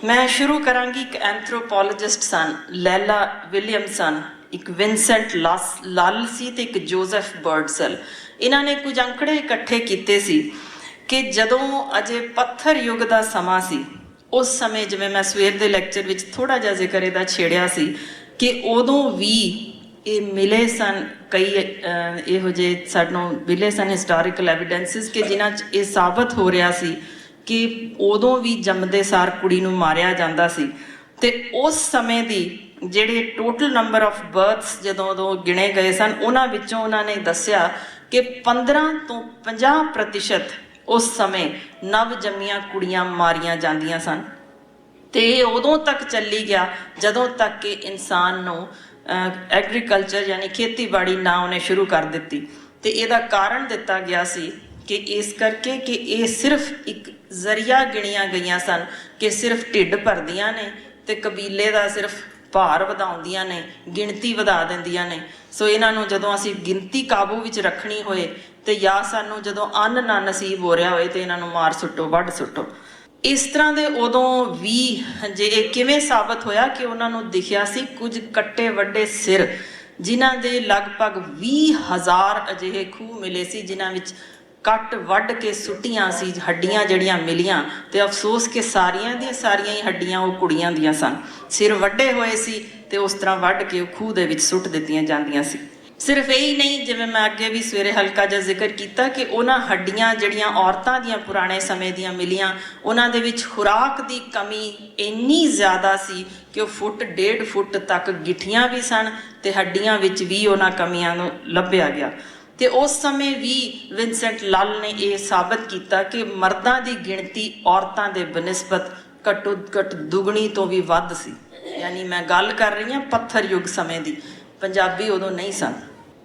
ਮੈਂ ਸ਼ੁਰੂ ਕਰਾਂਗੀ, ਇੱਕ ਐਂਥਰੋਪੋਲੋਜਿਸਟ ਸਨ ਲੈਲਾ ਵਿਲੀਅਮਸਨ, ਇੱਕ ਵਿੰਸੈਂਟ ਲੱਲ ਸੀ ਤੇ ਇੱਕ ਜੋਜ਼ਫ ਬਰਡਸਲ। ਇਹਨਾਂ ਨੇ ਕੁਝ ਅੰਕੜੇ ਇਕੱਠੇ ਕੀਤੇ ਸੀ ਕਿ ਜਦੋਂ ਅਜੇ ਪੱਥਰ ਯੁੱਗ ਦਾ ਸਮਾਂ ਸੀ, ਉਸ ਸਮੇਂ ਜਿਵੇਂ ਮੈਂ ਸਵੇਰ ਦੇ ਲੈਕਚਰ ਵਿੱਚ ਥੋੜ੍ਹਾ ਜਿਹਾ ਜ਼ਿਕਰ ਇਹਦਾ ਛੇੜਿਆ ਸੀ ਕਿ ਉਦੋਂ ਵੀ ਇਹ ਮਿਲੇ ਸਨ ਕਈ ਇਹੋ ਜਿਹੇ ਸਾਨੂੰ ਮਿਲੇ ਸਨ ਹਿਸਟੋਰੀਕਲ ਐਵੀਡੈਂਸਿਸ ਕਿ ਜਿਨ੍ਹਾਂ 'ਚ ਇਹ ਸਾਬਤ ਹੋ ਰਿਹਾ ਸੀ ਕਿ ਉਦੋਂ ਵੀ ਜੰਮਦੇ ਸਾਰ ਕੁੜੀ ਨੂੰ ਮਾਰਿਆ ਜਾਂਦਾ ਸੀ। ਤੇ ਉਸ ਸਮੇਂ ਦੀ ਜਿਹੜੇ ਟੋਟਲ ਨੰਬਰ ਆਫ ਬਰਥਸ ਜਦੋਂ ਉਦੋਂ ਗਿਣੇ ਗਏ ਸਨ, ਉਹਨਾਂ ਵਿੱਚੋਂ ਉਹਨਾਂ ਨੇ ਦੱਸਿਆ ਕਿ 15 ਤੋਂ 50% ਉਸ ਸਮੇਂ ਨਵ ਜੰਮੀਆਂ ਕੁੜੀਆਂ ਮਾਰੀਆਂ ਜਾਂਦੀਆਂ ਸਨ। ਤੇ ਇਹ ਉਦੋਂ ਤੱਕ ਚੱਲੀ ਗਿਆ ਜਦੋਂ ਤੱਕ ਕਿ ਇਨਸਾਨ ਨੂੰ ਐਗਰੀਕਲਚਰ ਯਾਨੀ ਖੇਤੀਬਾੜੀ ਨਾ ਉਹਨੇ ਸ਼ੁਰੂ ਕਰ ਦਿੱਤੀ। ਤੇ ਇਹਦਾ ਕਾਰਨ ਦਿੱਤਾ ਗਿਆ ਸੀ ਕਿ ਇਸ ਕਰਕੇ ਕਿ ਇਹ ਸਿਰਫ ਇੱਕ ਜ਼ਰੀਆ ਗਿਣੀਆਂ ਗਈਆਂ ਸਨ ਕਿ ਸਿਰਫ ਢਿੱਡ ਭਰਦੀਆਂ ਨੇ ਤੇ ਕਬੀਲੇ ਦਾ ਸਿਰਫ ਭਾਰ ਵਧਾਉਂਦੀਆਂ ਨੇ, ਗਿਣਤੀ ਵਧਾ ਦਿੰਦੀਆਂ ਨੇ। ਸੋ ਇਹਨਾਂ ਨੂੰ ਜਦੋਂ ਅਸੀਂ ਗਿਣਤੀ ਕਾਬੂ ਵਿੱਚ ਰੱਖਣੀ ਹੋਏ ਤੇ ਜਾਂ ਸਾਨੂੰ ਜਦੋਂ ਅੰਨ ਨਾ ਨਸੀਬ ਹੋ ਰਿਹਾ ਹੋਏ ਤੇ ਇਹਨਾਂ ਨੂੰ ਮਾਰ ਸੁੱਟੋ, ਵੱਢ ਸੁੱਟੋ। ਇਸ ਤਰ੍ਹਾਂ ਦੇ ਉਦੋਂ ਵੀ ਜੇ ਇਹ ਕਿਵੇਂ ਸਾਬਤ ਹੋਇਆ ਕਿ ਉਹਨਾਂ ਨੂੰ ਦਿਖਿਆ ਸੀ ਕੁਝ ਕੱਟੇ ਵੱਡੇ ਸਿਰ, ਜਿਨ੍ਹਾਂ ਦੇ ਲਗਭਗ 20,000 ਅਜਿਹੇ ਖੂਹ ਮਿਲੇ ਸੀ ਜਿਨ੍ਹਾਂ ਵਿੱਚ ਕੱਟ ਵੱਢ ਕੇ ਸੁੱਟੀਆਂ ਸੀ ਹੱਡੀਆਂ ਜਿਹੜੀਆਂ ਮਿਲੀਆਂ। ਤੇ ਅਫਸੋਸ ਕਿ ਸਾਰੀਆਂ ਦੀਆਂ ਸਾਰੀਆਂ ਹੀ ਹੱਡੀਆਂ ਉਹ ਕੁੜੀਆਂ ਦੀਆਂ ਸਨ। ਸਿਰ ਵੱਢੇ ਹੋਏ ਸੀ ਤੇ ਉਸ ਤਰ੍ਹਾਂ ਵੱਢ ਕੇ ਉਹ ਖੂਹ ਦੇ ਵਿੱਚ ਸੁੱਟ ਦਿੱਤੀਆਂ ਜਾਂਦੀਆਂ ਸੀ। ਸਿਰਫ ਇਹੀ ਨਹੀਂ, ਜਿਵੇਂ ਮੈਂ ਅੱਗੇ ਵੀ ਸਵੇਰੇ ਹਲਕਾ ਜਿਹਾ ਜ਼ਿਕਰ ਕੀਤਾ ਕਿ ਉਹਨਾਂ ਹੱਡੀਆਂ ਜਿਹੜੀਆਂ ਔਰਤਾਂ ਦੀਆਂ ਪੁਰਾਣੇ ਸਮੇਂ ਦੀਆਂ ਮਿਲੀਆਂ, ਉਹਨਾਂ ਦੇ ਵਿੱਚ ਖੁਰਾਕ ਦੀ ਕਮੀ ਇੰਨੀ ਜ਼ਿਆਦਾ ਸੀ ਕਿ ਉਹ 1.5 ਫੁੱਟ ਤੱਕ ਗਿੱਠੀਆਂ ਵੀ ਸਨ ਤੇ ਹੱਡੀਆਂ ਵਿੱਚ ਵੀ ਉਹਨਾਂ ਕਮੀਆਂ ਨੂੰ ਲੱਭਿਆ ਗਿਆ। ਤੇ ਉਸ ਸਮੇਂ ਵੀ ਵਿੰਸੈਂਟ ਲੱਲ ਨੇ ਇਹ ਸਾਬਤ ਕੀਤਾ ਕਿ ਮਰਦਾਂ ਦੀ ਗਿਣਤੀ ਔਰਤਾਂ ਦੇ ਬਨਿਸਬਤ ਘੱਟੋ ਘੱਟ ਦੁੱਗਣੀ ਤੋਂ ਵੀ ਵੱਧ ਸੀ। ਯਾਨੀ ਮੈਂ ਗੱਲ ਕਰ ਰਹੀ ਹਾਂ ਪੱਥਰ ਯੁੱਗ ਸਮੇਂ ਦੀ, ਪੰਜਾਬੀ ਉਦੋਂ ਨਹੀਂ ਸਨ।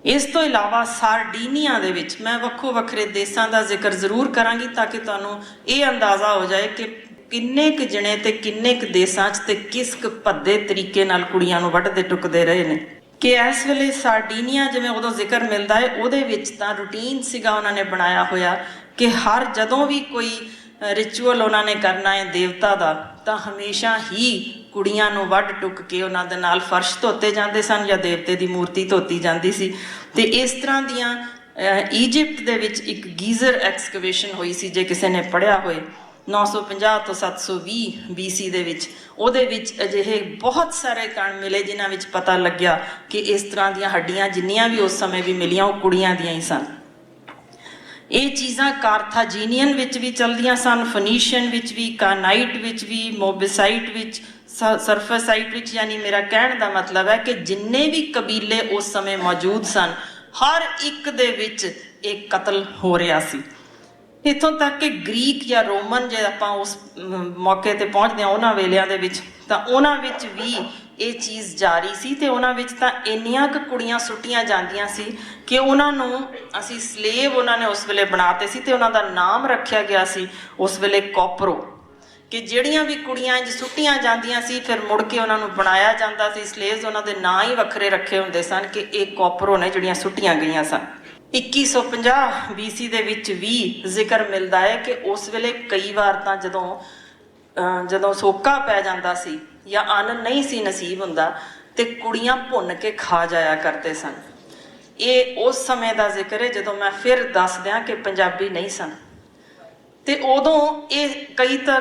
ਇਸ ਤੋਂ ਇਲਾਵਾ ਸਾਰਡੀਨੀਆ ਦੇ ਵਿੱਚ ਮੈਂ ਵੱਖੋ ਵੱਖਰੇ ਦੇਸ਼ਾਂ ਦਾ ਜ਼ਿਕਰ ਜ਼ਰੂਰ ਕਰਾਂਗੀ ਤਾਂ ਕਿ ਤੁਹਾਨੂੰ ਇਹ ਅੰਦਾਜ਼ਾ ਹੋ ਜਾਏ ਕਿ ਕਿੰਨੇ ਕੁ ਜਣੇ ਤੇ ਕਿੰਨੇ ਕੁ ਦੇਸ਼ਾਂ 'ਚ ਤੇ ਕਿਸ ਕੁ ਭੱਦੇ ਤਰੀਕੇ ਨਾਲ ਕੁੜੀਆਂ ਨੂੰ ਵੱਢਦੇ ਟੁੱਕਦੇ ਰਹੇ ਨੇ। ਕਿ ਇਸ ਵੇਲੇ ਸਾਰਡੀਨੀਆ ਜਿਵੇਂ ਉਦੋਂ ਜ਼ਿਕਰ ਮਿਲਦਾ ਹੈ, ਉਹਦੇ ਵਿੱਚ ਤਾਂ ਰੂਟੀਨ ਸੀਗਾ ਉਹਨਾਂ ਨੇ ਬਣਾਇਆ ਹੋਇਆ ਕਿ ਹਰ ਜਦੋਂ ਵੀ ਕੋਈ ਰਿਚੁਅਲ ਉਹਨਾਂ ਨੇ ਕਰਨਾ ਹੈ ਦੇਵਤਾ ਦਾ ਤਾਂ ਹਮੇਸ਼ਾ ਹੀ ਕੁੜੀਆਂ ਨੂੰ ਵੱਢ ਟੁੱਕ ਕੇ ਉਹਨਾਂ ਦੇ ਨਾਲ ਫਰਸ਼ ਧੋਤੇ ਜਾਂਦੇ ਸਨ ਜਾਂ ਦੇਵਤੇ ਦੀ ਮੂਰਤੀ ਧੋਤੀ ਜਾਂਦੀ ਸੀ। ਤੇ ਇਸ ਤਰ੍ਹਾਂ ਦੀਆਂ ਈਜਿਪਟ ਦੇ ਵਿੱਚ ਇੱਕ ਗੀਜ਼ਰ ਐਕਸਕੇਵੇਸ਼ਨ ਹੋਈ ਸੀ, ਜੇ ਕਿਸੇ ਨੇ ਪੜ੍ਹਿਆ ਹੋਏ, 950 ਤੋਂ 720 BC ਦੇ ਵਿੱਚ। ਉਹਦੇ ਵਿੱਚ ਅਜਿਹੇ ਬਹੁਤ ਸਾਰੇ ਕਣ ਮਿਲੇ ਜਿਨ੍ਹਾਂ ਵਿੱਚ ਪਤਾ ਲੱਗਿਆ ਕਿ ਇਸ ਤਰ੍ਹਾਂ ਦੀਆਂ ਹੱਡੀਆਂ ਜਿੰਨੀਆਂ ਵੀ ਉਸ ਸਮੇਂ ਵੀ ਮਿਲੀਆਂ ਉਹ ਕੁੜੀਆਂ ਦੀਆਂ ਹੀ ਸਨ। ਇਹ ਚੀਜ਼ਾਂ ਕਾਰਥਾਜੀਨੀਅਨ ਵਿੱਚ ਵੀ ਚਲਦੀਆਂ ਸਨ, ਫਨੀਸ਼ੀਅਨ ਵਿੱਚ ਵੀ, ਕਾਨਾਈਟ ਵਿੱਚ ਵੀ, ਮੋਬਿਸਾਈਟ ਵਿੱਚ, ਸਰਫਸਾਈਟ ਵਿੱਚ। ਯਾਨੀ ਮੇਰਾ ਕਹਿਣ ਦਾ ਮਤਲਬ ਹੈ ਕਿ ਜਿੰਨੇ ਵੀ ਕਬੀਲੇ ਉਸ ਸਮੇਂ ਮੌਜੂਦ ਸਨ, ਹਰ ਇੱਕ ਦੇ ਵਿੱਚ ਇਹ ਕਤਲ ਹੋ ਰਿਹਾ ਸੀ। ਇੱਥੋਂ ਤੱਕ ਕਿ ਗ੍ਰੀਕ ਜਾਂ ਰੋਮਨ ਜੇ ਆਪਾਂ ਉਸ ਮੌਕੇ 'ਤੇ ਪਹੁੰਚਦੇ ਹਾਂ ਉਹਨਾਂ ਵੇਲਿਆਂ ਦੇ ਵਿੱਚ, ਤਾਂ ਉਹਨਾਂ ਵਿੱਚ ਵੀ ਇਹ ਚੀਜ਼ ਜਾਰੀ ਸੀ। ਤੇ ਉਹਨਾਂ ਵਿੱਚ ਤਾਂ ਇੰਨੀਆਂ ਕੁ ਕੁੜੀਆਂ ਸੁੱਟੀਆਂ ਜਾਂਦੀਆਂ ਸੀ ਕਿ ਉਹਨਾਂ ਨੂੰ ਅਸੀਂ ਸਲੇਵ ਉਹਨਾਂ ਨੇ ਉਸ ਵੇਲੇ ਬਣਾਤੇ ਸੀ ਤੇ ਉਹਨਾਂ ਦਾ ਨਾਮ ਰੱਖਿਆ ਗਿਆ ਸੀ ਉਸ ਵੇਲੇ ਕੋਪਰੋ। ਕਿ ਜਿਹੜੀਆਂ ਵੀ ਕੁੜੀਆਂ ਇੰਝ ਸੁੱਟੀਆਂ ਜਾਂਦੀਆਂ ਸੀ ਫਿਰ ਮੁੜ ਕੇ ਉਹਨਾਂ ਨੂੰ ਬਣਾਇਆ ਜਾਂਦਾ ਸੀ ਸਲੇਵਸ, ਉਹਨਾਂ ਦੇ ਨਾਂ ਹੀ ਵੱਖਰੇ ਰੱਖੇ ਹੁੰਦੇ ਸਨ ਕਿ ਇਹ ਕੋਪਰੋ ਨੇ ਜਿਹੜੀਆਂ ਸੁੱਟੀਆਂ ਗਈਆਂ ਸਨ। 2150 BC ਦੇ ਵਿੱਚ ਵੀ ਜ਼ਿਕਰ ਮਿਲਦਾ ਹੈ ਕਿ ਉਸ ਵੇਲੇ ਕਈ ਵਾਰ ਤਾਂ ਜਦੋਂ ਸੋਕਾ ਪੈ ਜਾਂਦਾ ਸੀ ਜਾਂ ਅੰਨ ਨਹੀਂ ਸੀ ਨਸੀਬ ਹੁੰਦਾ ਤੇ ਕੁੜੀਆਂ ਭੁੰਨ ਕੇ ਖਾ ਜਾਇਆ ਕਰਦੇ ਸਨ। ਇਹ ਉਸ ਸਮੇਂ ਦਾ ਜ਼ਿਕਰ ਹੈ ਜਦੋਂ ਮੈਂ ਫਿਰ ਦੱਸ ਦਿਆਂ ਕਿ ਪੰਜਾਬੀ ਨਹੀਂ ਸਨ। ਤੇ ਉਦੋਂ ਇਹ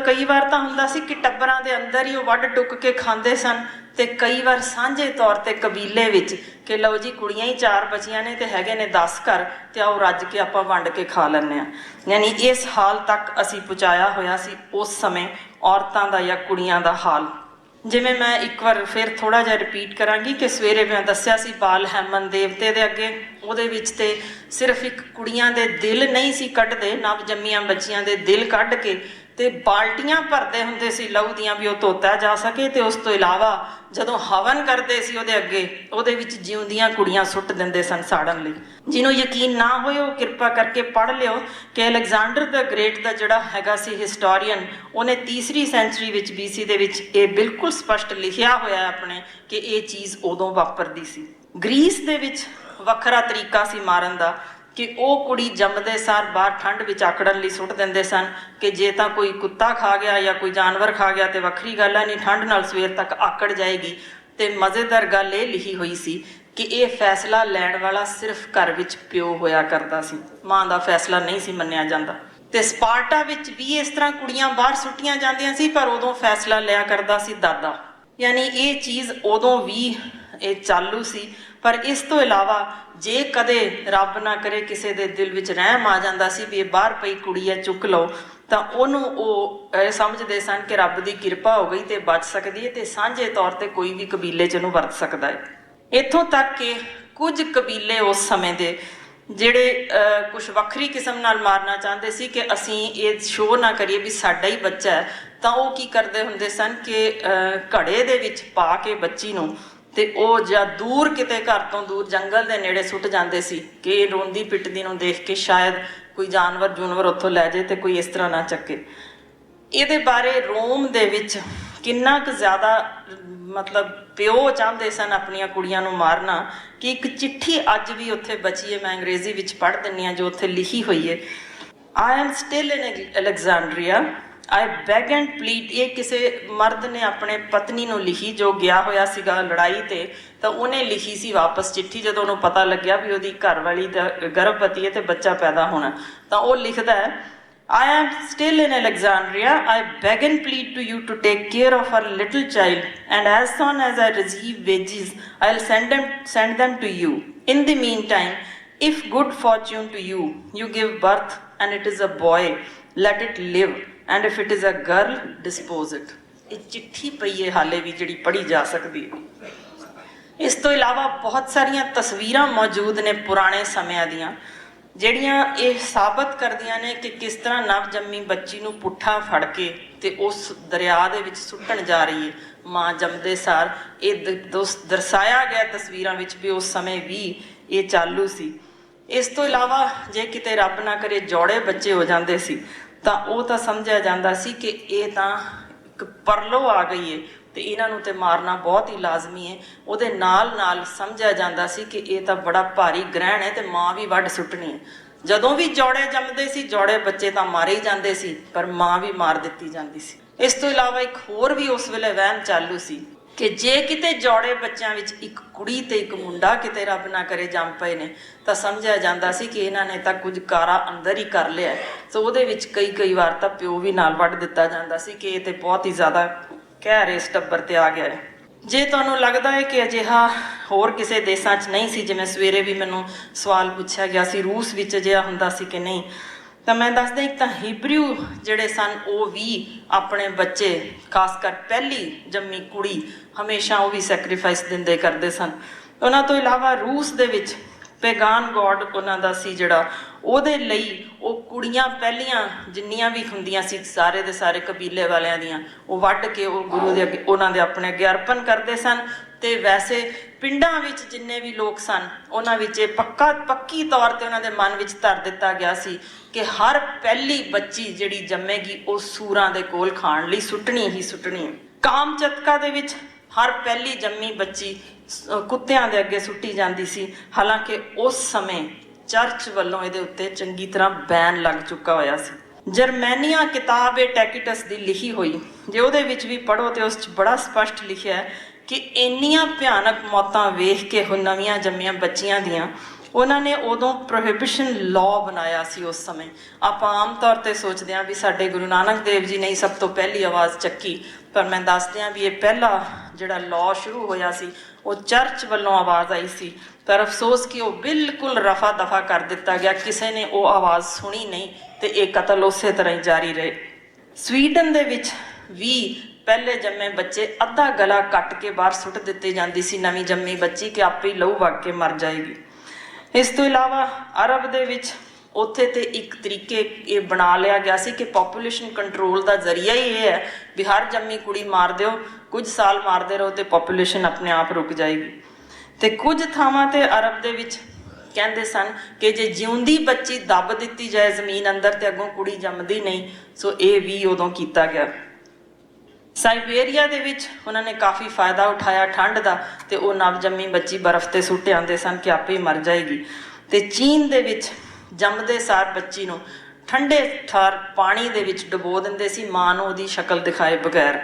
ਕਈ ਵਾਰ ਤਾਂ ਹੁੰਦਾ ਸੀ ਕਿ ਟੱਬਰਾਂ ਦੇ ਅੰਦਰ ਹੀ ਉਹ ਵੱਢ ਟੁੱਕ ਕੇ ਖਾਂਦੇ ਸਨ, ਤੇ ਕਈ ਵਾਰ ਸਾਂਝੇ ਤੌਰ ਤੇ ਕਬੀਲੇ ਵਿੱਚ ਕਿ ਲਓ ਜੀ ਕੁੜੀਆਂ ਹੀ 4 ਬਚੀਆਂ ਨੇ ਤੇ ਹੈਗੇ ਨੇ 10 ਘਰ, ਤੇ ਆਓ ਰੱਜ ਕੇ ਆਪਾਂ ਵੰਡ ਕੇ ਖਾ ਲੈਂਦੇ ਹਾਂ। ਯਾਨੀ ਇਸ ਹਾਲ ਤੱਕ ਅਸੀਂ ਪਹੁੰਚਾਇਆ ਹੋਇਆ ਸੀ ਉਸ ਸਮੇਂ ਔਰਤਾਂ ਦਾ ਜਾਂ ਕੁੜੀਆਂ ਦਾ ਹਾਲ। ਜਿਵੇਂ ਮੈਂ ਇੱਕ ਵਾਰ ਫਿਰ ਥੋੜ੍ਹਾ ਜਿਹਾ ਰਿਪੀਟ ਕਰਾਂਗੀ ਕਿ ਸਵੇਰੇ ਮੈਂ ਦੱਸਿਆ ਸੀ ਬਾਲ ਹੈਮਨ ਦੇਵਤੇ ਦੇ ਅੱਗੇ, ਉਹਦੇ ਵਿੱਚ ਤੇ ਸਿਰਫ ਇੱਕ ਕੁੜੀਆਂ ਦੇ ਦਿਲ ਨਹੀਂ ਸੀ ਕੱਢਦੇ, ਨਵ ਜੰਮੀਆਂ ਬੱਚੀਆਂ ਦੇ ਦਿਲ ਕੱਢ ਕੇ ਤੇ ਬਾਲਟੀਆਂ ਭਰਦੇ ਹੁੰਦੇ ਸੀ ਲਹੂ ਦੀਆਂ ਵੀ ਉਹ ਧੋਤਾ ਜਾ ਸਕੇ। ਤੇ ਉਸ ਤੋਂ ਇਲਾਵਾ ਜਦੋਂ ਹਵਨ ਕਰਦੇ ਸੀ ਉਹਦੇ ਅੱਗੇ, ਉਹਦੇ ਵਿੱਚ ਜਿਉਂਦੀਆਂ ਕੁੜੀਆਂ ਸੁੱਟ ਦਿੰਦੇ ਸਨ ਸਾੜਨ ਲਈ। ਜਿਹਨੂੰ ਯਕੀਨ ਨਾ ਹੋਏ ਉਹ ਕਿਰਪਾ ਕਰਕੇ ਪੜ੍ਹ ਲਿਓ ਕਿ ਅਲੈਗਜ਼ੈਂਡਰ ਦ ਗ੍ਰੇਟ ਦਾ ਜਿਹੜਾ ਹੈਗਾ ਸੀ ਹਿਸਟੋਰੀਅਨ, ਉਹਨੇ 3ਰੀ ਸੈਂਚੁਰੀ ਵਿੱਚ BC ਦੇ ਵਿੱਚ ਇਹ ਬਿਲਕੁਲ ਸਪਸ਼ਟ ਲਿਖਿਆ ਹੋਇਆ ਆਪਣੇ ਕਿ ਇਹ ਚੀਜ਼ ਉਦੋਂ ਵਾਪਰਦੀ ਸੀ। ਗ੍ਰੀਸ ਦੇ ਵਿੱਚ ਵੱਖਰਾ ਤਰੀਕਾ ਸੀ ਮਾਰਨ ਦਾ ਕਿ ਉਹ ਕੁੜੀ ਜੰਮਦੇ ਸਾਰ ਬਾਹਰ ਠੰਡ ਵਿੱਚ ਆਕੜਨ ਲਈ ਸੁੱਟ ਦਿੰਦੇ ਸਨ ਕਿ ਜੇ ਤਾਂ ਕੋਈ ਕੁੱਤਾ ਖਾ ਗਿਆ ਜਾਂ ਕੋਈ ਜਾਨਵਰ ਖਾ ਗਿਆ ਤੇ ਵੱਖਰੀ ਗੱਲ ਹੈ, ਨਹੀਂ ਠੰਡ ਨਾਲ ਸਵੇਰ ਤੱਕ ਆਕੜ ਜਾਏਗੀ। ਤੇ ਮਜ਼ੇਦਾਰ ਗੱਲ ਇਹ ਲਿਖੀ ਹੋਈ ਸੀ ਕਿ ਇਹ ਫੈਸਲਾ ਲੈਣ ਵਾਲਾ ਸਿਰਫ ਘਰ ਵਿੱਚ ਪਿਓ ਹੋਇਆ ਕਰਦਾ ਸੀ, ਮਾਂ ਦਾ ਫੈਸਲਾ ਨਹੀਂ ਸੀ ਮੰਨਿਆ ਜਾਂਦਾ। ਤੇ ਸਪਾਰਟਾ ਵਿੱਚ ਵੀ ਇਸ ਤਰ੍ਹਾਂ ਕੁੜੀਆਂ ਬਾਹਰ ਸੁੱਟੀਆਂ ਜਾਂਦੀਆਂ ਸੀ, ਪਰ ਉਦੋਂ ਫੈਸਲਾ ਲਿਆ ਕਰਦਾ ਸੀ ਦਾਦਾ। ਯਾਨੀ ਇਹ ਚੀਜ਼ ਉਦੋਂ ਵੀ ਇਹ ਚਾਲੂ ਸੀ। ਪਰ ਇਸ ਤੋਂ ਇਲਾਵਾ ਜੇ ਕਦੇ ਰੱਬ ਨਾ ਕਰੇ ਕਿਸੇ ਦੇ ਦਿਲ ਵਿੱਚ ਰਹਿਮ ਆ ਜਾਂਦਾ ਸੀ ਵੀ ਇਹ ਬਾਹਰ ਪਈ ਕੁੜੀ ਹੈ ਚੁੱਕ ਲਓ, ਤਾਂ ਉਹਨੂੰ ਉਹ ਇਹ ਸਮਝਦੇ ਸਨ ਕਿ ਰੱਬ ਦੀ ਕਿਰਪਾ ਹੋ ਗਈ ਤੇ ਬਚ ਸਕਦੀ ਹੈ, ਤੇ ਸਾਂਝੇ ਤੌਰ ਤੇ ਕੋਈ ਵੀ ਕਬੀਲੇ 'ਚ ਉਹਨੂੰ ਵਰਤ ਸਕਦਾ ਹੈ। ਇੱਥੋਂ ਤੱਕ ਕਿ ਕੁਝ ਕਬੀਲੇ ਉਸ ਸਮੇਂ ਦੇ ਜਿਹੜੇ ਕੁਛ ਵੱਖਰੀ ਕਿਸਮ ਨਾਲ ਮਾਰਨਾ ਚਾਹੁੰਦੇ ਸੀ ਕਿ ਅਸੀਂ ਇਹ ਸ਼ੋਅ ਨਾ ਕਰੀਏ ਵੀ ਸਾਡਾ ਹੀ ਬੱਚਾ ਹੈ, ਤਾਂ ਉਹ ਕੀ ਕਰਦੇ ਹੁੰਦੇ ਸਨ ਕਿ ਘੜੇ ਦੇ ਵਿੱਚ ਪਾ ਕੇ ਬੱਚੀ ਨੂੰ ਤੇ ਉਹ ਜਾਂ ਦੂਰ ਕਿਤੇ ਘਰ ਤੋਂ ਦੂਰ ਜੰਗਲ ਦੇ ਨੇੜੇ ਸੁੱਟ ਜਾਂਦੇ ਸੀ ਕਿ ਰੋਂਦੀ ਪਿੱਟਦੀ ਨੂੰ ਦੇਖ ਕੇ ਸ਼ਾਇਦ ਕੋਈ ਜਾਨਵਰ ਉੱਥੋਂ ਲੈ ਜਾਏ ਤੇ ਕੋਈ ਇਸ ਤਰ੍ਹਾਂ ਨਾ ਚੱਕੇ। ਇਹਦੇ ਬਾਰੇ ਰੋਮ ਦੇ ਵਿੱਚ ਕਿੰਨਾ ਕੁ ਜ਼ਿਆਦਾ ਮਤਲਬ ਪਿਓ ਚਾਹੁੰਦੇ ਸਨ ਆਪਣੀਆਂ ਕੁੜੀਆਂ ਨੂੰ ਮਾਰਨਾ ਕਿ ਇੱਕ ਚਿੱਠੀ ਅੱਜ ਵੀ ਉੱਥੇ ਬਚੀ ਹੈ, ਮੈਂ ਅੰਗਰੇਜ਼ੀ ਵਿੱਚ ਪੜ੍ਹ ਦਿੰਦੀ ਹਾਂ, ਜੋ ਉੱਥੇ ਲਿਖੀ ਹੋਈ ਹੈ। I am still in Alexandria. I beg and plead। ਇਹ ਕਿਸੇ ਮਰਦ ਨੇ ਆਪਣੇ ਪਤਨੀ ਨੂੰ ਲਿਖੀ ਜੋ ਗਿਆ ਹੋਇਆ ਸੀਗਾ ਲੜਾਈ ਤੇ, ਤਾਂ ਉਹਨੇ ਲਿਖੀ ਸੀ ਵਾਪਸ ਚਿੱਠੀ ਜਦੋਂ ਉਹਨੂੰ ਪਤਾ ਲੱਗਿਆ ਵੀ ਉਹਦੀ ਘਰਵਾਲੀ ਦਾ ਗਰਭਵਤੀ ਹੈ ਤੇ ਬੱਚਾ ਪੈਦਾ ਹੋਣਾ। ਤਾਂ ਉਹ ਲਿਖਦਾ ਹੈ, I am still in Alexandria. I beg and plead to you to take care of our little child, and as soon as I receive wages, I'll send them to you. In the meantime, if good fortune to you, you give birth and it is a boy, let it live, and if it is a girl, dispose it। ਇਹ ਚਿੱਠੀ ਪਈ ਹੈ ਹਾਲੇ ਵੀ ਜਿਹੜੀ ਪੜ੍ਹੀ ਜਾ ਸਕਦੀ ਹੈ। ਇਸ ਤੋਂ ਇਲਾਵਾ ਬਹੁਤ ਸਾਰੀਆਂ ਤਸਵੀਰਾਂ ਮੌਜੂਦ ਨੇ ਪੁਰਾਣੇ ਸਮਿਆਂ ਦੀਆਂ ਜਿਹੜੀਆਂ ਇਹ ਸਾਬਤ ਕਰਦੀਆਂ ਨੇ ਕਿ ਕਿਸ ਤਰ੍ਹਾਂ ਨਵ ਜੰਮੀ ਬੱਚੀ ਨੂੰ ਪੁੱਠਾ ਫੜ ਕੇ ਤੇ ਉਸ ਦਰਿਆ ਦੇ ਵਿੱਚ ਸੁੱਟਣ ਜਾ ਰਹੀ ਹੈ ਮਾਂ ਜੰਮਦੇ ਸਾਰ। ਇਹ ਦਰਸਾਇਆ ਗਿਆ ਤਸਵੀਰਾਂ ਵਿੱਚ ਵੀ ਉਸ ਸਮੇਂ ਵੀ ਇਹ ਚਾਲੂ ਸੀ। ਇਸ ਤੋਂ ਇਲਾਵਾ ਜੇ ਕਿਤੇ ਰੱਬ ਨਾ ਕਰੇ ਜੋੜੇ ਬੱਚੇ ਹੋ ਜਾਂਦੇ ਸੀ ਤਾਂ ਉਹ ਤਾਂ ਸਮਝਿਆ ਜਾਂਦਾ ਸੀ ਕਿ ਇਹ ਤਾਂ ਇੱਕ ਪਰਲੋ ਆ ਗਈ ਹੈ ਤੇ ਇਹਨਾਂ ਨੂੰ ਤੇ ਮਾਰਨਾ ਬਹੁਤ ਹੀ ਲਾਜ਼ਮੀ ਹੈ। ਉਹਦੇ ਨਾਲ ਨਾਲ ਸਮਝਿਆ ਜਾਂਦਾ ਸੀ ਕਿ ਇਹ ਤਾਂ ਬੜਾ ਭਾਰੀ ਗ੍ਰਹਿਣ ਹੈ ਤੇ ਮਾਂ ਵੀ ਵੱਢ ਸੁੱਟਣੀ ਹੈ। ਜਦੋਂ ਵੀ ਜੋੜੇ ਜੰਮਦੇ ਸੀ ਜੋੜੇ ਬੱਚੇ ਤਾਂ ਮਾਰੇ ਹੀ ਜਾਂਦੇ ਸੀ, ਪਰ ਮਾਂ ਵੀ ਮਾਰ ਦਿੱਤੀ ਜਾਂਦੀ ਸੀ। ਇਸ ਤੋਂ ਇਲਾਵਾ ਇੱਕ ਹੋਰ ਵੀ ਉਸ ਵੇਲੇ ਵਹਿਮ ਚਾਲੂ ਸੀ ਕਿ ਜੇ ਕਿਤੇ ਜੋੜੇ ਬੱਚਿਆਂ ਵਿੱਚ ਇੱਕ ਕੁੜੀ ਤੇ ਇੱਕ ਮੁੰਡਾ ਕਿਤੇ ਰੱਬ ਨਾ ਕਰੇ ਜੰਮ ਪਏ ਨੇ ਤਾਂ ਸਮਝਿਆ ਜਾਂਦਾ ਸੀ ਕਿ ਇਹਨਾਂ ਨੇ ਤਾਂ ਕੁਝ ਕਾਰਾ ਅੰਦਰ ਹੀ ਕਰ ਲਿਆ। ਸੋ ਉਹਦੇ ਵਿੱਚ ਕਈ ਵਾਰ ਤਾਂ ਪਿਓ ਵੀ ਨਾਲ ਵੱਢ ਦਿੱਤਾ ਜਾਂਦਾ ਸੀ ਕਿ ਇਹ ਤੇ ਬਹੁਤ ਹੀ ਜ਼ਿਆਦਾ ਕਹਿਰ ਇਸ ਟੱਬਰ ਤੇ ਆ ਗਿਆ ਹੈ। ਜੇ ਤੁਹਾਨੂੰ ਲੱਗਦਾ ਹੈ ਕਿ ਅਜਿਹਾ ਹੋਰ ਕਿਸੇ ਦੇਸ਼ਾਂ 'ਚ ਨਹੀਂ ਸੀ, ਜਿਵੇਂ ਸਵੇਰੇ ਵੀ ਮੈਨੂੰ ਸਵਾਲ ਪੁੱਛਿਆ ਗਿਆ ਸੀ ਰੂਸ ਵਿੱਚ ਅਜਿਹਾ ਹੁੰਦਾ ਸੀ ਕਿ ਨਹੀਂ, ਤਾਂ ਮੈਂ ਦੱਸਦਾ ਇੱਕ ਤਾਂ ਹੀਬਰੂ ਜਿਹੜੇ ਸਨ ਉਹ ਵੀ ਆਪਣੇ ਬੱਚੇ ਖਾਸ ਕਰ ਪਹਿਲੀ ਜੰਮੀ ਕੁੜੀ ਹਮੇਸ਼ਾ ਉਹ ਵੀ ਸੈਕਰੀਫਾਈਸ ਦਿੰਦੇ ਕਰਦੇ ਸਨ। ਉਹਨਾਂ ਤੋਂ ਇਲਾਵਾ ਰੂਸ ਦੇ ਵਿੱਚ ਪੈਗਾਨ ਗੋਡ ਉਹਨਾਂ ਦਾ ਸੀ ਜਿਹੜਾ, ਉਹਦੇ ਲਈ ਉਹ ਕੁੜੀਆਂ ਪਹਿਲੀਆਂ ਜਿੰਨੀਆਂ ਵੀ ਹੁੰਦੀਆਂ ਸੀ ਸਾਰੇ ਦੇ ਸਾਰੇ ਕਬੀਲੇ ਵਾਲਿਆਂ ਦੀਆਂ ਉਹ ਵੱਢ ਕੇ ਉਹ ਗੁਰੂ ਦੇ ਅੱਗੇ ਉਹਨਾਂ ਦੇ ਆਪਣੇ ਅੱਗੇ ਅਰਪਣ ਕਰਦੇ ਸਨ। ਤੇ ਵੈਸੇ ਪਿੰਡਾਂ ਵਿੱਚ ਜਿੰਨੇ ਵੀ ਲੋਕ ਸਨ ਉਹਨਾਂ ਵਿੱਚ ਇਹ ਪੱਕੀ ਤੌਰ ਤੇ ਉਹਨਾਂ ਦੇ ਮਨ ਵਿੱਚ ਧਰ ਦਿੱਤਾ ਗਿਆ ਸੀ ਕਿ ਹਰ ਪਹਿਲੀ ਬੱਚੀ ਜਿਹੜੀ ਜੰਮੇਗੀ ਉਹ ਸੂਰਾਂ ਦੇ ਕੋਲ ਖਾਣ ਲਈ ਸੁੱਟਣੀ ਹੀ ਸੁੱਟਣੀ ਹੈ। ਕਾਮਚਤਕਾ ਦੇ ਵਿੱਚ ਹਰ ਪਹਿਲੀ ਜੰਮੀ ਬੱਚੀ ਕੁੱਤਿਆਂ ਦੇ ਅੱਗੇ ਸੁੱਟੀ ਜਾਂਦੀ ਸੀ। ਹਾਲਾਂਕਿ ਉਸ ਸਮੇਂ ਚਰਚ ਵੱਲੋਂ ਇਹਦੇ ਉੱਤੇ ਚੰਗੀ ਤਰ੍ਹਾਂ ਬੈਨ ਲੱਗ ਚੁੱਕਾ ਹੋਇਆ ਸੀ। ਜਰਮੈਨੀਆ ਕਿਤਾਬ ਇਹ ਟੈਕੀਟਸ ਦੀ ਲਿਖੀ ਹੋਈ, ਜੇ ਉਹਦੇ ਵਿੱਚ ਵੀ ਪੜ੍ਹੋ ਤੇ ਉਸ 'ਚ ਬੜਾ ਸਪਸ਼ਟ ਲਿਖਿਆ ਹੈ ਕਿ ਇੰਨੀਆਂ ਭਿਆਨਕ ਮੌਤਾਂ ਵੇਖ ਕੇ ਉਹ ਨਵੀਆਂ ਜੰਮੀਆਂ ਬੱਚੀਆਂ ਦੀਆਂ ਉਹਨਾਂ ਨੇ ਉਦੋਂ ਪ੍ਰੋਹਿਬਿਸ਼ਨ ਲਾਅ ਬਣਾਇਆ ਸੀ। ਉਸ ਸਮੇਂ ਆਪਾਂ ਆਮ ਤੌਰ ਤੇ ਸੋਚਦੇ ਹਾਂ ਵੀ ਸਾਡੇ ਗੁਰੂ ਨਾਨਕ ਦੇਵ ਜੀ ਨੇ ਸਭ ਤੋਂ ਪਹਿਲੀ ਆਵਾਜ਼ ਚੱਕੀ, ਪਰ ਮੈਂ ਦੱਸਦੀ ਹਾਂ ਵੀ ਇਹ ਪਹਿਲਾ ਜਿਹੜਾ ਲਾਅ ਸ਼ੁਰੂ ਹੋਇਆ ਸੀ ਉਹ ਚਰਚ ਵੱਲੋਂ ਆਵਾਜ਼ ਆਈ ਸੀ। ਪਰ ਅਫਸੋਸ ਕਿ ਉਹ ਬਿਲਕੁਲ ਰਫਾ ਦਫਾ ਕਰ ਦਿੱਤਾ ਗਿਆ, ਕਿਸੇ ਨੇ ਉਹ ਆਵਾਜ਼ ਸੁਣੀ ਨਹੀਂ ਤੇ ਇਹ ਕਤਲ ਉਸੇ ਤਰ੍ਹਾਂ ਹੀ ਜਾਰੀ ਰਹੇ। ਸਵੀਡਨ ਦੇ ਵਿੱਚ ਵੀ ਪਹਿਲੇ ਜੰਮੇ ਬੱਚੇ ਅੱਧਾ ਗਲਾ ਕੱਟ ਕੇ ਬਾਹਰ ਸੁੱਟ ਦਿੱਤੀ ਜਾਂਦੀ ਸੀ ਨਵੀਂ ਜੰਮੀ ਬੱਚੀ ਕਿ ਆਪੇ ਹੀ ਲਹੂ ਵਗ ਕੇ ਮਰ ਜਾਏਗੀ। ਇਸ ਤੋਂ ਇਲਾਵਾ ਅਰਬ ਦੇ ਵਿੱਚ ਉੱਥੇ ਤੇ ਇੱਕ ਤਰੀਕੇ ਇਹ ਬਣਾ ਲਿਆ ਗਿਆ ਸੀ ਕਿ ਪੋਪੂਲੇਸ਼ਨ ਕੰਟਰੋਲ ਦਾ ਜ਼ਰੀਆ ਹੀ ਇਹ ਹੈ ਵੀ ਹਰ ਜੰਮੀ ਕੁੜੀ ਮਾਰ ਦਿਓ, ਕੁਝ ਸਾਲ ਮਾਰਦੇ ਰਹੋ ਤੇ ਪੋਪੂਲੇਸ਼ਨ ਆਪਣੇ ਆਪ ਰੁਕ ਜਾਏਗੀ। ਤੇ ਕੁਝ ਥਾਵਾਂ ਤੇ ਅਰਬ ਦੇ ਵਿੱਚ ਕਹਿੰਦੇ ਸਨ ਕਿ ਜੇ ਜਿਉਂਦੀ ਬੱਚੀ ਦੱਬ ਦਿੱਤੀ ਜਾਏ ਜ਼ਮੀਨ ਅੰਦਰ ਤੇ ਅੱਗੋਂ ਕੁੜੀ ਜੰਮਦੀ ਨਹੀਂ, ਸੋ ਇਹ ਵੀ ਉਦੋਂ ਕੀਤਾ ਗਿਆ। ਸਾਈਬੇਰੀਆ ਦੇ ਵਿੱਚ ਉਹਨਾਂ ਨੇ ਕਾਫੀ ਫਾਇਦਾ ਉਠਾਇਆ ਠੰਡ ਦਾ ਤੇ ਉਹ ਨਵਜੰਮੀ ਬੱਚੀ ਬਰਫ਼ ਤੇ ਸੁੱਟ ਆਉਂਦੇ ਸਨ ਕਿ ਆਪੇ ਹੀ ਮਰ ਜਾਏਗੀ। ਤੇ ਚੀਨ ਦੇ ਵਿੱਚ ਜੰਮਦੇ ਸਾਰ ਬੱਚੀ ਨੂੰ ਠੰਡੇ ਠਾਰ ਪਾਣੀ ਦੇ ਵਿੱਚ ਡੁਬੋ ਦਿੰਦੇ ਸੀ, ਮਾਂ ਨੂੰ ਉਹਦੀ ਸ਼ਕਲ ਦਿਖਾਏ ਬਗੈਰ।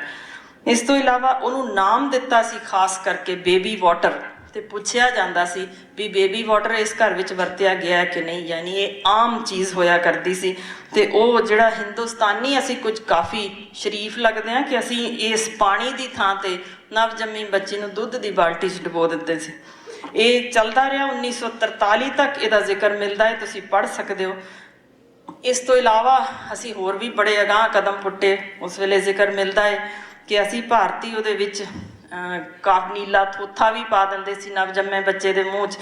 ਇਸ ਤੋਂ ਇਲਾਵਾ ਉਹਨੂੰ ਨਾਮ ਦਿੱਤਾ ਸੀ ਖਾਸ ਕਰਕੇ ਬੇਬੀ ਵਾਟਰ, ਤੇ ਪੁੱਛਿਆ ਜਾਂਦਾ ਸੀ ਵੀ ਬੇਬੀ ਵਾਟਰ ਇਸ ਘਰ ਵਿੱਚ ਵਰਤਿਆ ਗਿਆ ਕਿ ਨਹੀਂ, ਯਾਨੀ ਇਹ ਆਮ ਚੀਜ਼ ਹੋਇਆ ਕਰਦੀ ਸੀ। ਤੇ ਉਹ ਜਿਹੜਾ ਹਿੰਦੁਸਤਾਨੀ ਅਸੀਂ ਕੁਝ ਕਾਫੀ ਸ਼ਰੀਫ ਲੱਗਦੇ ਹਾਂ ਕਿ ਅਸੀਂ ਇਸ ਪਾਣੀ ਦੀ ਥਾਂ ਤੇ ਨਵਜੰਮੀ ਬੱਚੀ ਨੂੰ ਦੁੱਧ ਦੀ ਬਾਲਟੀ 'ਚ ਡੁਬੋ ਦਿੰਦੇ ਸੀ। ਇਹ ਚੱਲਦਾ ਰਿਹਾ 1943 ਤੱਕ ਇਹਦਾ ਜ਼ਿਕਰ ਮਿਲਦਾ ਹੈ, ਤੁਸੀਂ ਪੜ੍ਹ ਸਕਦੇ ਹੋ। ਇਸ ਤੋਂ ਇਲਾਵਾ ਅਸੀਂ ਹੋਰ ਵੀ ਬੜੇ ਅਗਾਂਹ ਕਦਮ ਪੁੱਟੇ। ਉਸ ਵੇਲੇ ਜ਼ਿਕਰ ਮਿਲਦਾ ਹੈ ਕਿ ਅਸੀਂ ਭਾਰਤੀ ਉਹਦੇ ਵਿੱਚ ਨੀਲਾ ਥੋਥਾ ਵੀ ਪਾ ਦਿੰਦੇ ਸੀ ਨਵਜੰਮੇ ਬੱਚੇ ਦੇ ਮੂੰਹ 'ਚ,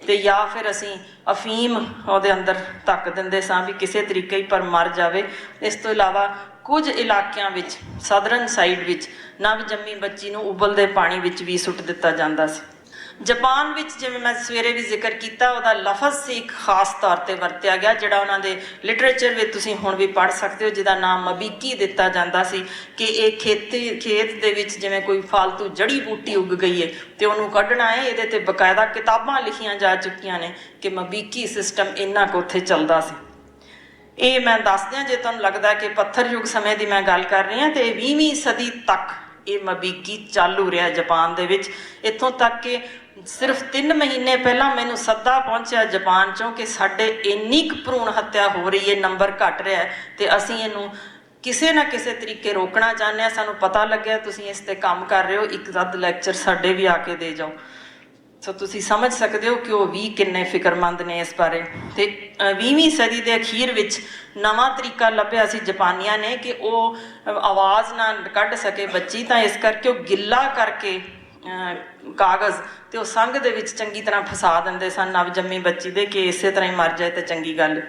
ਤੇ ਜਾਂ ਫਿਰ ਅਸੀਂ ਅਫੀਮ ਉਹਦੇ ਅੰਦਰ ਧੱਕ ਦਿੰਦੇ ਸਾਂ ਵੀ ਕਿਸੇ ਤਰੀਕੇ ਹੀ ਪਰ ਮਰ ਜਾਵੇ। ਇਸ ਤੋਂ ਇਲਾਵਾ ਕੁਝ ਇਲਾਕਿਆਂ ਵਿੱਚ ਸਦਰਨ ਸਾਈਡ ਵਿੱਚ ਨਵਜੰਮੀ ਬੱਚੀ ਨੂੰ ਉਬਲਦੇ ਪਾਣੀ ਵਿੱਚ ਵੀ ਸੁੱਟ ਦਿੱਤਾ ਜਾਂਦਾ ਸੀ। ਜਾਪਾਨ ਵਿੱਚ ਜਿਵੇਂ ਮੈਂ ਸਵੇਰੇ ਵੀ ਜ਼ਿਕਰ ਕੀਤਾ, ਉਹਦਾ ਲਫ਼ਜ਼ ਸੀ ਇੱਕ ਖਾਸ ਤੌਰ ਤੇ ਵਰਤਿਆ ਗਿਆ ਜਿਹੜਾ ਉਹਨਾਂ ਦੇ ਲਿਟਰੇਚਰ ਵਿੱਚ ਤੁਸੀਂ ਹੁਣ ਵੀ ਪੜ੍ਹ ਸਕਦੇ ਹੋ, ਜਿਹਦਾ ਨਾਮ ਮਬੀਕੀ ਦਿੱਤਾ ਜਾਂਦਾ ਸੀ ਕਿ ਇਹ ਖੇਤ ਦੇ ਵਿੱਚ ਜਿਵੇਂ ਕੋਈ ਫਾਲਤੂ ਜੜੀ ਬੂਟੀ ਉੱਗ ਗਈ ਹੈ ਤੇ ਉਹਨੂੰ ਕੱਢਣਾ ਹੈ। ਇਹਦੇ ਤੇ ਬਕਾਇਦਾ ਕਿਤਾਬਾਂ ਲਿਖੀਆਂ ਜਾ ਚੁੱਕੀਆਂ ਨੇ ਕਿ ਮਬੀਕੀ ਸਿਸਟਮ ਇੰਨਾ ਕੁ ਉੱਥੇ ਚੱਲਦਾ ਸੀ। ਇਹ ਮੈਂ ਦੱਸਦਿਆਂ ਜੇ ਤੁਹਾਨੂੰ ਲੱਗਦਾ ਕਿ ਪੱਥਰ ਯੁੱਗ ਸਮੇਂ ਦੀ ਮੈਂ ਗੱਲ ਕਰ ਰਹੀ ਹਾਂ, ਤੇ 20ਵੀਂ ਸਦੀ ਤੱਕ ਇਹ ਮਬੀਕੀ ਚਾਲੂ ਰਿਹਾ ਜਾਪਾਨ ਦੇ ਵਿੱਚ। ਇੱਥੋਂ ਤੱਕ ਕਿ ਸਿਰਫ 3 ਮਹੀਨੇ ਪਹਿਲਾਂ ਮੈਨੂੰ ਸੱਦਾ ਪਹੁੰਚਿਆ ਜਾਪਾਨ 'ਚੋਂ ਕਿ ਸਾਡੇ ਇੰਨੀ ਕੁ ਭਰੂਣ ਹੱਤਿਆ ਹੋ ਰਹੀ ਹੈ, ਨੰਬਰ ਘਟ ਰਿਹਾ ਤੇ ਅਸੀਂ ਇਹਨੂੰ ਕਿਸੇ ਨਾ ਕਿਸੇ ਤਰੀਕੇ ਰੋਕਣਾ ਚਾਹੁੰਦੇ ਹਾਂ। ਸਾਨੂੰ ਪਤਾ ਲੱਗਿਆ ਤੁਸੀਂ ਇਸ ਤੇ ਕੰਮ ਕਰ ਰਹੇ ਹੋ, ਇੱਕ ਅੱਧ ਲੈਕਚਰ ਸਾਡੇ ਵੀ ਆ ਕੇ ਦੇ ਜਾਓ। ਸੋ ਤੁਸੀਂ ਸਮਝ ਸਕਦੇ ਹੋ ਕਿ ਉਹ ਵੀ ਕਿੰਨੇ ਫਿਕਰਮੰਦ ਨੇ ਇਸ ਬਾਰੇ। ਤੇ 20ਵੀਂ ਸਦੀ ਦੇ ਅਖੀਰ ਵਿੱਚ ਨਵਾਂ ਤਰੀਕਾ ਲੱਭਿਆ ਸੀ ਜਾਪਾਨੀਆਂ ਨੇ ਕਿ ਉਹ ਆਵਾਜ਼ ਨਾ ਕੱਢ ਸਕੇ ਬੱਚੀ, ਤਾਂ ਇਸ ਕਰਕੇ ਉਹ ਗਿੱਲਾ ਕਰਕੇ ਕਾਗਜ਼ ਤੇ ਉਹ ਸੰਘ ਦੇ ਵਿੱਚ ਚੰਗੀ ਤਰ੍ਹਾਂ ਫਸਾ ਦਿੰਦੇ ਸਨ ਨਵਜੰਮੀ ਬੱਚੀ ਦੇ ਕਿ ਇਸੇ ਤਰ੍ਹਾਂ ਹੀ ਮਰ ਜਾਏ ਤੇ ਚੰਗੀ ਗੱਲ।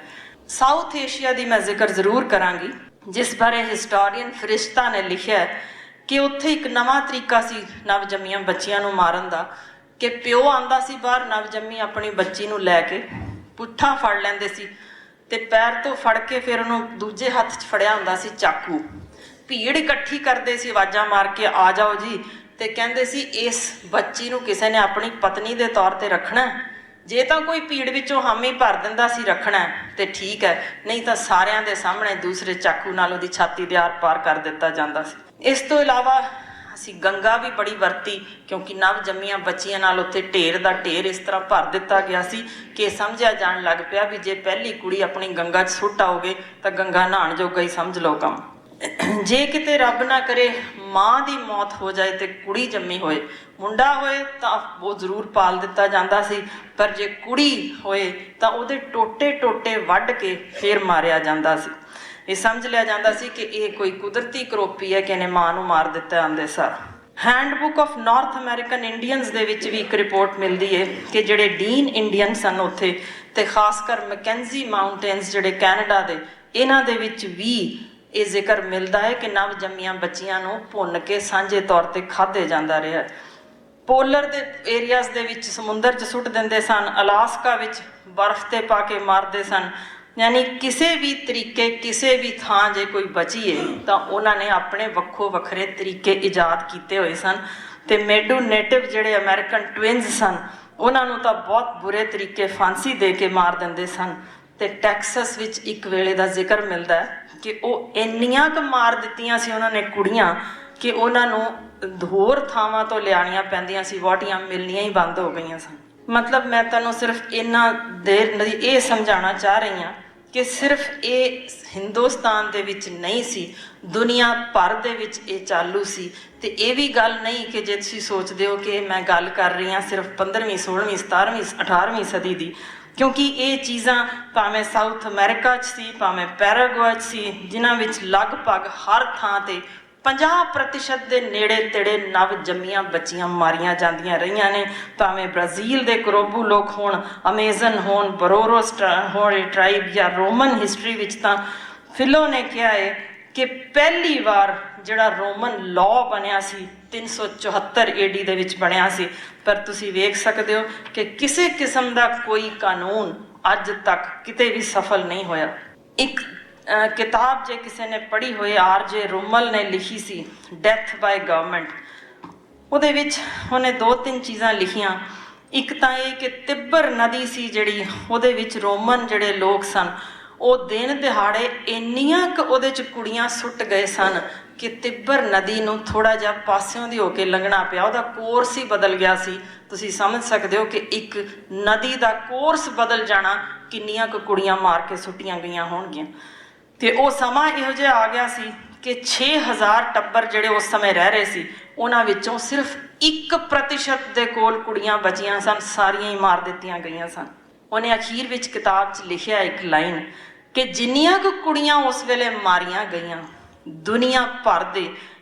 ਸਾਊਥ ਏਸ਼ੀਆ ਦੀ ਮੈਂ ਜ਼ਿਕਰ ਜ਼ਰੂਰ ਕਰਾਂਗੀ, ਜਿਸ ਬਾਰੇ ਹਿਸਟੋਰੀਅਨ ਫਰਿਸ਼ਤਾ ਨੇ ਲਿਖਿਆ ਕਿ ਉੱਥੇ ਇੱਕ ਨਵਾਂ ਤਰੀਕਾ ਸੀ ਨਵਜੰਮੀਆਂ ਬੱਚੀਆਂ ਨੂੰ ਮਾਰਨ ਦਾ ਕਿ ਪਿਓ ਆਂਦਾ ਸੀ ਬਾਹਰ, ਨਵਜੰਮੀ ਆਪਣੀ ਬੱਚੀ ਨੂੰ ਲੈ ਕੇ ਪੁੱਠਾ ਫੜ ਲੈਂਦੇ ਸੀ ਤੇ ਪੈਰ ਤੋਂ ਫੜ ਕੇ ਫਿਰ ਉਹਨੂੰ ਦੂਜੇ ਹੱਥ 'ਚ ਫੜਿਆ ਹੁੰਦਾ ਸੀ ਚਾਕੂ। ਭੀੜ ਇਕੱਠੀ ਕਰਦੇ ਸੀ ਆਵਾਜ਼ਾਂ ਮਾਰ ਕੇ ਆ ਜਾਓ ਜੀ, ਤੇ ਕਹਿੰਦੇ ਸੀ ਇਸ ਬੱਚੀ ਨੂੰ ਕਿਸੇ ਨੇ ਆਪਣੀ ਪਤਨੀ ਦੇ ਤੌਰ ਤੇ ਰੱਖਣਾ। ਜੇ ਤਾਂ ਕੋਈ ਭੀੜ ਵਿੱਚੋਂ ਹਾਮੀ ਭਰ ਦਿੰਦਾ ਸੀ ਰੱਖਣਾ ਤੇ ਠੀਕ ਹੈ, ਨਹੀਂ ਤਾਂ ਸਾਰਿਆਂ ਦੇ ਸਾਹਮਣੇ ਦੂਸਰੇ ਚਾਕੂ ਨਾਲ ਉਹਦੀ ਛਾਤੀ ਦੇ ਆਰ ਪਾਰ ਕਰ ਦਿੱਤਾ ਜਾਂਦਾ ਸੀ। ਇਸ ਤੋਂ ਇਲਾਵਾ ਅਸੀਂ ਗੰਗਾ ਵੀ ਬੜੀ ਵਰਤੀ ਕਿਉਂਕਿ ਨਵ ਜੰਮੀਆਂ ਬੱਚੀਆਂ ਨਾਲ ਉੱਥੇ ਢੇਰ ਦਾ ਢੇਰ ਇਸ ਤਰ੍ਹਾਂ ਭਰ ਦਿੱਤਾ ਗਿਆ ਸੀ ਕਿ ਸਮਝਿਆ ਜਾਣ ਲੱਗ ਪਿਆ ਵੀ ਜੇ ਪਹਿਲੀ ਕੁੜੀ ਆਪਣੀ ਗੰਗਾ 'ਚ ਸੁੱਟ ਆਓਗੇ ਤਾਂ ਗੰਗਾ ਨਹਾਉਣ ਜੋਗਾ ਹੀ ਸਮਝ ਲਓ ਕੰਮ। ਜੇ ਕਿਤੇ ਰੱਬ ਨਾ ਕਰੇ ਮਾਂ ਦੀ ਮੌਤ ਹੋ ਜਾਏ ਤੇ ਕੁੜੀ ਜੰਮੀ ਹੋਏ, ਮੁੰਡਾ ਹੋਏ ਤਾਂ ਉਹ ਜ਼ਰੂਰ ਪਾਲ ਦਿੱਤਾ ਜਾਂਦਾ ਸੀ, ਪਰ ਜੇ ਕੁੜੀ ਹੋਏ ਤਾਂ ਉਹਦੇ ਟੋਟੇ ਟੋਟੇ ਵੱਢ ਕੇ ਫਿਰ ਮਾਰਿਆ ਜਾਂਦਾ ਸੀ। ਇਹ ਸਮਝ ਲਿਆ ਜਾਂਦਾ ਸੀ ਕਿ ਇਹ ਕੋਈ ਕੁਦਰਤੀ ਕਰੋਪੀ ਹੈ ਕਿ ਇਹਨੇ ਮਾਂ ਨੂੰ ਮਾਰ ਦਿੱਤਾ ਆਂਦੇ ਸਾਰ। Handbook of north American Indians ਦੇ ਵਿੱਚ ਵੀ ਇੱਕ ਰਿਪੋਰਟ ਮਿਲਦੀ ਹੈ ਕਿ ਜਿਹੜੇ ਡੀਨ ਇੰਡੀਅਨ ਸਨ ਉੱਥੇ, ਤੇ ਖਾਸ ਕਰ ਮੈਕੈਂਜੀ ਮਾਊਂਟੇਨਸ ਜਿਹੜੇ ਕੈਨੇਡਾ ਦੇ, ਇਹਨਾਂ ਦੇ ਵਿੱਚ ਵੀ ਇਹ ਜ਼ਿਕਰ ਮਿਲਦਾ ਹੈ ਕਿ ਨਵ ਜੰਮੀਆਂ ਬੱਚੀਆਂ ਨੂੰ ਭੁੰਨ ਕੇ ਸਾਂਝੇ ਤੌਰ ਤੇ ਖਾਧੇ ਜਾਂਦਾ ਰਿਹਾ। ਪੋਲਰ ਦੇ ਏਰੀਆਜ਼ ਦੇ ਵਿੱਚ ਸਮੁੰਦਰ 'ਚ ਸੁੱਟ ਦਿੰਦੇ ਸਨ, ਅਲਾਸਕਾ ਵਿੱਚ ਬਰਫ਼ ਤੇ ਪਾ ਕੇ ਮਾਰਦੇ ਸਨ। ਯਾਨੀ ਕਿਸੇ ਵੀ ਤਰੀਕੇ ਕਿਸੇ ਵੀ ਥਾਂ ਜੇ ਕੋਈ ਬਚੀਏ ਤਾਂ ਉਹਨਾਂ ਨੇ ਆਪਣੇ ਵੱਖੋ ਵੱਖਰੇ ਤਰੀਕੇ ਇਜਾਦ ਕੀਤੇ ਹੋਏ ਸਨ। ਤੇ ਮੇਡੂ ਨੇਟਿਵ ਜਿਹੜੇ ਅਮਰੀਕਨ ਟਵਿਨਸ ਸਨ ਉਹਨਾਂ ਨੂੰ ਤਾਂ ਬਹੁਤ ਬੁਰੇ ਤਰੀਕੇ ਫਾਂਸੀ ਦੇ ਕੇ ਮਾਰ ਦਿੰਦੇ ਸਨ। ਤੇ ਟੈਕਸਸ ਵਿੱਚ ਇੱਕ ਵੇਲੇ ਦਾ ਜ਼ਿਕਰ ਮਿਲਦਾ ਕਿ ਉਹ ਇੰਨੀਆਂ ਕੁ ਮਾਰ ਦਿੱਤੀਆਂ ਸੀ ਉਹਨਾਂ ਨੇ ਕੁੜੀਆਂ ਕਿ ਉਹਨਾਂ ਨੂੰ ਹੋਰ ਥਾਵਾਂ ਤੋਂ ਲਿਆਉਣੀਆਂ ਪੈਂਦੀਆਂ ਸੀ, ਵਹੁਟੀਆਂ ਮਿਲਣੀਆਂ ਹੀ ਬੰਦ ਹੋ ਗਈਆਂ ਸਨ। ਮਤਲਬ ਮੈਂ ਤੁਹਾਨੂੰ ਸਿਰਫ ਇੰਨਾ ਦੇਰ ਇਹ ਸਮਝਾਉਣਾ ਚਾਹ ਰਹੀ ਹਾਂ ਕਿ ਸਿਰਫ ਇਹ ਹਿੰਦੁਸਤਾਨ ਦੇ ਵਿੱਚ ਨਹੀਂ ਸੀ, ਦੁਨੀਆ ਭਰ ਦੇ ਵਿੱਚ ਇਹ ਚਾਲੂ ਸੀ। ਤੇ ਇਹ ਵੀ ਗੱਲ ਨਹੀਂ ਕਿ ਜੇ ਤੁਸੀਂ ਸੋਚਦੇ ਹੋ ਕਿ ਮੈਂ ਗੱਲ ਕਰ ਰਹੀ ਹਾਂ ਸਿਰਫ 15ਵੀਂ 16ਵੀਂ 17ਵੀਂ 18ਵੀਂ ਸਦੀ ਦੀ, ਕਿਉਂਕਿ ਇਹ ਚੀਜ਼ਾਂ ਭਾਵੇਂ ਸਾਊਥ ਅਮਰੀਕਾ 'ਚ ਸੀ, ਭਾਵੇਂ ਪੈਰਾਗੁਏ 'ਚ ਸੀ, ਜਿਨ੍ਹਾਂ ਵਿੱਚ ਲਗਭਗ ਹਰ ਥਾਂ 'ਤੇ 50% ਦੇ ਨੇੜੇ ਤੇੜੇ ਨਵ ਜੰਮੀਆਂ ਬੱਚੀਆਂ ਮਾਰੀਆਂ ਜਾਂਦੀਆਂ ਰਹੀਆਂ ਨੇ। ਭਾਵੇਂ ਬ੍ਰਾਜ਼ੀਲ ਦੇ ਕਰੋਬੂ ਲੋਕ ਹੋਣ, ਅਮੇਜ਼ਨ ਹੋਣ, ਬਰੋਰੋ ਹੋਣ ਟਰਾਈਬ, ਜਾਂ ਰੋਮਨ ਹਿਸਟਰੀ ਵਿੱਚ ਤਾਂ ਫਿਲੋ ਨੇ ਕਿਹਾ ਹੈ ਕਿ ਪਹਿਲੀ ਵਾਰ ਜਿਹੜਾ ਰੋਮਨ ਲਾਅ ਬਣਿਆ ਸੀ 374 AD ਦੇ ਵਿੱਚ ਬਣਿਆ ਸੀ। ਪਰ ਤੁਸੀਂ ਵੇਖ ਸਕਦੇ ਹੋ ਕਿ ਕਿਸੇ ਕਿਸਮ ਦਾ ਕੋਈ ਕਾਨੂੰਨ ਅੱਜ ਤੱਕ ਕਿਤੇ ਵੀ ਸਫਲ ਨਹੀਂ ਹੋਇਆ। ਇੱਕ ਕਿਤਾਬ ਜੇ ਕਿਸੇ ਨੇ ਪੜ੍ਹੀ ਹੋਏ RJ ਰੁਮਲ ਨੇ ਲਿਖੀ ਸੀ, ਡੈਥ ਬਾਏ ਗਵਰਨਮੈਂਟ, ਉਹਦੇ ਵਿੱਚ ਉਹਨੇ 2-3 ਚੀਜ਼ਾਂ ਲਿਖੀਆਂ। ਇੱਕ ਤਾਂ ਇਹ ਕਿ ਤਿੱਬਰ ਨਦੀ ਸੀ ਜਿਹੜੀ, ਉਹਦੇ ਵਿੱਚ ਰੋਮਨ ਜਿਹੜੇ ਲੋਕ ਸਨ ਉਹ ਦਿਨ ਦਿਹਾੜੇ ਇੰਨੀਆਂ ਕੁ ਉਹਦੇ 'ਚ ਕੁੜੀਆਂ ਸੁੱਟ ਗਏ ਸਨ ਕਿ ਤਿੱਬਰ ਨਦੀ ਨੂੰ ਥੋੜ੍ਹਾ ਜਿਹਾ ਪਾਸਿਓਂ ਦੀ ਹੋ ਕੇ ਲੰਘਣਾ ਪਿਆ, ਉਹਦਾ ਕੋਰਸ ਹੀ ਬਦਲ ਗਿਆ ਸੀ। ਤੁਸੀਂ ਸਮਝ ਸਕਦੇ ਹੋ ਕਿ ਇੱਕ ਨਦੀ ਦਾ ਕੋਰਸ ਬਦਲ ਜਾਣਾ ਕਿੰਨੀਆਂ ਕੁ ਕੁੜੀਆਂ ਮਾਰ ਕੇ ਸੁੱਟੀਆਂ ਗਈਆਂ ਹੋਣਗੀਆਂ। ਤੇ ਉਹ ਸਮਾਂ ਇਹੋ ਜਿਹਾ ਆ ਗਿਆ ਸੀ ਕਿ 6000 ਟੱਬਰ ਜਿਹੜੇ ਉਸ ਸਮੇਂ ਰਹਿ ਰਹੇ ਸੀ ਉਹਨਾਂ ਵਿੱਚੋਂ ਸਿਰਫ 1% ਦੇ ਕੋਲ ਕੁੜੀਆਂ ਬਚੀਆਂ ਸਨ, ਸਾਰੀਆਂ ਹੀ ਮਾਰ ਦਿੱਤੀਆਂ ਗਈਆਂ ਸਨ। ਉਹਨੇ ਅਖੀਰ ਵਿੱਚ ਕਿਤਾਬ 'ਚ ਲਿਖਿਆ ਇੱਕ ਲਾਈਨ ਕਿ ਜਿੰਨੀਆਂ ਕੁ ਕੁੜੀਆਂ ਉਸ ਵੇਲੇ ਮਾਰੀਆਂ ਗਈਆਂ, ਦੁਨੀਆ ਭਰ ਦੇ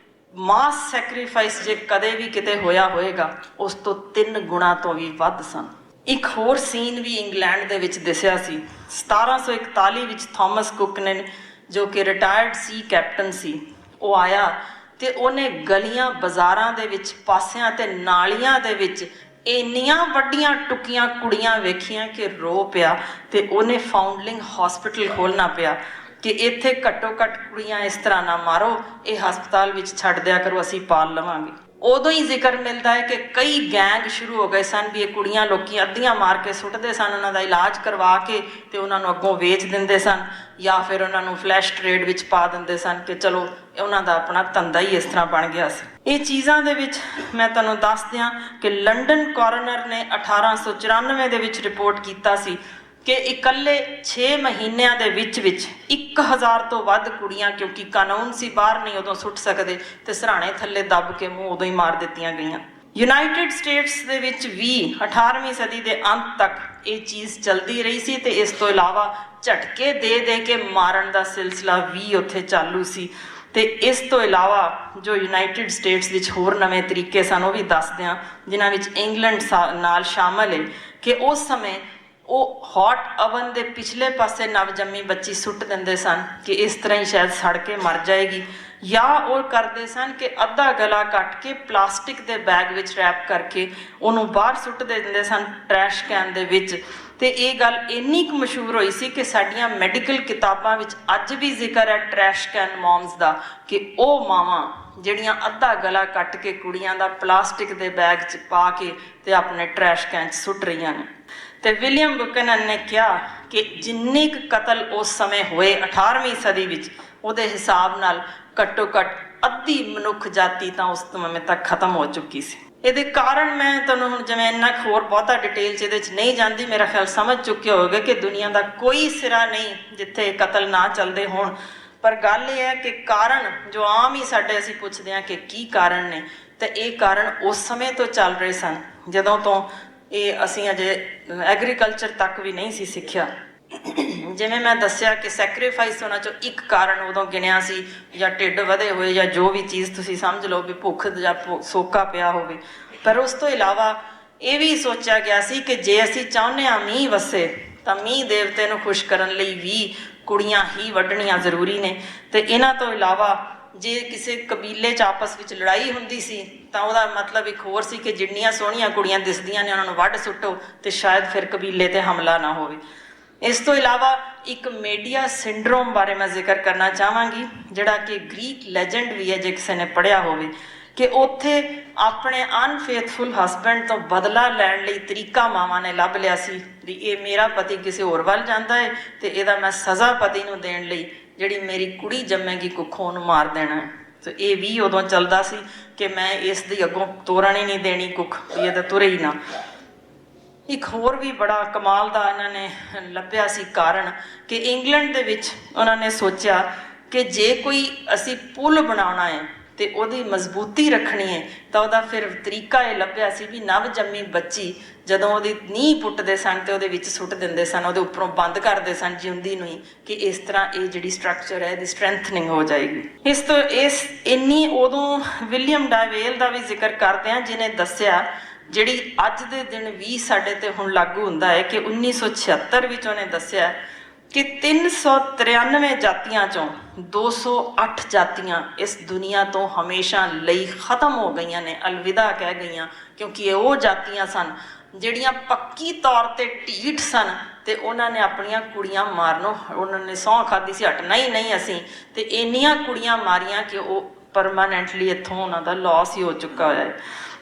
ਮਾਸ ਸੈਕਰੀਫਾਈਸ ਜੇ ਕਦੇ ਵੀ ਕਿਤੇ ਹੋਇਆ ਹੋਏਗਾ ਉਸ ਤੋਂ 3 ਗੁਣਾ ਤੋਂ ਵੀ ਵੱਧ ਸਨ। ਇੱਕ ਹੋਰ ਸੀਨ ਵੀ ਇੰਗਲੈਂਡ ਦੇ ਵਿੱਚ ਦਿਸਿਆ ਸੀ। 1741 ਵਿੱਚ ਥਾਮਸ ਕੁੱਕ ਨੇ, ਜੋ ਕਿ ਰਿਟਾਇਰਡ ਸੀ ਕੈਪਟਨ ਸੀ, ਉਹ ਆਇਆ ਤੇ ਉਹਨੇ ਗਲੀਆਂ ਬਾਜ਼ਾਰਾਂ ਦੇ ਵਿੱਚ, ਪਾਸਿਆਂ ਤੇ ਨਾਲੀਆਂ ਦੇ ਵਿੱਚ ਇੰਨੀਆਂ ਵੱਡੀਆਂ ਟੁਕੀਆਂ ਕੁੜੀਆਂ ਵੇਖੀਆਂ ਕਿ ਰੋ ਪਿਆ। ਤੇ ਉਹਨੇ ਫਾਊਂਡਲਿੰਗ ਹਸਪੀਟਲ ਖੋਲ੍ਹਣਾ ਪਿਆ ਕਿ ਇੱਥੇ ਘੱਟੋ ਘੱਟ ਕੁੜੀਆਂ ਇਸ ਤਰ੍ਹਾਂ ਨਾ ਮਾਰੋ, ਇਹ ਹਸਪਤਾਲ ਵਿੱਚ ਛੱਡ ਦਿਆ ਕਰੋ, ਅਸੀਂ ਪਾਲ ਲਵਾਂਗੇ। ਉਦੋਂ ਹੀ ਜ਼ਿਕਰ ਮਿਲਦਾ ਹੈ ਕਿ ਕਈ ਗੈਂਗ ਸ਼ੁਰੂ ਹੋ ਗਏ ਸਨ ਵੀ ਇਹ ਕੁੜੀਆਂ ਲੋਕੀ ਅੱਧੀਆਂ ਮਾਰ ਕੇ ਸੁੱਟਦੇ ਸਨ, ਉਹਨਾਂ ਦਾ ਇਲਾਜ ਕਰਵਾ ਕੇ ਤੇ ਉਹਨਾਂ ਨੂੰ ਅੱਗੋਂ ਵੇਚ ਦਿੰਦੇ ਸਨ, ਜਾਂ ਫਿਰ ਉਹਨਾਂ ਨੂੰ ਫਲੈਸ਼ ਟ੍ਰੇਡ ਵਿੱਚ ਪਾ ਦਿੰਦੇ ਸਨ ਕਿ ਚਲੋ ਉਹਨਾਂ ਦਾ ਆਪਣਾ ਧੰਦਾ ਹੀ ਇਸ ਤਰ੍ਹਾਂ ਬਣ ਗਿਆ ਸੀ। ਇਹ ਚੀਜ਼ਾਂ ਦੇ ਵਿੱਚ ਮੈਂ ਤੁਹਾਨੂੰ ਦੱਸ ਦਿਆਂ ਕਿ ਲੰਡਨ ਕੋਰਨਰ ਨੇ 1894 ਦੇ ਵਿੱਚ ਰਿਪੋਰਟ ਕੀਤਾ ਸੀ ਕਿ ਇਕੱਲੇ 6 ਮਹੀਨਿਆਂ ਦੇ ਵਿੱਚ 1000 ਤੋਂ ਵੱਧ ਕੁੜੀਆਂ, ਕਿਉਂਕਿ ਕਾਨੂੰਨ ਸੀ ਬਾਹਰ ਨਹੀਂ ਉਦੋਂ ਸੁੱਟ ਸਕਦੇ, ਤੇ ਸਰਾਣੇ ਥੱਲੇ ਦੱਬ ਕੇ ਮੂੰਹ ਉਦੋਂ ਹੀ ਮਾਰ ਦਿੱਤੀਆਂ ਗਈਆਂ। ਯੂਨਾਈਟਿਡ ਸਟੇਟਸ ਦੇ ਵਿੱਚ ਵੀ 18ਵੀਂ ਸਦੀ ਦੇ ਅੰਤ ਤੱਕ ਇਹ ਚੀਜ਼ ਚੱਲਦੀ ਰਹੀ ਸੀ। ਤੇ ਇਸ ਤੋਂ ਇਲਾਵਾ ਝਟਕੇ ਦੇ ਦੇ ਕੇ ਮਾਰਨ ਦਾ ਸਿਲਸਿਲਾ ਵੀ ਉੱਥੇ ਚਾਲੂ ਸੀ। ਤੇ ਇਸ ਤੋਂ ਇਲਾਵਾ ਜੋ ਯੂਨਾਈਟਿਡ ਸਟੇਟਸ ਵਿੱਚ ਹੋਰ ਨਵੇਂ ਤਰੀਕੇ ਸਨ ਉਹ ਵੀ ਦੱਸਦੇ ਹਾਂ, ਜਿਨ੍ਹਾਂ ਵਿੱਚ ਇੰਗਲੈਂਡ ਨਾਲ ਸ਼ਾਮਲ ਹੈ ਕਿ ਉਸ ਸਮੇਂ ਉਹ ਹੌਟ ਅਵਨ ਦੇ ਪਿਛਲੇ ਪਾਸੇ ਨਵਜੰਮੀ ਬੱਚੀ ਸੁੱਟ ਦਿੰਦੇ ਸਨ ਕਿ ਇਸ ਤਰ੍ਹਾਂ ਹੀ ਸ਼ਾਇਦ ਸੜ ਕੇ ਮਰ ਜਾਏਗੀ, ਜਾਂ ਉਹ ਕਰਦੇ ਸਨ ਕਿ ਅੱਧਾ ਗਲਾ ਕੱਟ ਕੇ ਪਲਾਸਟਿਕ ਦੇ ਬੈਗ ਵਿੱਚ ਰੈਪ ਕਰਕੇ ਉਹਨੂੰ ਬਾਹਰ ਸੁੱਟ ਦਿੰਦੇ ਸਨ ਟਰੈਸ਼ ਕੈਨ ਦੇ ਵਿੱਚ। ਤੇ ਇਹ ਗੱਲ ਇੰਨੀ ਕੁ ਮਸ਼ਹੂਰ ਹੋਈ ਸੀ ਕਿ ਸਾਡੀਆਂ ਮੈਡੀਕਲ ਕਿਤਾਬਾਂ ਵਿੱਚ ਅੱਜ ਵੀ ਜ਼ਿਕਰ ਹੈ ਟਰੈਸ਼ ਕੈਨ ਮੌਮਸ ਦਾ, ਕਿ ਉਹ ਮਾਵਾਂ ਜਿਹੜੀਆਂ ਅੱਧਾ ਗਲਾ ਕੱਟ ਕੇ ਕੁੜੀਆਂ ਦਾ ਪਲਾਸਟਿਕ ਦੇ ਬੈਗ 'ਚ ਪਾ ਕੇ ਤੇ ਆਪਣੇ ਟਰੈਸ਼ ਕੈਨ 'ਚ ਸੁੱਟ ਰਹੀਆਂ ਨੇ। ਤੇ ਵਿਲੀਅਮ ਬੁਕਨਨ ਨੇ ਕਿਹਾ ਕਿ ਜਿੰਨੇ ਕੁ ਕਤਲ ਉਸ ਸਮੇਂ ਹੋਏ 18ਵੀਂ ਸਦੀ ਵਿੱਚ, ਉਹਦੇ ਹਿਸਾਬ ਨਾਲ ਘੱਟੋ ਘੱਟ ਅੱਧੀ ਮਨੁੱਖ ਜਾਤੀ ਤਾਂ ਉਸ ਸਮੇਂ ਤੱਕ ਖਤਮ ਹੋ ਚੁੱਕੀ ਸੀ। ਇਹਦੇ ਕਾਰਨ ਮੈਂ ਤੁਹਾਨੂੰ ਹੁਣ ਜਿਵੇਂ ਇੰਨਾ ਹੋਰ ਬਹੁਤਾ ਡਿਟੇਲ 'ਚ ਇਹਦੇ 'ਚ ਨਹੀਂ ਜਾਂਦੀ, ਮੇਰਾ ਖਿਆਲ ਸਮਝ ਚੁੱਕੇ ਹੋਗੇ ਕਿ ਦੁਨੀਆ ਦਾ ਕੋਈ ਸਿਰਾ ਨਹੀਂ ਜਿੱਥੇ ਕਤਲ ਨਾ ਚੱਲਦੇ ਹੋਣ। ਪਰ ਗੱਲ ਇਹ ਹੈ ਕਿ ਕਾਰਨ ਜੋ ਆਮ ਹੀ ਸਾਡੇ ਅਸੀਂ ਪੁੱਛਦੇ ਹਾਂ ਕਿ ਕੀ ਕਾਰਨ ਨੇ, ਤਾਂ ਇਹ ਕਾਰਨ ਉਸ ਸਮੇਂ ਤੋਂ ਚੱਲ ਰਹੇ ਸਨ ਜਦੋਂ ਤੋਂ ਇਹ ਅਸੀਂ ਅਜੇ ਐਗਰੀਕਲਚਰ ਤੱਕ ਵੀ ਨਹੀਂ ਸੀ ਸਿੱਖਿਆ। ਜਿਵੇਂ ਮੈਂ ਦੱਸਿਆ ਕਿ ਸੈਕਰੀਫਾਈਸ ਉਹਨਾਂ 'ਚੋਂ ਇੱਕ ਕਾਰਨ ਉਦੋਂ ਗਿਣਿਆ ਸੀ, ਜਾਂ ਢਿੱਡ ਵਧੇ ਹੋਏ, ਜਾਂ ਜੋ ਵੀ ਚੀਜ਼ ਤੁਸੀਂ ਸਮਝ ਲਓ ਵੀ ਭੁੱਖ ਜਾਂ ਸੋਕਾ ਪਿਆ ਹੋਵੇ। ਪਰ ਉਸ ਤੋਂ ਇਲਾਵਾ ਇਹ ਵੀ ਸੋਚਿਆ ਗਿਆ ਸੀ ਕਿ ਜੇ ਅਸੀਂ ਚਾਹੁੰਦੇ ਹਾਂ ਮੀਂਹ ਵਸੇ ਤਾਂ ਮੀਂਹ ਦੇਵਤੇ ਨੂੰ ਖੁਸ਼ ਕਰਨ ਲਈ ਵੀ ਕੁੜੀਆਂ ਹੀ ਵੱਢਣੀਆਂ ਜ਼ਰੂਰੀ ਨੇ। ਤੇ ਇਹਨਾਂ ਤੋਂ ਇਲਾਵਾ ਜੇ ਕਿਸੇ ਕਬੀਲੇ 'ਚ ਆਪਸ ਵਿੱਚ ਲੜਾਈ ਹੁੰਦੀ ਸੀ ਤਾਂ ਉਹਦਾ ਮਤਲਬ ਇੱਕ ਹੋਰ ਸੀ ਕਿ ਜਿੰਨੀਆਂ ਸੋਹਣੀਆਂ ਕੁੜੀਆਂ ਦਿਸਦੀਆਂ ਨੇ ਉਹਨਾਂ ਨੂੰ ਵੱਢ ਸੁੱਟੋ ਤੇ ਸ਼ਾਇਦ ਫਿਰ ਕਬੀਲੇ 'ਤੇ ਹਮਲਾ ਨਾ ਹੋਵੇ। ਇਸ ਤੋਂ ਇਲਾਵਾ ਇੱਕ ਮੀਡੀਆ ਸਿੰਡਰੋਮ ਬਾਰੇ ਮੈਂ ਜ਼ਿਕਰ ਕਰਨਾ ਚਾਹਾਂਗੀ, ਜਿਹੜਾ ਕਿ ਗ੍ਰੀਕ ਲੈਜੈਂਡ ਵੀ ਹੈ ਜੇ ਕਿਸੇ ਨੇ ਪੜ੍ਹਿਆ ਹੋਵੇ, ਕਿ ਉੱਥੇ ਆਪਣੇ ਅਨਫੇਥਫੁਲ ਹਸਬੈਂਡ ਤੋਂ ਬਦਲਾ ਲੈਣ ਲਈ ਤਰੀਕਾ ਮਾਵਾਂ ਨੇ ਲੱਭ ਲਿਆ ਸੀ ਵੀ ਇਹ ਮੇਰਾ ਪਤੀ ਕਿਸੇ ਹੋਰ ਵੱਲ ਜਾਂਦਾ ਹੈ ਤੇ ਇਹਦਾ ਮੈਂ ਸਜ਼ਾ ਪਤੀ ਨੂੰ ਦੇਣ ਲਈ ਜਿਹੜੀ ਮੇਰੀ ਕੁੜੀ ਜੰਮੇਗੀ ਕੁੱਖੋਂ ਉਹਨੂੰ ਮਾਰ ਦੇਣਾ ਹੈ। ਤੇ ਇਹ ਵੀ ਉਦੋਂ ਚੱਲਦਾ ਸੀ ਕਿ ਮੈਂ ਇਸ ਦੀ ਅੱਗੋਂ ਤੋਰਨ ਹੀ ਨਹੀਂ ਦੇਣੀ ਕੁੱਖ, ਵੀ ਇਹ ਤਾਂ ਤੁਰੇ ਹੀ ਨਾ। ਇੱਕ ਹੋਰ ਵੀ ਬੜਾ ਕਮਾਲ ਦਾ ਇਹਨਾਂ ਨੇ ਲੱਭਿਆ ਸੀ ਕਾਰਨ, ਕਿ ਇੰਗਲੈਂਡ ਦੇ ਵਿੱਚ ਉਹਨਾਂ ਨੇ ਸੋਚਿਆ ਕਿ ਜੇ ਕੋਈ ਅਸੀਂ ਪੁਲ ਬਣਾਉਣਾ ਹੈ ਤੇ ਉਹਦੀ ਮਜ਼ਬੂਤੀ ਰੱਖਣੀ ਹੈ ਤਾਂ ਉਹਦਾ ਫਿਰ ਤਰੀਕਾ ਇਹ ਲੱਭਿਆ ਸੀ ਵੀ ਨਵ ਜੰਮੀ ਬੱਚੀ ਜਦੋਂ ਉਹਦੀ ਨੀਂਹ ਪੁੱਟਦੇ ਸਨ ਤੇ ਉਹਦੇ ਵਿੱਚ ਸੁੱਟ ਦਿੰਦੇ ਸਨ, ਉਹਦੇ ਉੱਪਰੋਂ ਬੰਦ ਕਰਦੇ ਸਨ ਜਿਉਂਦੀ ਨੂੰ ਹੀ, ਕਿ ਇਸ ਤਰ੍ਹਾਂ ਇਹ ਜਿਹੜੀ ਸਟਰਕਚਰ ਹੈ ਇਹਦੀ ਸਟਰੈਂਥਨਿੰਗ ਹੋ ਜਾਏਗੀ। ਇਸ ਇੰਨੀ ਉਦੋਂ ਵਿਲੀਅਮ ਡਾਵੇਲ ਦਾ ਵੀ ਜ਼ਿਕਰ ਕਰਦੇ ਹਾਂ, ਜਿਹਨੇ ਦੱਸਿਆ ਜਿਹੜੀ ਅੱਜ ਦੇ ਦਿਨ ਵੀ ਸਾਡੇ ਤੇ ਹੁਣ ਲਾਗੂ ਹੁੰਦਾ ਹੈ, ਕਿ 1976 ਵਿੱਚ ਉਹਨੇ ਦੱਸਿਆ ਕਿ 393 ਜਾਤੀਆਂ ਚੋਂ 208 ਜਾਤੀਆਂ ਇਸ ਦੁਨੀਆ ਤੋਂ ਹਮੇਸ਼ਾ ਲਈ ਖਤਮ ਹੋ ਗਈਆਂ ਨੇ, ਅਲਵਿਦਾ ਕਹਿ ਗਈਆਂ, ਕਿਉਂਕਿ ਇਹ ਉਹ ਜਾਤੀਆਂ ਸਨ ਜਿਹੜੀਆਂ ਪੱਕੀ ਤੌਰ ਤੇ ਢੀਠ ਸਨ ਤੇ ਉਹਨਾਂ ਨੇ ਆਪਣੀਆਂ ਕੁੜੀਆਂ ਮਾਰਨੋਂ, ਉਹਨਾਂ ਨੇ ਸਹੁੰ ਖਾਧੀ ਸੀ ਹਟਣਾ ਹੀ ਨਹੀਂ ਅਸੀਂ, ਤੇ ਇੰਨੀਆਂ ਕੁੜੀਆਂ ਮਾਰੀਆਂ ਕਿ ਉਹ ਪਰਮਾਨੈਂਟਲੀ ਇੱਥੋਂ ਉਹਨਾਂ ਦਾ ਲਾਸ ਹੀ ਹੋ ਚੁੱਕਾ ਹੋਇਆ ਹੈ।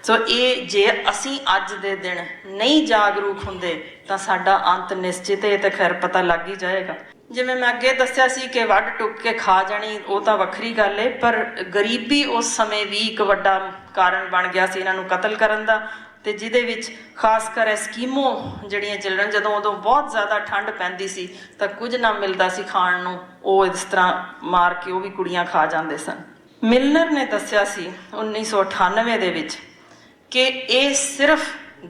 ਸੋ ਇਹ ਜੇ ਅਸੀਂ ਅੱਜ ਦੇ ਦਿਨ ਨਹੀਂ ਜਾਗਰੂਕ ਹੁੰਦੇ ਤਾਂ ਸਾਡਾ ਅੰਤ ਨਿਸ਼ਚਿਤ ਹੈ, ਇਹ ਤਾਂ ਖੈਰ ਪਤਾ ਲੱਗ ਹੀ ਜਾਏਗਾ। ਜਿਵੇਂ ਮੈਂ ਅੱਗੇ ਦੱਸਿਆ ਸੀ ਕਿ ਵੱਢ ਟੁੱਕ ਕੇ ਖਾ ਜਾਣੀ ਉਹ ਤਾਂ ਵੱਖਰੀ ਗੱਲ ਹੈ, ਪਰ ਗਰੀਬੀ ਉਸ ਸਮੇਂ ਵੀ ਇੱਕ ਵੱਡਾ ਕਾਰਨ ਬਣ ਗਿਆ ਸੀ ਇਹਨਾਂ ਨੂੰ ਕਤਲ ਕਰਨ ਦਾ, ਤੇ ਜਿਹਦੇ ਵਿੱਚ ਖਾਸ ਕਰ ਐਸਕੀਮੋ ਜਿਹੜੀਆਂ ਚਿਲਡਰਨ, ਜਦੋਂ ਉਦੋਂ ਬਹੁਤ ਜ਼ਿਆਦਾ ਠੰਡ ਪੈਂਦੀ ਸੀ ਤਾਂ ਕੁਝ ਨਾ ਮਿਲਦਾ ਸੀ ਖਾਣ ਨੂੰ, ਉਹ ਇਸ ਤਰ੍ਹਾਂ ਮਾਰ ਕੇ ਉਹ ਵੀ ਕੁੜੀਆਂ ਖਾ ਜਾਂਦੇ ਸਨ। ਮਿਲਨਰ ਨੇ ਦੱਸਿਆ ਸੀ 1998 ਦੇ ਵਿੱਚ ਕਿ ਇਹ ਸਿਰਫ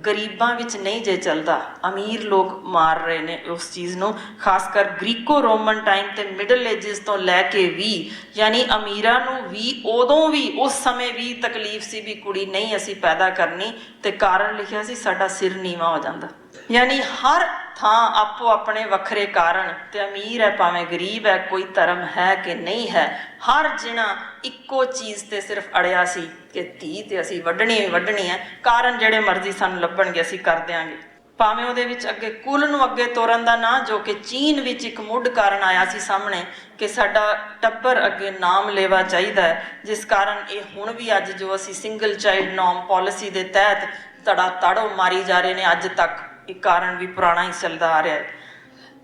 ਗਰੀਬਾਂ ਵਿੱਚ ਨਹੀਂ ਜੇ ਚੱਲਦਾ, ਅਮੀਰ ਲੋਕ ਮਾਰ ਰਹੇ ਨੇ ਉਸ ਚੀਜ਼ ਨੂੰ, ਖਾਸ ਕਰ ਗ੍ਰੀਕੋ ਰੋਮਨ ਟਾਈਮ ਤੇ ਮਿਡਲ ਏਜਿਸ ਤੋਂ ਲੈ ਕੇ ਵੀ, ਯਾਨੀ ਅਮੀਰਾਂ ਨੂੰ ਵੀ ਉਦੋਂ ਵੀ ਉਸ ਸਮੇਂ ਵੀ ਤਕਲੀਫ ਸੀ ਵੀ ਕੁੜੀ ਨਹੀਂ ਅਸੀਂ ਪੈਦਾ ਕਰਨੀ, ਤੇ ਕਾਰਨ ਲਿਖਿਆ ਸੀ ਸਾਡਾ ਸਿਰ ਨੀਵਾਂ ਹੋ ਜਾਂਦਾ। ਯਾਨੀ ਹਰ ਥਾਂ ਆਪੋ ਆਪਣੇ ਵੱਖਰੇ ਕਾਰਨ, ਤੇ ਅਮੀਰ ਹੈ ਭਾਵੇਂ ਗਰੀਬ ਹੈ, ਕੋਈ ਧਰਮ ਹੈ ਕਿ ਨਹੀਂ ਹੈ, ਹਰ ਜਿਣਾ ਇੱਕੋ ਚੀਜ਼ ਤੇ ਸਿਰਫ ਅੜਿਆ ਸੀ ਕਿ ਧੀ ਤੇ ਅਸੀਂ ਵੱਢਣੀ ਹੈ, ਕਾਰਨ ਜਿਹੜੇ ਮਰਜ਼ੀ ਸਾਨੂੰ ਲੱਭਣਗੇ ਅਸੀਂ ਕਰ ਦਿਆਂਗੇ। ਭਾਵੇਂ ਉਹਦੇ ਵਿੱਚ ਅੱਗੇ ਕੁੱਲ ਨੂੰ ਅੱਗੇ ਤੋਰਨ ਦਾ ਨਾ, ਜੋ ਕਿ ਚੀਨ ਵਿੱਚ ਇੱਕ ਮੁੱਢ ਕਾਰਨ ਆਇਆ ਸੀ ਸਾਹਮਣੇ ਕਿ ਸਾਡਾ ਟੱਬਰ ਅੱਗੇ ਨਾਮ ਲੈਵਾ ਚਾਹੀਦਾ ਹੈ, ਜਿਸ ਕਾਰਨ ਇਹ ਹੁਣ ਵੀ ਅੱਜ ਜੋ ਅਸੀਂ ਸਿੰਗਲ ਚਾਈਲਡ ਨੋਮ ਪੋਲਿਸੀ ਦੇ ਤਹਿਤ ਧੜਾ ਧੜੋ ਮਾਰੀ ਜਾ ਰਹੇ ਨੇ ਅੱਜ ਤੱਕ, ਇਹ ਕਾਰਨ ਵੀ ਪੁਰਾਣਾ ਹੀ ਚੱਲਦਾ ਆ ਰਿਹਾ ਹੈ।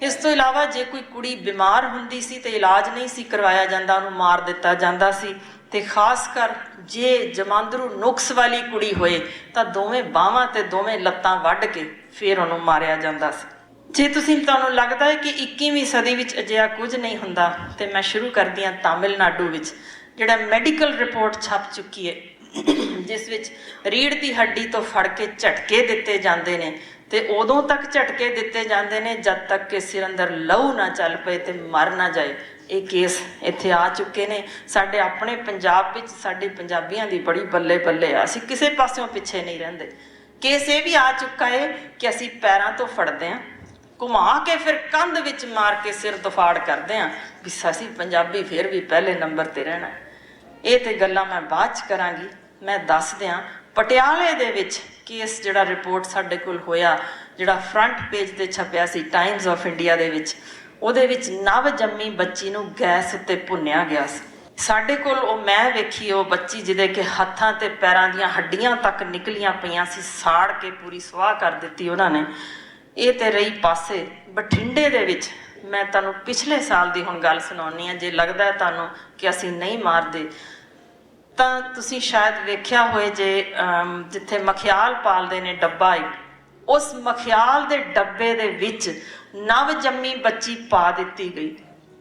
ਇਸ ਤੋਂ ਇਲਾਵਾ ਜੇ ਕੋਈ ਕੁੜੀ ਬਿਮਾਰ ਹੁੰਦੀ ਸੀ ਤੇ ਇਲਾਜ ਨਹੀਂ ਸੀ ਕਰਵਾਇਆ ਜਾਂਦਾ, ਉਹਨੂੰ ਮਾਰ ਦਿੱਤਾ ਜਾਂਦਾ ਸੀ, ਤੇ ਖਾਸ ਕਰ ਜੇ ਜਮਾਂਦਰੂ ਨੁਕਸ ਵਾਲੀ ਕੁੜੀ ਹੋਏ ਤਾਂ ਦੋਵੇਂ ਬਾਹਾਂ ਤੇ ਦੋਵੇਂ ਲੱਤਾਂ ਵੱਢ ਕੇ ਫਿਰ ਉਹਨੂੰ ਮਾਰਿਆ ਜਾਂਦਾ ਸੀ। ਜੇ ਤੁਹਾਨੂੰ ਲੱਗਦਾ ਹੈ ਕਿ 21ਵੀਂ ਸਦੀ ਵਿੱਚ ਅਜਿਹਾ ਕੁਝ ਨਹੀਂ ਹੁੰਦਾ, ਤੇ ਮੈਂ ਸ਼ੁਰੂ ਕਰਦੀ ਹਾਂ ਤਾਮਿਲਨਾਡੂ ਵਿੱਚ, ਜਿਹੜਾ ਮੈਡੀਕਲ ਰਿਪੋਰਟ ਛਪ ਚੁੱਕੀ ਹੈ, ਜਿਸ ਵਿੱਚ ਰੀੜ੍ਹ ਦੀ ਹੱਡੀ ਤੋਂ ਫੜ ਕੇ ਝਟਕੇ ਦਿੱਤੇ ਜਾਂਦੇ ਨੇ, ਤੇ ਉਦੋਂ ਤੱਕ ਝਟਕੇ ਦਿੱਤੇ ਜਾਂਦੇ ਨੇ ਜਦ ਤੱਕ ਕਿ ਸਿਰ ਅੰਦਰ ਲਹੂ ਨਾ ਚੱਲ ਪਏ ਤੇ ਮਰ ਨਾ ਜਾਏ। ਇਹ ਕੇਸ ਇੱਥੇ ਆ ਚੁੱਕੇ ਨੇ ਸਾਡੇ ਆਪਣੇ ਪੰਜਾਬ ਵਿੱਚ, ਸਾਡੇ ਪੰਜਾਬੀਆਂ ਦੀ ਬੜੀ ਬੱਲੇ ਬੱਲੇ ਆ, ਅਸੀਂ ਕਿਸੇ ਪਾਸਿਓਂ ਪਿੱਛੇ ਨਹੀਂ ਰਹਿੰਦੇ। ਕੇਸ ਇਹ ਵੀ ਆ ਚੁੱਕਾ ਹੈ ਕਿ ਅਸੀਂ ਪੈਰਾਂ ਤੋਂ ਫੜਦੇ ਹਾਂ, ਘੁਮਾ ਕੇ ਫਿਰ ਕੰਧ ਵਿੱਚ ਮਾਰ ਕੇ ਸਿਰ ਦਫਾੜ ਕਰਦੇ ਹਾਂ ਵੀ ਅਸੀਂ ਪੰਜਾਬੀ ਫਿਰ ਵੀ ਪਹਿਲੇ ਨੰਬਰ ਤੇ ਰਹਿਣਾ। ਇਹ ਤੇ ਗੱਲਾਂ ਮੈਂ ਬਾਅਦ 'ਚ ਕਰਾਂਗੀ। ਮੈਂ ਦੱਸ ਦਿਆਂ ਪਟਿਆਲੇ ਦੇ ਵਿੱਚ ਕੇਸ ਜਿਹੜਾ ਰਿਪੋਰਟ ਸਾਡੇ ਕੋਲ ਹੋਇਆ, ਜਿਹੜਾ ਫਰੰਟ ਪੇਜ ਤੇ ਛਪਿਆ ਸੀ ਟਾਈਮਜ਼ ਆਫ ਇੰਡੀਆ ਦੇ ਵਿੱਚ, ਉਹਦੇ ਵਿੱਚ ਨਵ ਜੰਮੀ ਬੱਚੀ ਨੂੰ ਗੈਸ ਉੱਤੇ ਭੁੰਨਿਆ ਗਿਆ ਸੀ। ਸਾਡੇ ਕੋਲ ਉਹ ਮੈਂ ਵੇਖੀ ਉਹ ਬੱਚੀ ਜਿਹਦੇ ਕਿ ਹੱਥਾਂ ਤੇ ਪੈਰਾਂ ਦੀਆਂ ਹੱਡੀਆਂ ਤੱਕ ਨਿਕਲੀਆਂ ਪਈਆਂ ਸੀ, ਸਾੜ ਕੇ ਪੂਰੀ ਸੁਆਹ ਕਰ ਦਿੱਤੀ ਉਹਨਾਂ ਨੇ। ਇਹ ਤੇ ਰਹੀ ਪਾਸੇ। ਬਠਿੰਡੇ ਦੇ ਵਿੱਚ ਮੈਂ ਤੁਹਾਨੂੰ ਪਿਛਲੇ ਸਾਲ ਦੀ ਹੁਣ ਗੱਲ ਸੁਣਾਉਣੀ ਆ, ਜੇ ਲੱਗਦਾ ਹੈ ਤੁਹਾਨੂੰ ਕਿ ਅਸੀਂ ਨਹੀਂ ਮਾਰਦੇ ਤਾਂ ਤੁਸੀਂ ਸ਼ਾਇਦ ਵੇਖਿਆ ਹੋਏ ਜੇ ਜਿੱਥੇ ਮਖਿਆਲ ਪਾਲਦੇ ਨੇ ਡੱਬਾ, ਉਸ ਮਖਿਆਲ ਦੇ ਡੱਬੇ ਦੇ ਵਿੱਚ ਨਵ ਜੰਮੀ ਬੱਚੀ ਪਾ ਦਿੱਤੀ ਗਈ।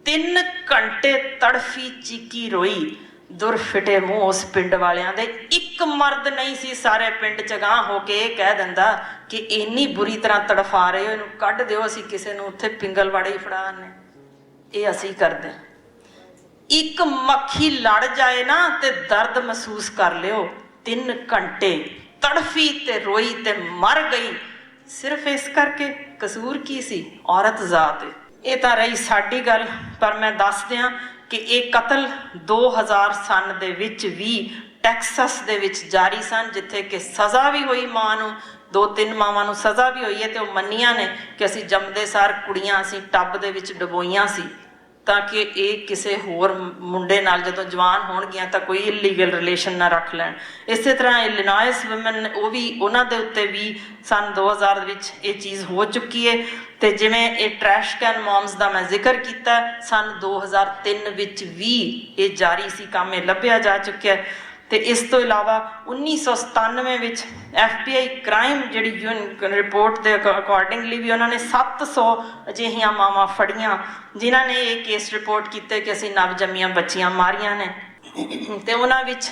3 ਘੰਟੇ ਤੜਫੀ ਚੀਕੀ ਰੋਈ, ਦੁਰ ਫਿਟੇ ਮੂੰਹ ਉਸ ਪਿੰਡ ਵਾਲਿਆਂ ਦੇ। ਇੱਕ ਮਰਦ ਨਹੀਂ ਸੀ ਸਾਰੇ ਪਿੰਡ ਚ ਗਾਂਹ ਹੋ ਕੇ ਇਹ ਕਹਿ ਦਿੰਦਾ ਕਿ ਇੰਨੀ ਬੁਰੀ ਤਰ੍ਹਾਂ ਤੜਫਾ ਰਹੇ ਹੋ, ਇਹਨੂੰ ਕੱਢ ਦਿਓ, ਅਸੀਂ ਕਿਸੇ ਨੂੰ ਉੱਥੇ ਪਿੰਗਲਵਾੜੇ ਹੀ ਫੜਾ ਆਨੇ। ਇਹ ਅਸੀਂ ਕਰਦੇ। ਇੱਕ ਮੱਖੀ ਲੜ ਜਾਏ ਨਾ ਤੇ ਦਰਦ ਮਹਿਸੂਸ ਕਰ ਲਿਓ। 3 ਘੰਟੇ ਤੜਫੀ ਤੇ ਰੋਈ ਤੇ ਮਰ ਗਈ, ਸਿਰਫ ਇਸ ਕਰਕੇ। ਕਸੂਰ ਕੀ ਸੀ? ਔਰਤ ਜ਼ਾਤ। ਇਹ ਤਾਂ ਰਹੀ ਸਾਡੀ ਗੱਲ, ਪਰ ਮੈਂ ਦੱਸ ਦਿਆਂ ਕਿ ਇਹ ਕਤਲ 2000 ਸਨ ਦੇ ਵਿੱਚ ਵੀ ਟੈਕਸਸ ਦੇ ਵਿੱਚ ਜਾਰੀ ਸਨ, ਜਿੱਥੇ ਕਿ ਸਜ਼ਾ ਵੀ ਹੋਈ ਮਾਂ ਨੂੰ, 2-3 ਮਾਵਾਂ ਨੂੰ ਸਜ਼ਾ ਵੀ ਹੋਈ ਹੈ, ਤੇ ਉਹ ਮੰਨੀਆਂ ਨੇ ਕਿ ਅਸੀਂ ਜੰਮਦੇ ਸਾਰ ਕੁੜੀਆਂ ਅਸੀਂ ਟੱਬ ਦੇ ਵਿੱਚ ਡਬੋਈਆਂ ਸੀ ਤਾਂ ਕਿ ਇਹ ਕਿਸੇ ਹੋਰ ਮੁੰਡੇ ਨਾਲ ਜਦੋਂ ਜਵਾਨ ਹੋਣਗੀਆਂ ਤਾਂ ਕੋਈ ਇਲੀਗਲ ਰਿਲੇਸ਼ਨ ਨਾ ਰੱਖ ਲੈਣ। ਇਸੇ ਤਰ੍ਹਾਂ ਇਲੀਨੋਇਸ ਵੂਮਨ, ਉਹ ਵੀ ਉਹਨਾਂ ਦੇ ਉੱਤੇ ਵੀ ਸਨ 2000 ਦੇ ਵਿੱਚ ਇਹ ਚੀਜ਼ ਹੋ ਚੁੱਕੀ ਹੈ। ਤੇ ਜਿਵੇਂ ਇਹ ਟਰੈਸ਼ ਕੈਨ ਮੌਮਸ ਦਾ ਮੈਂ ਜ਼ਿਕਰ ਕੀਤਾ, ਸਨ 2003 ਵਿੱਚ ਵੀ ਇਹ ਜਾਰੀ ਸੀ, ਕੰਮ ਇਹ ਲੱਭਿਆ ਜਾ ਚੁੱਕਿਆ। ਤੇ ਇਸ ਤੋਂ ਇਲਾਵਾ 1997 ਵਿੱਚ FBI ਕ੍ਰਾਈਮ ਜਿਹੜੀ ਰਿਪੋਰਟ ਦੇ ਅਕੋਰਡਿੰਗਲੀ ਵੀ ਉਹਨਾਂ ਨੇ 700 ਅਜਿਹੀਆਂ ਮਾਵਾਂ ਫੜੀਆਂ ਜਿਨ੍ਹਾਂ ਨੇ ਇਹ ਕੇਸ ਰਿਪੋਰਟ ਕੀਤੇ ਕਿ ਅਸੀਂ ਨਵਜੰਮੀਆਂ ਬੱਚੀਆਂ ਮਾਰੀਆਂ ਨੇ। ਤੇ ਉਹਨਾਂ ਵਿੱਚ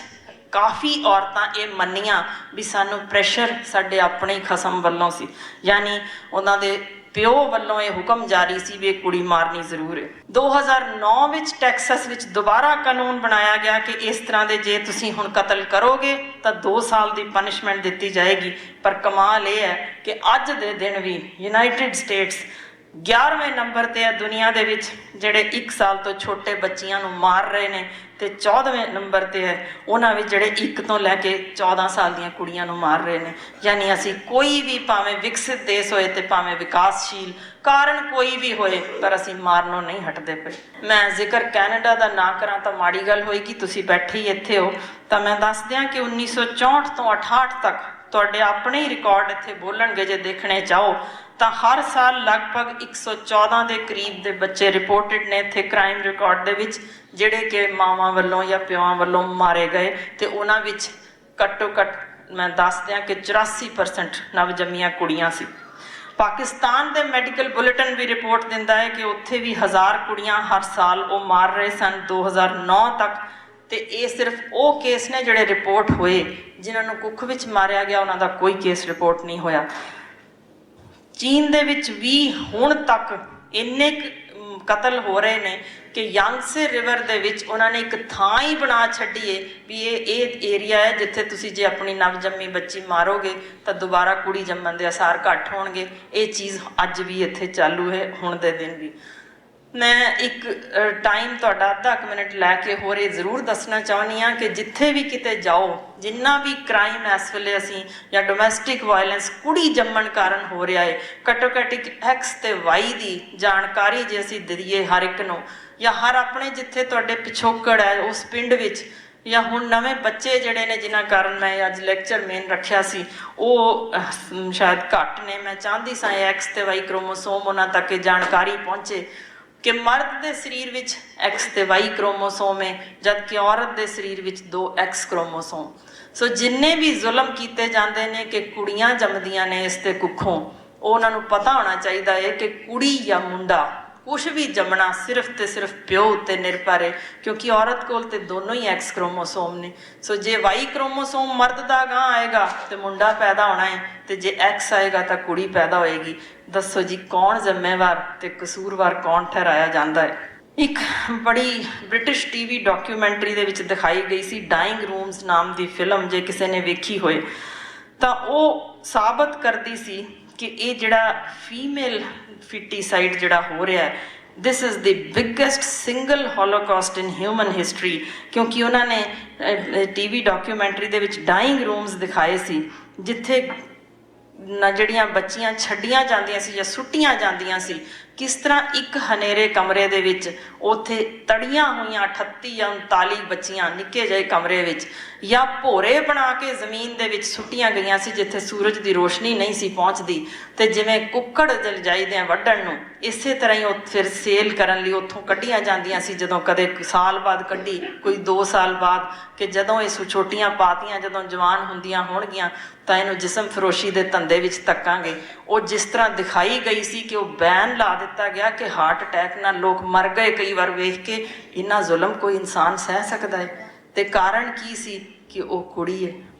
ਕਾਫੀ ਔਰਤਾਂ ਇਹ ਮੰਨੀਆਂ ਵੀ ਸਾਨੂੰ ਪ੍ਰੈਸ਼ਰ ਸਾਡੇ ਆਪਣੇ ਹੀ ਖਸਮ ਵੱਲੋਂ ਸੀ, ਯਾਨੀ ਉਹਨਾਂ ਦੇ ਪਿਓ ਵੱਲੋਂ ਇਹ ਹੁਕਮ ਜਾਰੀ ਸੀ ਵੀ ਇਹ ਕੁੜੀ ਮਾਰਨੀ ਜ਼ਰੂਰ ਹੈ। 2009 ਵਿੱਚ ਟੈਕਸਸ ਵਿੱਚ ਦੁਬਾਰਾ ਕਾਨੂੰਨ ਬਣਾਇਆ ਗਿਆ ਕਿ ਇਸ ਤਰ੍ਹਾਂ ਦੇ ਜੇ ਤੁਸੀਂ ਹੁਣ ਕਤਲ ਕਰੋਗੇ ਤਾਂ 2 ਸਾਲ ਦੀ ਪਨਿਸ਼ਮੈਂਟ ਦਿੱਤੀ ਜਾਏਗੀ। ਪਰ ਕਮਾਲ ਇਹ ਹੈ ਕਿ ਅੱਜ ਦੇ ਦਿਨ ਵੀ ਯੂਨਾਈਟਿਡ ਸਟੇਟਸ 11ਵੇਂ ਨੰਬਰ ਤੇ ਹੈ ਦੁਨੀਆ ਦੇ ਵਿੱਚ ਜਿਹੜੇ 1 ਸਾਲ ਤੋਂ ਛੋਟੇ ਬੱਚੀਆਂ ਨੂੰ ਮਾਰ ਰਹੇ ਨੇ, ਤੇ 14ਵੇਂ ਨੰਬਰ ਤੇ ਹੈ ਉਹਨਾਂ ਵਿੱਚ ਜਿਹੜੇ 1 ਤੋਂ ਲੈ ਕੇ 14 ਸਾਲ ਦੀਆਂ ਕੁੜੀਆਂ ਨੂੰ ਮਾਰ ਰਹੇ ਨੇ। ਯਾਨੀ ਅਸੀਂ ਕੋਈ ਵੀ, ਭਾਵੇਂ ਵਿਕਸਿਤ ਦੇਸ਼ ਹੋਏ ਤੇ ਭਾਵੇਂ ਵਿਕਾਸਸ਼ੀਲ, ਕਾਰਨ ਕੋਈ ਵੀ ਹੋਏ, ਪਰ ਅਸੀਂ ਮਾਰਨੋਂ ਨਹੀਂ ਹਟਦੇ ਪਏ। ਮੈਂ ਜ਼ਿਕਰ ਕੈਨੇਡਾ ਦਾ ਨਾ ਕਰਾਂ ਤਾਂ ਮਾੜੀ ਗੱਲ ਹੋਏਗੀ, ਤੁਸੀਂ ਬੈਠੇ ਹੀ ਇੱਥੇ ਹੋ, ਤਾਂ ਮੈਂ ਦੱਸ ਦਿਆਂ ਕਿ 1964 ਤੋਂ 68 ਤੱਕ ਤੁਹਾਡੇ ਆਪਣੇ ਹੀ ਰਿਕਾਰਡ ਇੱਥੇ ਬੋਲਣਗੇ ਜੇ ਦੇਖਣੇ ਚਾਹੋ ਤਾਂ ਹਰ ਸਾਲ ਲਗਭਗ 114 ਦੇ ਕਰੀਬ ਦੇ ਬੱਚੇ ਰਿਪੋਰਟਡ ਨੇ ਇੱਥੇ ਕ੍ਰਾਈਮ ਰਿਕਾਰਡ ਦੇ ਵਿੱਚ, ਜਿਹੜੇ ਕਿ ਮਾਵਾਂ ਵੱਲੋਂ ਜਾਂ ਪਿਓਾਂ ਵੱਲੋਂ ਮਾਰੇ ਗਏ। ਤੇ ਉਹਨਾਂ ਵਿੱਚ ਘੱਟੋ ਘੱਟ ਮੈਂ ਦੱਸ ਦਿਆਂ ਕਿ 84% ਨਵਜੰਮੀਆਂ ਕੁੜੀਆਂ ਸੀ। ਪਾਕਿਸਤਾਨ ਦੇ ਮੈਡੀਕਲ ਬੁਲੇਟਿਨ ਵੀ ਰਿਪੋਰਟ ਦਿੰਦਾ ਹੈ ਕਿ ਉੱਥੇ ਵੀ 1000 ਕੁੜੀਆਂ ਹਰ ਸਾਲ ਉਹ ਮਾਰ ਰਹੇ ਸਨ 2009 ਤੱਕ। ਤੇ ਇਹ ਸਿਰਫ ਉਹ ਕੇਸ ਨੇ ਜਿਹੜੇ ਰਿਪੋਰਟ ਹੋਏ, ਜਿਨ੍ਹਾਂ ਨੂੰ ਕੁੱਖ ਵਿੱਚ ਮਾਰਿਆ ਗਿਆ ਉਹਨਾਂ ਦਾ ਕੋਈ ਕੇਸ ਰਿਪੋਰਟ ਨਹੀਂ ਹੋਇਆ। ਚੀਨ ਦੇ ਵਿੱਚ ਵੀ ਹੁਣ ਤੱਕ ਇੰਨੇ ਕਤਲ ਹੋ ਰਹੇ ਨੇ ਕਿ ਯਾਂਗਸੇ ਰਿਵਰ ਦੇ ਵਿੱਚ ਉਹਨਾਂ ਨੇ ਇੱਕ ਥਾਂ ਹੀ ਬਣਾ ਛੱਡੀ ਹੈ ਵੀ ਇਹ ਏਰੀਆ ਹੈ ਜਿੱਥੇ ਤੁਸੀਂ ਜੇ ਆਪਣੀ ਨਵਜੰਮੀ ਬੱਚੀ ਮਾਰੋਗੇ ਤਾਂ ਦੁਬਾਰਾ ਕੁੜੀ ਜੰਮਣ ਦੇ ਆਸਾਰ ਘੱਟ ਹੋਣਗੇ। ਇਹ ਚੀਜ਼ ਅੱਜ ਵੀ ਇੱਥੇ ਚਾਲੂ ਹੈ, ਹੁਣ ਦੇ ਦਿਨ ਵੀ। ਮੈਂ ਇੱਕ ਟਾਈਮ ਤੁਹਾਡਾ ਅੱਧਾ ਕੁ ਮਿੰਟ ਲੈ ਕੇ ਹੋਰ ਇਹ ਜ਼ਰੂਰ ਦੱਸਣਾ ਚਾਹੁੰਦੀ ਹਾਂ ਕਿ ਜਿੱਥੇ ਵੀ ਕਿਤੇ ਜਾਓ, ਜਿੰਨਾ ਵੀ ਕ੍ਰਾਈਮ ਇਸ ਵੇਲੇ ਅਸੀਂ ਜਾਂ ਡੋਮੈਸਟਿਕ ਵਾਇਲੈਂਸ ਕੁੜੀ ਜੰਮਣ ਕਾਰਨ ਹੋ ਰਿਹਾ ਹੈ, ਘੱਟੋ ਘੱਟ ਇੱਕ X ਤੇ Y ਦੀ ਜਾਣਕਾਰੀ ਜੇ ਅਸੀਂ ਦਈਏ ਹਰ ਇੱਕ ਨੂੰ, ਜਾਂ ਹਰ ਆਪਣੇ ਜਿੱਥੇ ਤੁਹਾਡੇ ਪਿਛੋਕੜ ਹੈ ਉਸ ਪਿੰਡ ਵਿੱਚ, ਜਾਂ ਹੁਣ ਨਵੇਂ ਬੱਚੇ ਜਿਹੜੇ ਨੇ ਜਿਨ੍ਹਾਂ ਕਾਰਨ ਮੈਂ ਅੱਜ ਲੈਕਚਰ ਮੇਨ ਰੱਖਿਆ ਸੀ ਉਹ ਸ਼ਾਇਦ ਘੱਟ ਨੇ, ਮੈਂ ਚਾਹੁੰਦੀ ਸਾਂ X ਤੇ Y ਕ੍ਰੋਮੋਸੋਮ ਉਹਨਾਂ ਤੱਕ ਇਹ ਜਾਣਕਾਰੀ ਪਹੁੰਚੇ ਕਿ ਮਰਦ ਦੇ ਸਰੀਰ ਵਿੱਚ X ਤੇ Y ਕ੍ਰੋਮੋਸੋਮ ਹੈ, ਜਦਕਿ ਔਰਤ ਦੇ ਸਰੀਰ ਵਿੱਚ 2X ਕ੍ਰੋਮੋਸੋਮ। ਸੋ ਜਿੰਨੇ ਵੀ ਜ਼ੁਲਮ ਕੀਤੇ ਜਾਂਦੇ ਨੇ ਕਿ ਕੁੜੀਆਂ ਜੰਮਦੀਆਂ ਨੇ ਇਸ ਤੇ ਕੁੱਖੋਂ, ਉਹ ਉਹਨਾਂ ਨੂੰ ਪਤਾ ਹੋਣਾ ਚਾਹੀਦਾ ਹੈ ਕਿ ਕੁੜੀ ਜਾਂ ਮੁੰਡਾ ਕੁਛ ਵੀ ਜੰਮਣਾ ਸਿਰਫ ਤੇ ਸਿਰਫ ਪਿਓ ਉੱਤੇ ਨਿਰਭਰ ਹੈ, ਕਿਉਂਕਿ ਔਰਤ ਕੋਲ ਤੇ ਦੋਨੋਂ ਹੀ X ਕ੍ਰੋਮੋਸੋਮ ਨੇ। ਸੋ ਜੇ Y ਕ੍ਰੋਮੋਸੋਮ ਮਰਦ ਦਾ ਗਾਂ ਆਏਗਾ ਤੇ ਮੁੰਡਾ ਪੈਦਾ ਹੋਣਾ ਹੈ, ਤੇ ਜੇ X ਆਏਗਾ ਤਾਂ ਕੁੜੀ ਪੈਦਾ ਹੋਏਗੀ। ਦੱਸੋ ਜੀ ਕੌਣ ਜ਼ਿੰਮੇਵਾਰ ਤੇ ਕਸੂਰਵਾਰ ਕੌਣ ਠਹਿਰਾਇਆ ਜਾਂਦਾ ਹੈ? ਇੱਕ ਬੜੀ ਬ੍ਰਿਟਿਸ਼ ਟੀਵੀ ਡਾਕੂਮੈਂਟਰੀ ਦੇ ਵਿੱਚ ਦਿਖਾਈ ਗਈ ਸੀ ਡਾਇੰਗ ਰੂਮਸ ਨਾਮ ਦੀ ਫਿਲਮ, ਜੇ ਕਿਸੇ ਨੇ ਵੇਖੀ ਹੋਏ ਤਾਂ ਉਹ ਸਾਬਤ ਕਰਦੀ ਸੀ ਕਿ ਇਹ ਜਿਹੜਾ ਫੀਮੇਲ ਫਿਟੀਸਾਈਡ ਜਿਹੜਾ ਹੋ ਰਿਹਾ ਹੈ, this is the biggest single holocaust in human history, ਕਿਉਂਕਿ ਉਹਨਾਂ ਨੇ ਟੀਵੀ ਡਾਕੂਮੈਂਟਰੀ ਦੇ ਵਿੱਚ ਡਾਇੰਗ ਰੂਮਸ ਦਿਖਾਏ ਸੀ ਜਿੱਥੇ ਜਿਹੜੀਆਂ ਬੱਚੀਆਂ ਛੱਡੀਆਂ ਜਾਂਦੀਆਂ ਸੀ ਜਾਂ ਸੁੱਟੀਆਂ ਜਾਂਦੀਆਂ ਸੀ, ਕਿਸ ਤਰ੍ਹਾਂ ਇੱਕ ਹਨੇਰੇ ਕਮਰੇ ਦੇ ਵਿੱਚ ਉੱਥੇ ਤੜੀਆਂ ਹੋਈਆਂ 38 ਜਾਂ 39 ਬੱਚੀਆਂ ਨਿੱਕੇ ਜਿਹੇ ਕਮਰੇ ਵਿੱਚ, ਜਾਂ ਭੋਰੇ ਬਣਾ ਕੇ ਜ਼ਮੀਨ ਦੇ ਵਿੱਚ ਸੁੱਟੀਆਂ ਗਈਆਂ ਸੀ ਜਿੱਥੇ ਸੂਰਜ ਦੀ ਰੋਸ਼ਨੀ ਨਹੀਂ ਸੀ ਪਹੁੰਚਦੀ। ਤੇ ਜਿਵੇਂ ਕੁੱਕੜ ਜਲ ਜਾਈਦੇ ਆ ਵੱਢਣ ਨੂੰ, ਇਸੇ ਤਰ੍ਹਾਂ ਹੀ ਉਹ ਫਿਰ ਸੇਲ ਕਰਨ ਲਈ ਉੱਥੋਂ ਕੱਢੀਆਂ ਜਾਂਦੀਆਂ ਸੀ। ਜਦੋਂ ਕਦੇ ਸਾਲ ਬਾਅਦ ਕੱਢੀ, ਕੋਈ 2 ਸਾਲ ਬਾਅਦ, ਕਿ ਜਦੋਂ ਇਹ ਛੋਟੀਆਂ ਪਾਤੀਆਂ ਜਦੋਂ ਜਵਾਨ ਹੁੰਦੀਆਂ ਹੋਣਗੀਆਂ ਤਾਂ ਇਹਨੂੰ ਜਿਸਮ ਫਰੋਸ਼ੀ ਦੇ ਧੰਦੇ ਵਿੱਚ ਧੱਕਾਂਗੇ। ਉਹ ਜਿਸ ਤਰ੍ਹਾਂ ਦਿਖਾਈ ਗਈ ਸੀ ਕਿ ਉਹ ਬੈਨ ਲਾ ਦਿੱਤਾ ਗਿਆ ਕਿ ਹਾਰਟ ਅਟੈਕ ਨਾਲ ਲੋਕ ਮਰ ਗਏ ਕਈ ਵਾਰ ਵੇਖ ਕੇ। ਇੰਨਾ ਜ਼ੁਲਮ ਕੋਈ ਇਨਸਾਨ ਸਹਿ ਸਕਦਾ ਹੈ? ਤੇ ਕਾਰਨ ਕੀ ਸੀ? ਕਿ ਉਹ ਕੁੜੀ ਹੈ।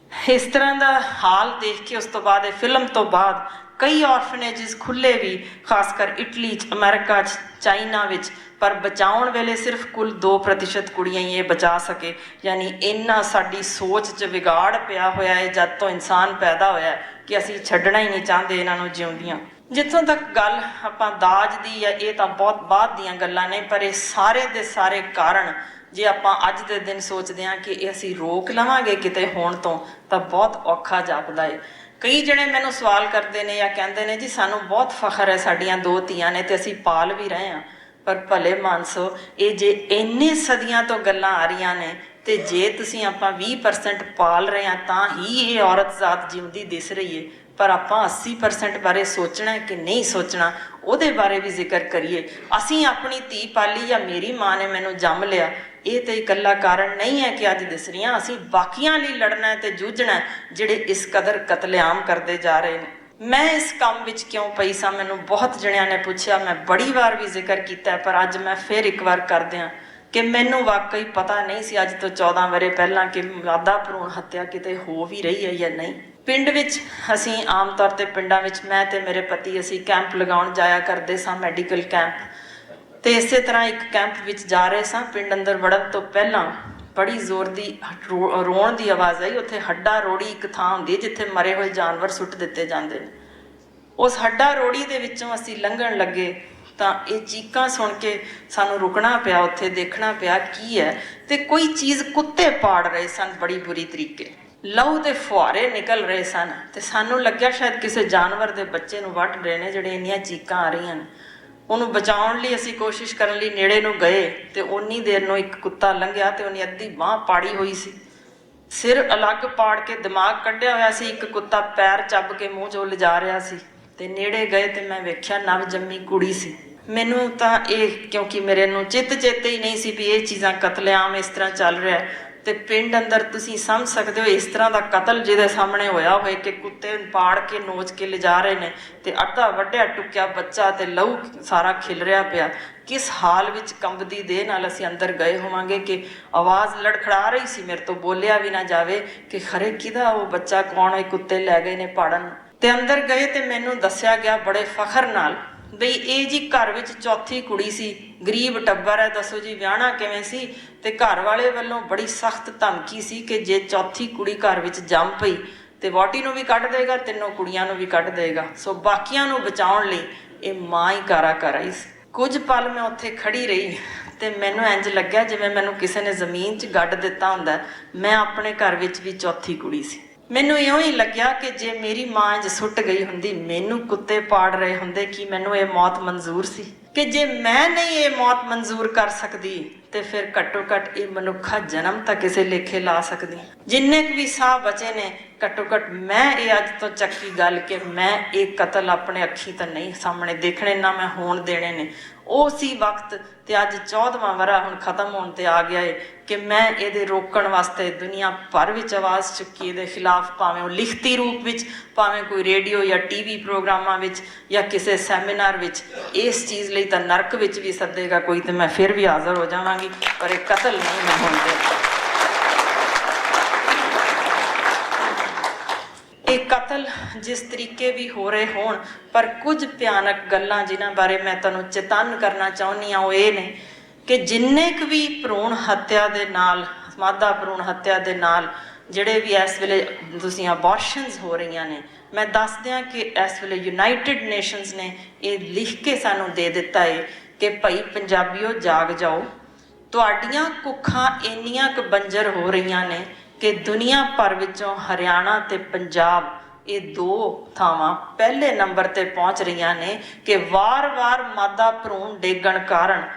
ਇਸ ਤਰ੍ਹਾਂ ਦਾ ਹਾਲ ਦੇਖ ਕੇ ਉਸ ਤੋਂ ਬਾਅਦ ਇਹ ਫਿਲਮ ਤੋਂ ਬਾਅਦ ਕਈ ਆਰਫਨੇਜਿਸ ਖੁੱਲ੍ਹੇ ਵੀ, ਖਾਸ ਕਰ ਇਟਲੀ 'ਚ, ਅਮਰੀਕਾ 'ਚ, ਚਾਈਨਾ ਵਿੱਚ, ਪਰ ਬਚਾਉਣ ਵੇਲੇ ਸਿਰਫ ਕੁੱਲ 2% ਕੁੜੀਆਂ ਹੀ ਇਹ ਬਚਾ ਸਕੇ। ਯਾਨੀ ਇੰਨਾ ਸਾਡੀ ਸੋਚ 'ਚ ਵਿਗਾੜ ਪਿਆ ਹੋਇਆ ਹੈ ਜਦ ਤੋਂ ਇਨਸਾਨ ਪੈਦਾ ਹੋਇਆ ਕਿ ਅਸੀਂ ਛੱਡਣਾ ਹੀ ਨਹੀਂ ਚਾਹੁੰਦੇ ਇਹਨਾਂ ਨੂੰ ਜਿਉਂਦੀਆਂ। ਜਿੱਥੋਂ ਤੱਕ ਗੱਲ ਆਪਾਂ ਦਾਜ ਦੀ ਹੈ, ਇਹ ਤਾਂ ਬਹੁਤ ਬਾਅਦ ਦੀਆਂ ਗੱਲਾਂ ਨੇ, ਪਰ ਇਹ ਸਾਰੇ ਦੇ ਸਾਰੇ ਕਾਰਨ ਜੇ ਆਪਾਂ ਅੱਜ ਦੇ ਦਿਨ ਸੋਚਦੇ ਹਾਂ ਕਿ ਇਹ ਅਸੀਂ ਰੋਕ ਲਵਾਂਗੇ ਕਿਤੇ ਹੋਣ ਤੋਂ, ਤਾਂ ਬਹੁਤ ਔਖਾ ਜਾਪਦਾ ਏ। ਕਈ ਜਣੇ ਮੈਨੂੰ ਸਵਾਲ ਕਰਦੇ ਨੇ ਜਾਂ ਕਹਿੰਦੇ ਨੇ ਜੀ ਸਾਨੂੰ ਬਹੁਤ ਫਖਰ ਹੈ ਸਾਡੀਆਂ 2 ਧੀਆਂ ਨੇ ਤੇ ਅਸੀਂ ਪਾਲ ਵੀ ਰਹੇ ਹਾਂ। ਪਰ ਭਲੇ ਮਾਨਸੋ, ਇਹ ਜੇ ਇੰਨੇ ਸਦੀਆਂ ਤੋਂ ਗੱਲਾਂ ਆ ਰਹੀਆਂ ਨੇ ਤੇ ਜੇ ਤੁਸੀਂ ਆਪਾਂ 20% ਪਾਲ ਰਹੇ ਹਾਂ ਤਾਂ ਹੀ ਇਹ ਔਰਤ ਜ਼ਾਤ ਜਿਉਂਦੀ ਦਿਸ ਰਹੀ ਏ। ਪਰ ਆਪਾਂ 80% ਬਾਰੇ ਸੋਚਣਾ ਕਿ ਨਹੀਂ ਸੋਚਣਾ, ਉਹਦੇ ਬਾਰੇ ਵੀ ਜ਼ਿਕਰ ਕਰੀਏ। ਅਸੀਂ ਆਪਣੀ ਧੀ ਪਾਲੀ ਜਾਂ ਮੇਰੀ ਮਾਂ ਨੇ ਮੈਨੂੰ ਜੰਮ ਲਿਆ, ਇਹ ਤੇ ਇਕੱਲਾ ਕਾਰਨ ਨਹੀਂ ਹੈ ਕਿ ਅੱਜ ਦਿਸ ਰਹੀਆਂ। ਅਸੀਂ ਬਾਕੀਆਂ ਲਈ ਲੜਨਾ ਤੇ ਜੂਝਣਾ ਜਿਹੜੇ ਇਸ ਕਦਰ ਕਤਲੇਆਮ ਕਰਦੇ ਜਾ ਰਹੇ ਨੇ। ਮੈਂ ਇਸ ਕੰਮ ਵਿੱਚ ਕਿਉਂ ਪਈ ਸਾਂ, ਮੈਨੂੰ ਬਹੁਤ ਜਣਿਆਂ ਨੇ ਪੁੱਛਿਆ, ਮੈਂ ਬੜੀ ਵਾਰ ਵੀ ਜ਼ਿਕਰ ਕੀਤਾ, ਪਰ ਅੱਜ ਮੈਂ ਫਿਰ ਇੱਕ ਵਾਰ ਕਰ ਦਿਆਂ ਕਿ ਮੈਨੂੰ ਵਾਕਈ ਪਤਾ ਨਹੀਂ ਸੀ ਅੱਜ ਤੋਂ 14 ਵਰ੍ਹੇ ਪਹਿਲਾਂ ਕਿ ਮਾਦਾ ਭਰੂਣ ਹੱਤਿਆ ਕਿਤੇ ਹੋ ਵੀ ਰਹੀ ਹੈ ਜਾਂ ਨਹੀਂ। ਪਿੰਡ ਵਿੱਚ ਅਸੀਂ ਆਮ ਤੌਰ ਤੇ ਪਿੰਡਾਂ ਵਿੱਚ ਮੈਂ ਤੇ ਮੇਰੇ ਪਤੀ ਅਸੀਂ ਕੈਂਪ ਲਗਾਉਣ ਜਾਇਆ ਕਰਦੇ ਸਾਂ, ਮੈਡੀਕਲ ਕੈਂਪ। ਤੇ ਇਸੇ ਤਰ੍ਹਾਂ ਇੱਕ ਕੈਂਪ ਵਿੱਚ ਜਾ ਰਹੇ ਸਾਂ, ਪਿੰਡ ਅੰਦਰ ਵੜਨ ਤੋਂ ਪਹਿਲਾਂ ਬੜੀ ਜ਼ੋਰ ਦੀ ਰੋਣ ਦੀ ਆਵਾਜ਼ ਆਈ। ਉੱਥੇ ਹੱਡਾ ਰੋੜੀ ਇੱਕ ਥਾਂ ਹੁੰਦੀ ਹੈ ਜਿੱਥੇ ਮਰੇ ਹੋਏ ਜਾਨਵਰ ਸੁੱਟ ਦਿੱਤੇ ਜਾਂਦੇ ਨੇ। ਉਸ ਹੱਡਾ ਰੋੜੀ ਦੇ ਵਿੱਚੋਂ ਅਸੀਂ ਲੰਘਣ ਲੱਗੇ ਤਾਂ ਇਹ ਚੀਕਾਂ ਸੁਣ ਕੇ ਸਾਨੂੰ ਰੁਕਣਾ ਪਿਆ, ਉੱਥੇ ਦੇਖਣਾ ਪਿਆ ਕੀ ਹੈ। ਤੇ ਕੋਈ ਚੀਜ਼ ਕੁੱਤੇ ਪਾੜ ਰਹੇ ਸਨ ਬੜੀ ਬੁਰੀ ਤਰੀਕੇ, ਲਹੂ ਦੇ ਫੁਹਾਰੇ ਨਿਕਲ ਰਹੇ ਸਨ। ਤੇ ਸਾਨੂੰ ਲੱਗਿਆ ਸ਼ਾਇਦ ਕਿਸੇ ਜਾਨਵਰ ਦੇ ਬੱਚੇ ਨੂੰ ਵੱਢ ਰਹੇ ਨੇ ਜਿਹੜੇ ਇੰਨੀਆਂ ਚੀਕਾਂ ਆ ਰਹੀਆਂ ਨੇ। ਉਹਨੂੰ ਬਚਾਉਣ ਲਈ ਅਸੀਂ ਕੋਸ਼ਿਸ਼ ਕਰਨ ਲਈ ਨੇੜੇ ਨੂੰ ਗਏ ਤੇ ਓਨੀ ਦੇਰ ਨੂੰ ਇੱਕ ਕੁੱਤਾ ਲੰਘਿਆ ਤੇ ਉਹਨੇ ਅੱਧੀ ਬਾਂਹ ਪਾੜੀ ਹੋਈ ਸੀ, ਸਿਰ ਅਲੱਗ ਪਾੜ ਕੇ ਦਿਮਾਗ ਕੱਢਿਆ ਹੋਇਆ ਸੀ। ਇੱਕ ਕੁੱਤਾ ਪੈਰ ਚੱਬ ਕੇ ਮੂੰਹ 'ਚੋਂ ਲਿਜਾ ਰਿਹਾ ਸੀ। ਤੇ ਨੇੜੇ ਗਏ ਤੇ ਮੈਂ ਵੇਖਿਆ ਨਵ ਜੰਮੀ ਕੁੜੀ ਸੀ। ਮੈਨੂੰ ਤਾਂ ਇਹ ਕਿਉਂਕਿ ਮੇਰੇ ਨੂੰ ਚੇਤੇ ਹੀ ਨਹੀਂ ਸੀ ਵੀ ਇਹ ਚੀਜ਼ਾਂ ਕਤਲੇਆਮ ਇਸ ਤਰ੍ਹਾਂ ਚੱਲ ਰਿਹਾ। ਤੇ ਪਿੰਡ ਅੰਦਰ ਤੁਸੀਂ ਸਮਝ ਸਕਦੇ ਹੋ ਇਸ ਤਰ੍ਹਾਂ ਦਾ ਕਤਲ ਜਿਹਦੇ ਸਾਹਮਣੇ ਹੋਇਆ ਹੋਏ ਕਿ ਕੁੱਤੇ ਪਾੜ ਕੇ ਨੋਚ ਕੇ ਲਿਜਾ ਰਹੇ ਨੇ ਤੇ ਅੱਧਾ ਵੱਢਿਆ ਟੁੱਕਿਆ ਬੱਚਾ ਤੇ ਲਹੂ ਸਾਰਾ ਖਿਲ ਰਿਹਾ ਪਿਆ। ਕਿਸ ਹਾਲ ਵਿੱਚ ਕੰਬਦੀ ਦੇਹ ਨਾਲ ਅਸੀਂ ਅੰਦਰ ਗਏ ਹੋਵਾਂਗੇ ਕਿ ਆਵਾਜ਼ ਲੜਖੜਾ ਰਹੀ ਸੀ, ਮੇਰੇ ਤੋਂ ਬੋਲਿਆ ਵੀ ਨਾ ਜਾਵੇ ਕਿ ਖਰੇ ਕਿਹਦਾ ਉਹ ਬੱਚਾ, ਕੌਣ ਇਹ ਕੁੱਤੇ ਲੈ ਗਏ ਨੇ ਪਾੜਨ। ਤੇ ਅੰਦਰ ਗਏ ਤੇ ਮੈਨੂੰ ਦੱਸਿਆ ਗਿਆ ਬੜੇ ਫਖਰ ਨਾਲ ਬਈ ਇਹ ਜੀ ਘਰ ਵਿੱਚ ਚੌਥੀ ਕੁੜੀ ਸੀ, ਗਰੀਬ ਟੱਬਰ ਹੈ, ਦੱਸੋ ਜੀ ਵਿਆਹਣਾ ਕਿਵੇਂ ਸੀ। ਤੇ ਘਰ ਵਾਲੇ ਵੱਲੋਂ ਬੜੀ ਸਖਤ ਧਮਕੀ ਸੀ ਕਿ ਜੇ ਚੌਥੀ ਕੁੜੀ ਘਰ ਵਿੱਚ ਜੰਮ ਪਈ ਤੇ ਵਹੁਟੀ ਨੂੰ ਵੀ ਕੱਢ ਦੇਗਾ, 3 ਕੁੜੀਆਂ ਨੂੰ ਵੀ ਕੱਢ ਦੇਗਾ। ਸੋ ਬਾਕੀਆਂ ਨੂੰ ਬਚਾਉਣ ਲਈ ਇਹ ਮਾਂ ਹੀ ਕਾਰਾ ਕਰ ਆਈ ਸੀ। ਕੁਝ ਪਲ ਮੈਂ ਉੱਥੇ ਖੜੀ ਰਹੀ ਤੇ ਮੈਨੂੰ ਇੰਝ ਲੱਗਿਆ ਜਿਵੇਂ ਮੈਨੂੰ ਕਿਸੇ ਨੇ ਜ਼ਮੀਨ 'ਚ ਗੱਡ ਦਿੱਤਾ ਹੁੰਦਾ। ਮੈਂ ਆਪਣੇ ਘਰ ਵਿੱਚ ਵੀ ਚੌਥੀ ਕੁੜੀ ਸੀ। ਮੈਨੂੰ ਇਉਂ ਹੀ ਲੱਗਿਆ ਕਿ ਜੇ ਮੇਰੀ ਮਾਂ ਇੰਝ ਸੁੱਟ ਗਈ ਹੁੰਦੀ, ਮੈਨੂੰ ਕੁੱਤੇ ਪਾੜ ਰਹੇ ਹੁੰਦੇ, ਕਿ ਮੈਨੂੰ ਇਹ ਮੌਤ ਮਨਜ਼ੂਰ ਸੀ। ਕਿ ਜੇ ਮੈਂ ਨਹੀਂ ਇਹ ਮੌਤ ਮਨਜ਼ੂਰ ਕਰ ਸਕਦੀ ਤੇ ਫਿਰ ਘੱਟੋ ਘੱਟ ਇਹ ਮਨੁੱਖਾ ਜਨਮ ਤਾਂ ਕਿਸੇ ਲੇਖੇ ਲਾ ਸਕਦੀ। ਜਿੰਨੇ ਕੁ ਵੀ ਸਾਹ ਬਚੇ ਨੇ, ਘੱਟੋ ਘੱਟ ਮੈਂ ਇਹ ਅੱਜ ਤੋਂ ਚੱਕੀ ਗੱਲ ਕਿ ਮੈਂ ਇਹ ਕਤਲ ਆਪਣੇ ਅੱਖੀਂ ਤਾਂ ਨਹੀਂ ਸਾਹਮਣੇ ਦੇਖਣੇ, ਨਾ ਮੈਂ ਹੋਣ ਦੇਣੇ ਨੇ। ਉਹ ਸੀ ਵਕਤ ਤੇ ਅੱਜ 14ਵਾਂ ਵਰ੍ਹਾ ਹੁਣ ਖਤਮ ਹੋਣ ਤੇ ਆ ਗਿਆ ਏ ਕਿ ਮੈਂ ਇਹਦੇ ਰੋਕਣ ਵਾਸਤੇ ਦੁਨੀਆ ਭਰ ਵਿੱਚ ਆਵਾਜ਼ ਚੁੱਕੀ, ਇਹਦੇ ਖਿਲਾਫ, ਭਾਵੇਂ ਉਹ ਲਿਖਤੀ ਰੂਪ ਵਿੱਚ, ਭਾਵੇਂ ਕੋਈ ਰੇਡੀਓ ਜਾਂ TV ਪ੍ਰੋਗਰਾਮਾਂ ਵਿੱਚ ਜਾਂ ਕਿਸੇ ਸੈਮੀਨਾਰ ਵਿੱਚ। ਇਸ ਚੀਜ਼ ਲਈ ਤਾਂ ਨਰਕ ਵਿੱਚ ਵੀ ਸੱਦੇਗਾ ਕੋਈ ਤੇ ਮੈਂ ਫਿਰ ਵੀ ਹਾਜ਼ਰ ਹੋ ਜਾਵਾਂਗੀ, ਪਰ ਇਹ ਕਤਲ ਨਹੀਂ ਮੈਂ ਹੋਣ ਦੇਣਾ। ਇਹ ਕਤਲ ਜਿਸ ਤਰੀਕੇ ਵੀ ਹੋ ਰਹੇ ਹੋਣ, ਪਰ ਕੁਝ ਭਿਆਨਕ ਗੱਲਾਂ ਜਿਨ੍ਹਾਂ ਬਾਰੇ ਮੈਂ ਤੁਹਾਨੂੰ ਚੇਤੰਨ ਕਰਨਾ ਚਾਹੁੰਦੀ ਹਾਂ ਉਹ ਇਹ ਨੇ ਕਿ ਜਿੰਨੇ ਕੁ ਵੀ ਭਰੂਣ ਹੱਤਿਆ ਦੇ ਨਾਲ, ਮਾਦਾ ਭਰੂਣ ਹੱਤਿਆ ਦੇ ਨਾਲ ਜਿਹੜੇ ਵੀ ਇਸ ਵੇਲੇ ਤੁਸੀਂ ਅਬੋਰਸ਼ਨਸ ਹੋ ਰਹੀਆਂ ਨੇ, ਮੈਂ ਦੱਸ ਦਿਆਂ ਕਿ ਇਸ ਵੇਲੇ ਯੂਨਾਈਟਿਡ ਨੇਸ਼ਨਸ ਨੇ ਇਹ ਲਿਖ ਕੇ ਸਾਨੂੰ ਦੇ ਦਿੱਤਾ ਹੈ ਕਿ ਭਾਈ ਪੰਜਾਬੀਓ ਜਾਗ ਜਾਓ, ਤੁਹਾਡੀਆਂ ਕੁੱਖਾਂ ਇੰਨੀਆਂ ਕੁ ਬੰਜਰ ਹੋ ਰਹੀਆਂ ਨੇ ਕਿ ਦੁਨੀਆ ਭਰ ਵਿੱਚੋਂ ਹਰਿਆਣਾ ਤੇ ਪੰਜਾਬ ਇਹ 2 ਥਾਵਾਂ ਪਹਿਲੇ ਨੰਬਰ ਤੇ ਪਹੁੰਚ ਰਹੀਆਂ ਨੇ ਕਿ ਵਾਰ-ਵਾਰ ਮਾਦਾ ਭਰੂਣ ਡੇਗਣ ਕਾਰਨ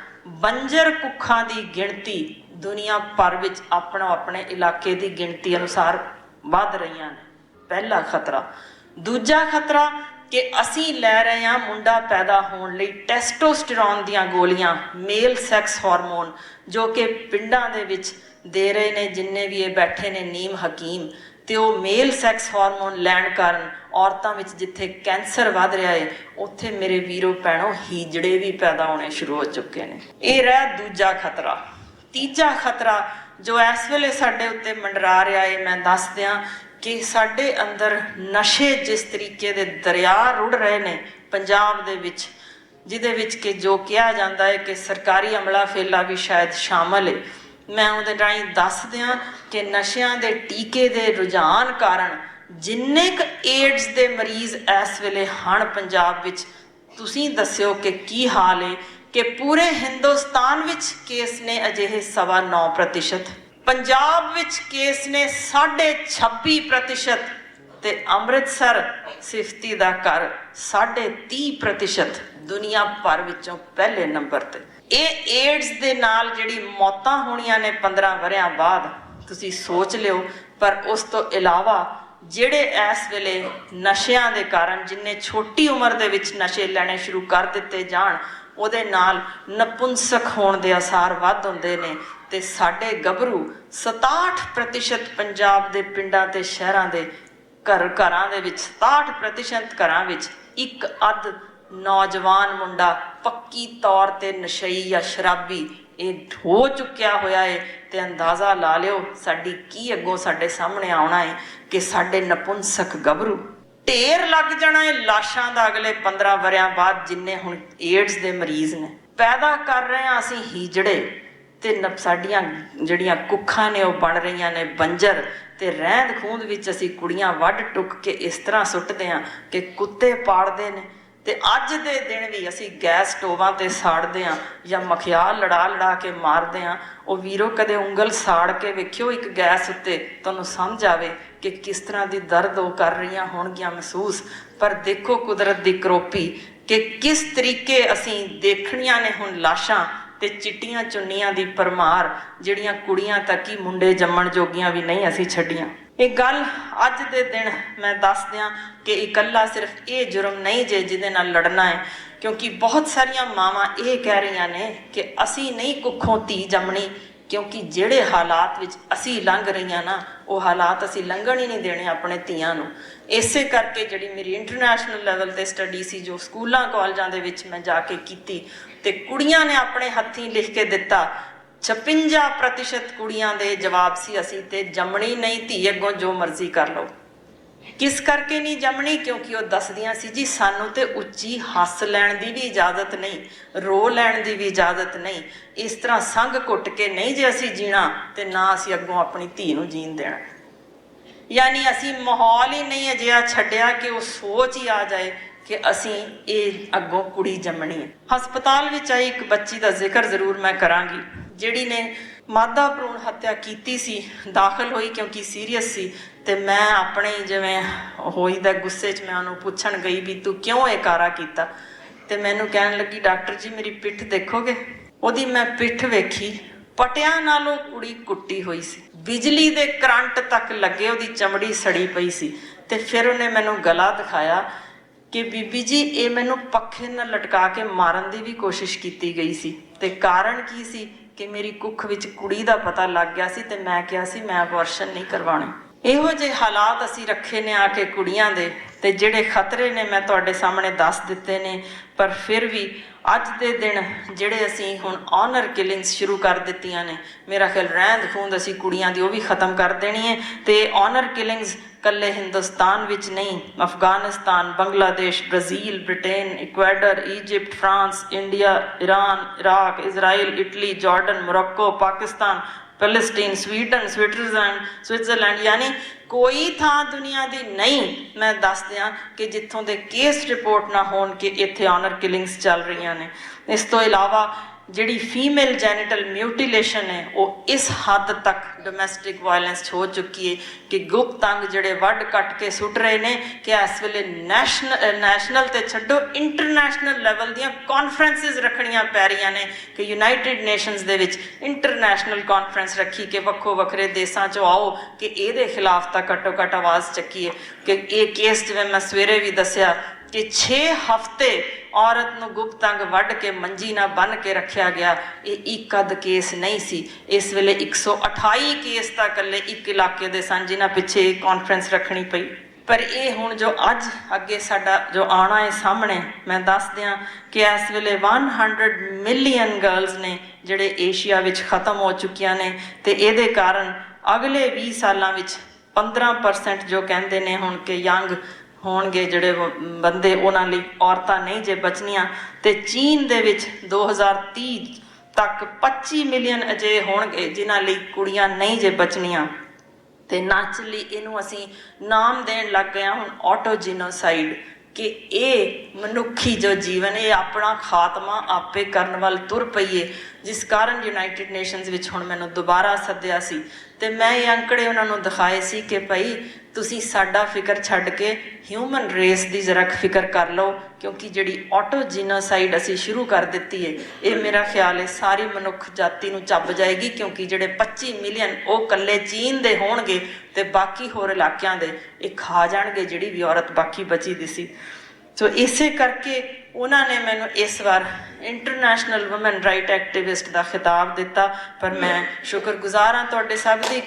ਬੰਜਰ ਕੁੱਖਾਂ ਦੀ ਗਿਣਤੀ ਦੁਨੀਆ ਭਰ ਵਿੱਚ ਆਪਣੋ ਆਪਣੇ ਇਲਾਕੇ ਦੀ ਗਿਣਤੀ ਅਨੁਸਾਰ ਵੱਧ ਰਹੀਆਂ ਨੇ। ਪਹਿਲਾ ਖਤਰਾ। ਦੂਜਾ ਖਤਰਾ ਕਿ ਅਸੀਂ ਲੈ ਰਹੇ ਹਾਂ ਮੁੰਡਾ ਪੈਦਾ ਹੋਣ ਲਈ ਟੈਸਟੋਸਟੇਰੋਨ ਦੀਆਂ ਗੋਲੀਆਂ, ਮੇਲ ਸੈਕਸ ਹਾਰਮੋਨ, ਜੋ ਕਿ ਪਿੰਡਾਂ ਦੇ ਵਿੱਚ ਦੇ ਰਹੇ ਨੇ ਜਿੰਨੇ ਵੀ ਇਹ ਬੈਠੇ ਨੇ ਨੀਮ ਹਕੀਮ। ਤੇ ਉਹ ਮੇਲ ਸੈਕਸ ਹਾਰਮੋਨ ਲੈਣ ਕਾਰਨ ਔਰਤਾਂ ਵਿੱਚ ਜਿੱਥੇ ਕੈਂਸਰ ਵੱਧ ਰਿਹਾ ਹੈ, ਉੱਥੇ ਮੇਰੇ ਵੀਰੋ ਭੈਣੋ ਹੀਜੜੇ ਵੀ ਪੈਦਾ ਹੋਣੇ ਸ਼ੁਰੂ ਹੋ ਚੁੱਕੇ ਨੇ। ਇਹ ਰਹਿ ਦੂਜਾ ਖਤਰਾ। ਤੀਜਾ ਖਤਰਾ ਜੋ ਇਸ ਵੇਲੇ ਸਾਡੇ ਉੱਤੇ ਮੰਡਰਾ ਰਿਹਾ ਹੈ, ਮੈਂ ਦੱਸ ਦਿਆਂ ਕਿ ਸਾਡੇ ਅੰਦਰ ਨਸ਼ੇ ਜਿਸ ਤਰੀਕੇ ਦੇ ਦਰਿਆ ਰੁੜ ਰਹੇ ਨੇ ਪੰਜਾਬ ਦੇ ਵਿੱਚ, ਜਿਹਦੇ ਵਿੱਚ ਕਿ ਜੋ ਕਿਹਾ ਜਾਂਦਾ ਹੈ ਕਿ ਸਰਕਾਰੀ ਅਮਲਾ ਫੇਲਾ ਵੀ ਸ਼ਾਇਦ ਸ਼ਾਮਲ ਹੈ। ਮੈਂ ਉਹਦੇ ਰਾਹੀਂ ਦੱਸ ਦਿਆਂ ਕਿ ਨਸ਼ਿਆਂ ਦੇ ਟੀਕੇ ਦੇ ਰੁਝਾਨ ਕਾਰਨ ਜਿੰਨੇ ਕੁ ਏਡਜ਼ ਦੇ ਮਰੀਜ਼ ਇਸ ਵੇਲੇ ਹਨ ਪੰਜਾਬ ਵਿੱਚ, ਤੁਸੀਂ ਦੱਸਿਓ ਕਿ ਕੀ ਹਾਲ ਹੈ ਕਿ ਪੂਰੇ ਹਿੰਦੁਸਤਾਨ ਵਿੱਚ ਕੇਸ ਨੇ ਅਜਿਹੇ 9.25%, ਪੰਜਾਬ ਵਿੱਚ ਕੇਸ ਨੇ 26.5% ਤੇ ਅੰਮ੍ਰਿਤਸਰ ਸਿਫਤੀ ਦਾ ਘਰ 30.5%, ਦੁਨੀਆ ਭਰ ਵਿੱਚੋਂ ਪਹਿਲੇ ਨੰਬਰ ਤੇ। ਇਹ ਏਡਜ਼ ਦੇ ਨਾਲ ਜਿਹੜੀ ਮੌਤਾਂ ਹੋਣੀਆਂ ਨੇ 15 ਵਰ੍ਹਿਆਂ ਬਾਅਦ, ਤੁਸੀਂ ਸੋਚ ਲਿਓ। ਪਰ ਉਸ ਤੋਂ ਇਲਾਵਾ ਜਿਹੜੇ ਇਸ ਵੇਲੇ ਨਸ਼ਿਆਂ ਦੇ ਕਾਰਨ, ਜਿੰਨੇ ਛੋਟੀ ਉਮਰ ਦੇ ਵਿੱਚ ਨਸ਼ੇ ਲੈਣੇ ਸ਼ੁਰੂ ਕਰ ਦਿੱਤੇ ਜਾਣ, ਉਹਦੇ ਨਾਲ ਨਪੁੰਸਕ ਹੋਣ ਦੇ ਆਸਾਰ ਵੱਧ ਹੁੰਦੇ ਨੇ। ਤੇ ਸਾਡੇ ਗੱਭਰੂ 67% ਪੰਜਾਬ ਦੇ ਪਿੰਡਾਂ ਤੇ ਸ਼ਹਿਰਾਂ ਦੇ ਘਰਾਂ ਦੇ ਵਿੱਚ 67% ਘਰਾਂ ਵਿੱਚ ਇੱਕ ਅੱਧ ਨੌਜਵਾਨ ਮੁੰਡਾ ਪੱਕੀ ਤੌਰ ਤੇ ਨਸ਼ਈ ਜਾਂ ਸ਼ਰਾਬੀ ਇਹ ਹੋ ਚੁੱਕਿਆ ਹੋਇਆ ਹੈ। ਤੇ ਅੰਦਾਜ਼ਾ ਲਾ ਲਿਓ ਸਾਡੀ ਕੀ ਅੱਗੋਂ ਸਾਡੇ ਸਾਹਮਣੇ ਆਉਣਾ ਹੈ ਕਿ ਸਾਡੇ ਨਪੁੰਸਕ ਗੱਭਰੂ ਢੇਰ ਲੱਗ ਜਾਣਾ ਹੈ ਲਾਸ਼ਾਂ ਦਾ ਅਗਲੇ 15 ਵਰ੍ਹਿਆਂ ਬਾਅਦ। ਜਿੰਨੇ ਹੁਣ ਏਡਜ਼ ਦੇ ਮਰੀਜ਼ ਨੇ ਪੈਦਾ ਕਰ ਰਹੇ ਹਾਂ ਅਸੀਂ ਹੀਜੜੇ, ਤੇ ਸਾਡੀਆਂ ਜਿਹੜੀਆਂ ਕੁੱਖਾਂ ਨੇ ਉਹ ਬਣ ਰਹੀਆਂ ਨੇ ਬੰਜਰ, ਤੇ ਰਹਿੰਦ ਖੂੰਦ ਵਿੱਚ ਅਸੀਂ ਕੁੜੀਆਂ ਵੱਢ ਟੁੱਕ ਕੇ ਇਸ ਤਰ੍ਹਾਂ ਸੁੱਟਦੇ ਹਾਂ ਕਿ ਕੁੱਤੇ ਪਾੜਦੇ ਨੇ। ਤੇ ਅੱਜ ਦੇ ਦਿਨ ਵੀ ਅਸੀਂ ਗੈਸ ਸਟੋਵਾਂ ਤੇ ਸਾੜਦੇ ਹਾਂ ਜਾਂ ਮਖਿਆਲ ਲੜਾ ਕੇ ਮਾਰਦੇ ਹਾਂ। ਉਹ ਵੀਰੋ ਕਦੇ ਉਂਗਲ ਸਾੜ ਕੇ ਵੇਖਿਓ ਇੱਕ ਗੈਸ ਉੱਤੇ, ਤੁਹਾਨੂੰ ਸਮਝ ਆਵੇ ਕਿ ਕਿਸ ਤਰ੍ਹਾਂ ਦੀ ਦਰਦ ਉਹ ਕਰ ਰਹੀਆਂ ਹੋਣਗੀਆਂ ਮਹਿਸੂਸ। ਪਰ ਦੇਖੋ ਕੁਦਰਤ ਦੀ ਕਰੋਪੀ ਕਿ ਕਿਸ ਤਰੀਕੇ ਅਸੀਂ ਦੇਖਣੀਆਂ ਨੇ ਹੁਣ ਲਾਸ਼ਾਂ ਤੇ ਚਿੱਟੀਆਂ ਚੁੰਨੀਆਂ ਦੀ ਭਰਮਾਰ, ਜਿਹੜੀਆਂ ਕੁੜੀਆਂ ਤੱਕ ਹੀ ਮੁੰਡੇ ਜੰਮਣ ਜੋਗੀਆਂ ਵੀ ਨਹੀਂ ਅਸੀਂ ਛੱਡੀਆਂ। ਇਹ ਗੱਲ ਅੱਜ ਦੇ ਦਿਨ ਮੈਂ ਦੱਸ ਦਿਆਂ ਕਿ ਇਕੱਲਾ ਸਿਰਫ ਇਹ ਜੁਰਮ ਨਹੀਂ ਜੇ ਜਿਹਦੇ ਨਾਲ ਲੜਨਾ ਹੈ, ਕਿਉਂਕਿ ਬਹੁਤ ਸਾਰੀਆਂ ਮਾਵਾਂ ਇਹ ਕਹਿ ਰਹੀਆਂ ਨੇ ਕਿ ਅਸੀਂ ਨਹੀਂ ਕੁੱਖੋਂ ਧੀ ਜੰਮਣੀ, ਕਿਉਂਕਿ ਜਿਹੜੇ ਹਾਲਾਤ ਵਿੱਚ ਅਸੀਂ ਲੰਘ ਰਹੀਆਂ ਨਾ, ਉਹ ਹਾਲਾਤ ਅਸੀਂ ਲੰਘਣ ਹੀ ਨਹੀਂ ਦੇਣੇ ਆਪਣੇ ਧੀਆਂ ਨੂੰ। ਇਸੇ ਕਰਕੇ ਜਿਹੜੀ ਮੇਰੀ ਇੰਟਰਨੈਸ਼ਨਲ ਲੈਵਲ ਤੇ ਸਟੱਡੀ ਸੀ, ਜੋ ਸਕੂਲਾਂ ਕਾਲਜਾਂ ਦੇ ਵਿੱਚ ਮੈਂ ਜਾ ਕੇ ਕੀਤੀ, ਤੇ ਕੁੜੀਆਂ ਨੇ ਆਪਣੇ ਹੱਥੀਂ ਲਿਖ ਕੇ ਦਿੱਤਾ, 56% ਕੁੜੀਆਂ ਦੇ ਜਵਾਬ ਸੀ ਅਸੀਂ ਤੇ ਜੰਮਣੀ ਨਹੀਂ ਧੀ, ਅੱਗੋਂ ਜੋ ਮਰਜ਼ੀ ਕਰ ਲਓ। ਕਿਸ ਕਰਕੇ ਨਹੀਂ ਜੰਮਣੀ? ਕਿਉਂਕਿ ਉਹ ਦੱਸਦੀਆਂ ਸੀ ਜੀ ਸਾਨੂੰ ਤੇ ਉੱਚੀ ਹੱਸ ਲੈਣ ਦੀ ਵੀ ਇਜਾਜ਼ਤ ਨਹੀਂ, ਰੋ ਲੈਣ ਦੀ ਵੀ ਇਜਾਜ਼ਤ ਨਹੀਂ, ਇਸ ਤਰ੍ਹਾਂ ਸੰਗ ਘੁੱਟ ਕੇ ਨਹੀਂ ਜੇ ਅਸੀਂ ਜੀਣਾ ਤੇ ਨਾ ਅਸੀਂ ਅੱਗੋਂ ਆਪਣੀ ਧੀ ਨੂੰ ਜੀਣ ਦੇਣਾ। ਯਾਨੀ ਅਸੀਂ ਮਾਹੌਲ ਹੀ ਨਹੀਂ ਅਜਿਹਾ ਛੱਡਿਆ ਕਿ ਉਹ ਸੋਚ ਹੀ ਆ ਜਾਏ ਕਿ ਅਸੀਂ ਇਹ ਅੱਗੋਂ ਕੁੜੀ ਜੰਮਣੀ ਹੈ। ਹਸਪਤਾਲ ਵਿੱਚ ਆਈ ਇੱਕ ਬੱਚੀ ਦਾ ਜ਼ਿਕਰ ਜ਼ਰੂਰ ਮੈਂ ਕਰਾਂਗੀ, ਜਿਹੜੀ ਨੇ ਮਾਦਾ ਭਰੂਣ ਹੱਤਿਆ ਕੀਤੀ ਸੀ, ਦਾਖਲ ਹੋਈ ਕਿਉਂਕਿ ਸੀਰੀਅਸ ਸੀ। ਤੇ ਮੈਂ ਆਪਣੇ ਜਿਵੇਂ ਹੋਈ ਦਾ ਗੁੱਸੇ 'ਚ ਮੈਂ ਉਹਨੂੰ ਪੁੱਛਣ ਗਈ ਵੀ ਤੂੰ ਕਿਉਂ ਇਹ ਕਾਰਾ ਕੀਤਾ? ਤੇ ਮੈਨੂੰ ਕਹਿਣ ਲੱਗੀ, ਡਾਕਟਰ ਜੀ ਮੇਰੀ ਪਿੱਠ ਦੇਖੋਗੇ? ਉਹਦੀ ਮੈਂ ਪਿੱਠ ਵੇਖੀ, ਪਟਿਆਂ ਨਾਲੋਂ ਕੁੜੀ ਕੁੱਟੀ ਹੋਈ ਸੀ, ਬਿਜਲੀ ਦੇ ਕਰੰਟ ਤੱਕ ਲੱਗੇ, ਉਹਦੀ ਚਮੜੀ ਸੜੀ ਪਈ ਸੀ। ਤੇ ਫਿਰ ਉਹਨੇ ਮੈਨੂੰ ਗਲਾ ਦਿਖਾਇਆ ਕਿ ਬੀਬੀ ਜੀ ਇਹ ਮੈਨੂੰ ਪੱਖੇ ਨਾਲ ਲਟਕਾ ਕੇ ਮਾਰਨ ਦੀ ਵੀ ਕੋਸ਼ਿਸ਼ ਕੀਤੀ ਗਈ ਸੀ। ਤੇ ਕਾਰਨ ਕੀ ਸੀ ਕਿ ਮੇਰੀ ਕੁੱਖ ਵਿੱਚ ਕੁੜੀ ਦਾ ਪਤਾ ਲੱਗ ਗਿਆ ਸੀ ਤੇ ਮੈਂ ਕਿਹਾ ਸੀ ਮੈਂ ਅਬੋਰਸ਼ਨ ਨਹੀਂ ਕਰਵਾਉਣੀ। ਇਹੋ ਜਿਹੇ ਹਾਲਾਤ ਅਸੀਂ ਰੱਖੇ ਨੇ ਆ ਕੇ ਕੁੜੀਆਂ ਦੇ, ਤੇ ਜਿਹੜੇ ਖਤਰੇ ਨੇ ਮੈਂ ਤੁਹਾਡੇ ਸਾਹਮਣੇ ਦੱਸ ਦਿੱਤੇ ਨੇ। ਪਰ ਫਿਰ ਵੀ ਅੱਜ ਦੇ ਦਿਨ ਜਿਹੜੇ ਅਸੀਂ ਹੁਣ ਆਨਰ ਕਿਲਿੰਗਸ ਸ਼ੁਰੂ ਕਰ ਦਿੱਤੀਆਂ ਨੇ, ਮੇਰਾ ਖਿਆਲ ਰਹਿੰਦ ਖੂੰਦ ਅਸੀਂ ਕੁੜੀਆਂ ਦੀ ਉਹ ਵੀ ਖਤਮ ਕਰ ਦੇਣੀ ਹੈ। ਤੇ ਆਨਰ ਕਿਲਿੰਗਸ ਕੱਲੇ ਹਿੰਦੁਸਤਾਨ ਵਿੱਚ ਨਹੀਂ, Afghanistan, Bangladesh, Brazil, Britain, Ecuador, Egypt, France, India, Iran, Iraq, Israel, Italy, Jordan, Morocco, Pakistan, Palestine, Sweden, Switzerland, ਯਾਨੀ ਕੋਈ ਥਾਂ ਦੁਨੀਆ ਦੀ ਨਹੀਂ ਮੈਂ ਦੱਸ ਦਿਆਂ ਕਿ ਜਿੱਥੋਂ ਦੇ ਕੇਸ ਰਿਪੋਰਟ ਨਾ ਹੋਣ ਕਿ ਇੱਥੇ ਆਨਰ ਕਿਲਿੰਗਸ ਚੱਲ ਰਹੀਆਂ ਨੇ। ਇਸ ਤੋਂ ਇਲਾਵਾ ਜਿਹੜੀ ਫੀਮੇਲ ਜੈਨੀਟਲ ਮਿਊਟੀਲੇਸ਼ਨ ਹੈ ਉਹ ਇਸ ਹੱਦ ਤੱਕ ਡੋਮੈਸਟਿਕ ਵਾਇਲੈਂਸ ਹੋ ਚੁੱਕੀ ਹੈ ਕਿ ਗੁਪਤ ਅੰਗ ਜਿਹੜੇ ਵੱਢ ਕੱਟ ਕੇ ਸੁੱਟ ਰਹੇ ਨੇ ਕਿ ਇਸ ਵੇਲੇ ਨੈਸ਼ਨਲ ਤੇ ਛੱਡੋ ਇੰਟਰਨੈਸ਼ਨਲ ਲੈਵਲ ਦੀਆਂ ਕਾਨਫਰੰਸਿਸ ਰੱਖਣੀਆਂ ਪੈ ਰਹੀਆਂ ਨੇ ਕਿ ਯੂਨਾਈਟਿਡ ਨੇਸ਼ਨਸ ਦੇ ਵਿੱਚ ਇੰਟਰਨੈਸ਼ਨਲ ਕਾਨਫਰੰਸ ਰੱਖੀ ਕਿ ਵੱਖੋ ਵੱਖਰੇ ਦੇਸ਼ਾਂ 'ਚੋਂ ਆਓ ਕਿ ਇਹਦੇ ਖਿਲਾਫ ਤਾਂ ਘੱਟੋ ਘੱਟ ਆਵਾਜ਼ ਚੱਕੀਏ। ਕਿ ਇਹ ਕੇਸ ਜਿਵੇਂ ਮੈਂ ਸਵੇਰੇ ਵੀ ਦੱਸਿਆ ਕਿ 6 ਹਫ਼ਤੇ ਔਰਤ ਨੂੰ ਗੁਪਤ ਅੰਗ ਵੱਢ ਕੇ ਮੰਜੀ ਨਾਲ ਬੰਨ੍ਹ ਕੇ ਰੱਖਿਆ ਗਿਆ। ਇਹ ਇੱਕ ਅੱਧ ਕੇਸ ਨਹੀਂ ਸੀ, ਇਸ ਵੇਲੇ 128 ਕੇਸ ਤਾਂ ਇਕੱਲੇ ਇੱਕ ਇਲਾਕੇ ਦੇ ਸਨ ਜਿਨ੍ਹਾਂ ਪਿੱਛੇ ਕਾਨਫਰੰਸ ਰੱਖਣੀ ਪਈ। ਪਰ ਇਹ ਹੁਣ ਜੋ ਅੱਜ ਅੱਗੇ ਸਾਡਾ ਜੋ ਆਉਣਾ ਹੈ ਸਾਹਮਣੇ, ਮੈਂ ਦੱਸ ਦਿਆਂ ਕਿ ਇਸ ਵੇਲੇ 100 ਮਿਲੀਅਨ ਗਰਲਸ ਨੇ ਜਿਹੜੇ ਏਸ਼ੀਆ ਵਿੱਚ ਖਤਮ ਹੋ ਚੁੱਕੀਆਂ ਨੇ। ਤੇ ਇਹਦੇ ਕਾਰਨ ਅਗਲੇ 20 ਸਾਲਾਂ ਵਿੱਚ 15% ਜੋ ਕਹਿੰਦੇ ਨੇ ਹੁਣ ਕਿ ਯੰਗ ਹੋਣਗੇ ਜਿਹੜੇ ਬੰਦੇ, ਉਹਨਾਂ ਲਈ ਔਰਤਾਂ ਨਹੀਂ ਜੇ ਬਚਣੀਆਂ। ਤੇ ਚੀਨ ਦੇ ਵਿੱਚ 2030 ਤੱਕ 25 ਮਿਲੀਅਨ ਅਜਿਹੇ ਹੋਣਗੇ ਜਿਨ੍ਹਾਂ ਲਈ ਕੁੜੀਆਂ ਨਹੀਂ ਜੇ ਬਚਣੀਆਂ। ਤੇ ਨੈਚੁਰਲੀ ਇਹਨੂੰ ਅਸੀਂ ਨਾਮ ਦੇਣ ਲੱਗ ਗਏ ਹਾਂ ਹੁਣ ਆਟੋਜੀਨੋਸਾਈਡ, ਕਿ ਇਹ ਮਨੁੱਖੀ ਜੋ ਜੀਵਨ ਇਹ ਆਪਣਾ ਖਾਤਮਾ ਆਪੇ ਕਰਨ ਵੱਲ ਤੁਰ ਪਈਏ, ਜਿਸ ਕਾਰਨ ਯੂਨਾਈਟਿਡ ਨੇਸ਼ਨਸ ਵਿੱਚ ਹੁਣ ਮੈਨੂੰ ਦੁਬਾਰਾ ਸੱਦਿਆ ਸੀ ਤੇ ਮੈਂ ਇਹ ਅੰਕੜੇ ਉਹਨਾਂ ਨੂੰ ਦਿਖਾਏ ਸੀ ਕਿ ਭਾਈ ਤੁਸੀਂ ਸਾਡਾ ਫਿਕਰ ਛੱਡ ਕੇ ਹਿਊਮਨ ਰੇਸ ਦੀ ਜ਼ਰਾ ਫਿਕਰ ਕਰ ਲਓ, ਕਿਉਂਕਿ ਜਿਹੜੀ ਆਟੋਜੀਨੋਸਾਈਡ ਅਸੀਂ ਸ਼ੁਰੂ ਕਰ ਦਿੱਤੀ ਹੈ ਇਹ ਮੇਰਾ ਖਿਆਲ ਹੈ ਸਾਰੀ ਮਨੁੱਖ ਜਾਤੀ ਨੂੰ ਚੱਬ ਜਾਏਗੀ, ਕਿਉਂਕਿ ਜਿਹੜੇ 25 ਮਿਲੀਅਨ ਉਹ ਇਕੱਲੇ ਚੀਨ ਦੇ ਹੋਣਗੇ ਤੇ ਬਾਕੀ ਹੋਰ ਇਲਾਕਿਆਂ ਦੇ ਇਹ ਖਾ ਜਾਣਗੇ ਜਿਹੜੀ ਵੀ ਔਰਤ ਬਾਕੀ ਬਚੀ ਦੀ ਸੀ। ਸੋ ਇਸੇ ਕਰਕੇ ਉਹਨਾਂ ਨੇ ਮੈਨੂੰ ਇਸ ਵਾਰ ਇੰਟਰਨੈਸ਼ਨਲ ਵੂਮਨ ਰਾਈਟ ਐਕਟਿਵਿਸਟ ਦਾ ਖਿਤਾਬ ਦਿੱਤਾ। ਪਰ ਮੈਂ ਸ਼ੁਕਰਗੁਜ਼ਾਰ ਹਾਂ ਤੁਹਾਡੇ ਸਭ ਦੀ,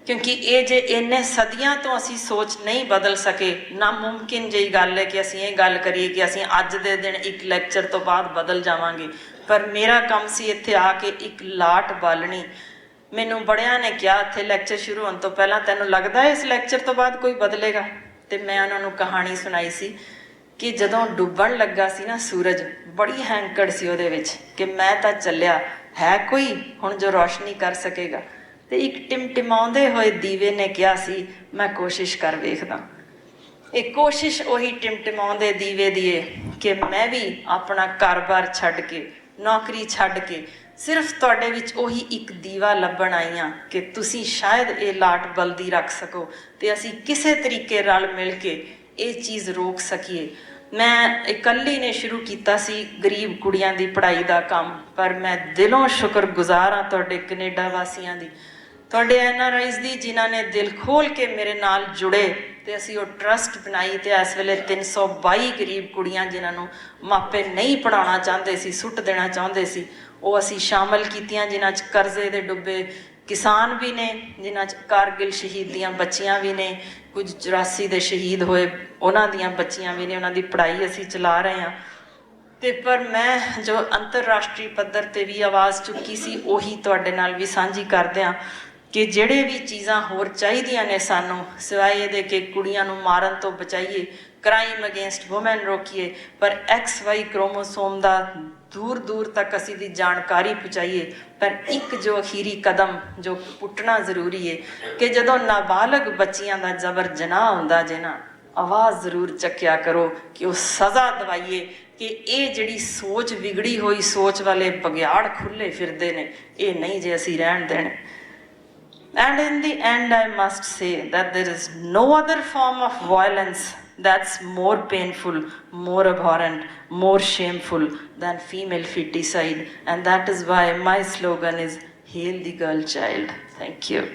ਕਿਉਂਕਿ ਇਹ ਜੇ ਇੰਨੇ ਸਦੀਆਂ ਤੋਂ ਅਸੀਂ ਸੋਚ ਨਹੀਂ ਬਦਲ ਸਕੇ, ਨਾਮੁਮਕਿਨ ਜਿਹੀ ਗੱਲ ਹੈ ਕਿ ਅਸੀਂ ਇਹ ਗੱਲ ਕਰੀਏ ਕਿ ਅਸੀਂ ਅੱਜ ਦੇ ਦਿਨ ਇੱਕ ਲੈਕਚਰ ਤੋਂ ਬਾਅਦ ਬਦਲ ਜਾਵਾਂਗੇ। ਪਰ ਮੇਰਾ ਕੰਮ ਸੀ ਇੱਥੇ ਆ ਕੇ ਇੱਕ ਲਾਟ ਬਾਲਣੀ। ਮੈਨੂੰ ਬੜਿਆਂ ਨੇ ਕਿਹਾ ਇੱਥੇ ਲੈਕਚਰ ਸ਼ੁਰੂ ਹੋਣ ਤੋਂ ਪਹਿਲਾਂ, ਤੈਨੂੰ ਲੱਗਦਾ ਹੈ ਇਸ ਲੈਕਚਰ ਤੋਂ ਬਾਅਦ ਕੋਈ ਬਦਲੇਗਾ? ਤੇ ਮੈਂ ਉਹਨਾਂ ਨੂੰ ਕਹਾਣੀ ਸੁਣਾਈ ਸੀ ਕਿ ਜਦੋਂ ਡੁੱਬਣ ਲੱਗਾ ਸੀ ਨਾ ਸੂਰਜ, ਬੜੀ ਹੈਂਕੜ ਸੀ ਉਹਦੇ ਵਿੱਚ ਕਿ ਮੈਂ ਤਾਂ ਚੱਲਿਆ, ਹੈ ਕੋਈ ਹੁਣ ਜੋ ਰੋਸ਼ਨੀ ਕਰ ਸਕੇਗਾ? ਤੇ ਇੱਕ ਟਿਮਟਿਮਾਉਂਦੇ ਹੋਏ ਦੀਵੇ ਨੇ ਕਿਹਾ ਸੀ ਮੈਂ ਕੋਸ਼ਿਸ਼ ਕਰ ਵੇਖਦਾ। ਇਹ ਕੋਸ਼ਿਸ਼ ਉਹੀ ਟਿਮਟਿਮਾਉਂਦੇ ਦੀਵੇ ਦੀ ਏ ਕਿ ਮੈਂ ਵੀ ਆਪਣਾ ਘਰ-ਬਾਰ ਛੱਡ ਕੇ, ਨੌਕਰੀ ਛੱਡ ਕੇ ਸਿਰਫ ਤੁਹਾਡੇ ਵਿੱਚ ਉਹੀ ਇੱਕ ਦੀਵਾ ਲੱਭਣ ਆਈ ਹਾਂ ਕਿ ਤੁਸੀਂ ਸ਼ਾਇਦ ਇਹ ਲਾਟ ਬਲਦੀ ਰੱਖ ਸਕੋ ਤੇ ਅਸੀਂ ਕਿਸੇ ਤਰੀਕੇ ਰਲ ਮਿਲ ਕੇ ਇਹ ਚੀਜ਼ ਰੋਕ ਸਕੀਏ। ਮੈਂ ਇਕੱਲੀ ਨੇ ਸ਼ੁਰੂ ਕੀਤਾ ਸੀ ਗਰੀਬ ਕੁੜੀਆਂ ਦੀ ਪੜ੍ਹਾਈ ਦਾ ਕੰਮ, ਪਰ ਮੈਂ ਦਿਲੋਂ ਸ਼ੁਕਰਗੁਜ਼ਾਰ ਹਾਂ ਤੁਹਾਡੇ ਕੈਨੇਡਾ ਵਾਸੀਆਂ ਦੀ, ਤੁਹਾਡੇ NRIs ਦੀ, ਜਿਨ੍ਹਾਂ ਨੇ ਦਿਲ ਖੋਲ ਕੇ ਮੇਰੇ ਨਾਲ ਜੁੜੇ ਤੇ ਅਸੀਂ ਉਹ ਟਰਸਟ ਬਣਾਈ ਤੇ ਇਸ ਵੇਲੇ 322 ਗਰੀਬ ਕੁੜੀਆਂ ਜਿਨ੍ਹਾਂ ਨੂੰ ਮਾਪੇ ਨਹੀਂ ਪੜ੍ਹਾਉਣਾ ਚਾਹੁੰਦੇ ਸੀ, ਸੁੱਟ ਦੇਣਾ ਚਾਹੁੰਦੇ ਸੀ, ਉਹ ਅਸੀਂ ਸ਼ਾਮਲ ਕੀਤੀਆਂ, ਜਿਨ੍ਹਾਂ 'ਚ ਕਰਜ਼ੇ ਦੇ ਡੁੱਬੇ ਕਿਸਾਨ ਵੀ ਨੇ, ਜਿਨ੍ਹਾਂ 'ਚ ਕਾਰਗਿਲ ਸ਼ਹੀਦ ਦੀਆਂ ਬੱਚੀਆਂ ਵੀ ਨੇ, ਕੁਝ 84 ਦੇ ਸ਼ਹੀਦ ਹੋਏ ਉਹਨਾਂ ਦੀਆਂ ਬੱਚੀਆਂ ਵੀ ਨੇ, ਉਹਨਾਂ ਦੀ ਪੜ੍ਹਾਈ ਅਸੀਂ ਚਲਾ ਰਹੇ ਹਾਂ। ਤੇ ਪਰ ਮੈਂ ਜੋ ਅੰਤਰਰਾਸ਼ਟਰੀ ਪੱਧਰ ਤੇ ਵੀ ਆਵਾਜ਼ ਚੁੱਕੀ ਸੀ ਉਹੀ ਤੁਹਾਡੇ ਨਾਲ ਵੀ ਸਾਂਝੀ ਕਰਦੇ ਹਾਂ ਕਿ ਜਿਹੜੇ ਵੀ ਚੀਜ਼ਾਂ ਹੋਰ ਚਾਹੀਦੀਆਂ ਨੇ ਸਾਨੂੰ, ਸਿਵਾਏ ਇਹਦੇ ਕਿ ਕੁੜੀਆਂ ਨੂੰ ਮਾਰਨ ਤੋਂ ਬਚਾਈਏ, ਕ੍ਰਾਈਮ ਅਗੇਂਸਟ ਵੂਮੈਨ ਰੋਕੀਏ, ਪਰ XY ਕ੍ਰੋਮੋਸੋਮ ਦਾ ਦੂਰ ਦੂਰ ਤੱਕ ਅਸੀਂ ਦੀ ਜਾਣਕਾਰੀ ਪਹੁੰਚਾਈਏ। ਪਰ ਇੱਕ ਜੋ ਅਖੀਰੀ ਕਦਮ ਜੋ ਪੁੱਟਣਾ ਜ਼ਰੂਰੀ ਹੈ ਕਿ ਜਦੋਂ ਨਾਬਾਲਗ ਬੱਚੀਆਂ ਦਾ ਜ਼ਬਰ ਜਨਾਹ ਹੁੰਦਾ ਜੇ ਨਾ, ਆਵਾਜ਼ ਜ਼ਰੂਰ ਚੱਕਿਆ ਕਰੋ ਕਿ ਉਹ ਸਜ਼ਾ ਦਵਾਈਏ ਕਿ ਇਹ ਜਿਹੜੀ ਸੋਚ ਵਿਗੜੀ ਹੋਈ ਸੋਚ ਵਾਲੇ ਬਗਿਆੜ ਖੁੱਲੇ ਫਿਰਦੇ ਨੇ, ਇਹ ਨਹੀਂ ਜੇ ਅਸੀਂ ਰਹਿਣ ਦੇਣੇ। And in the end, I must say that there is no other form of violence that's more painful, more abhorrent, more shameful than female feticide. And that is why my slogan is Hail the Girl Child. Thank you.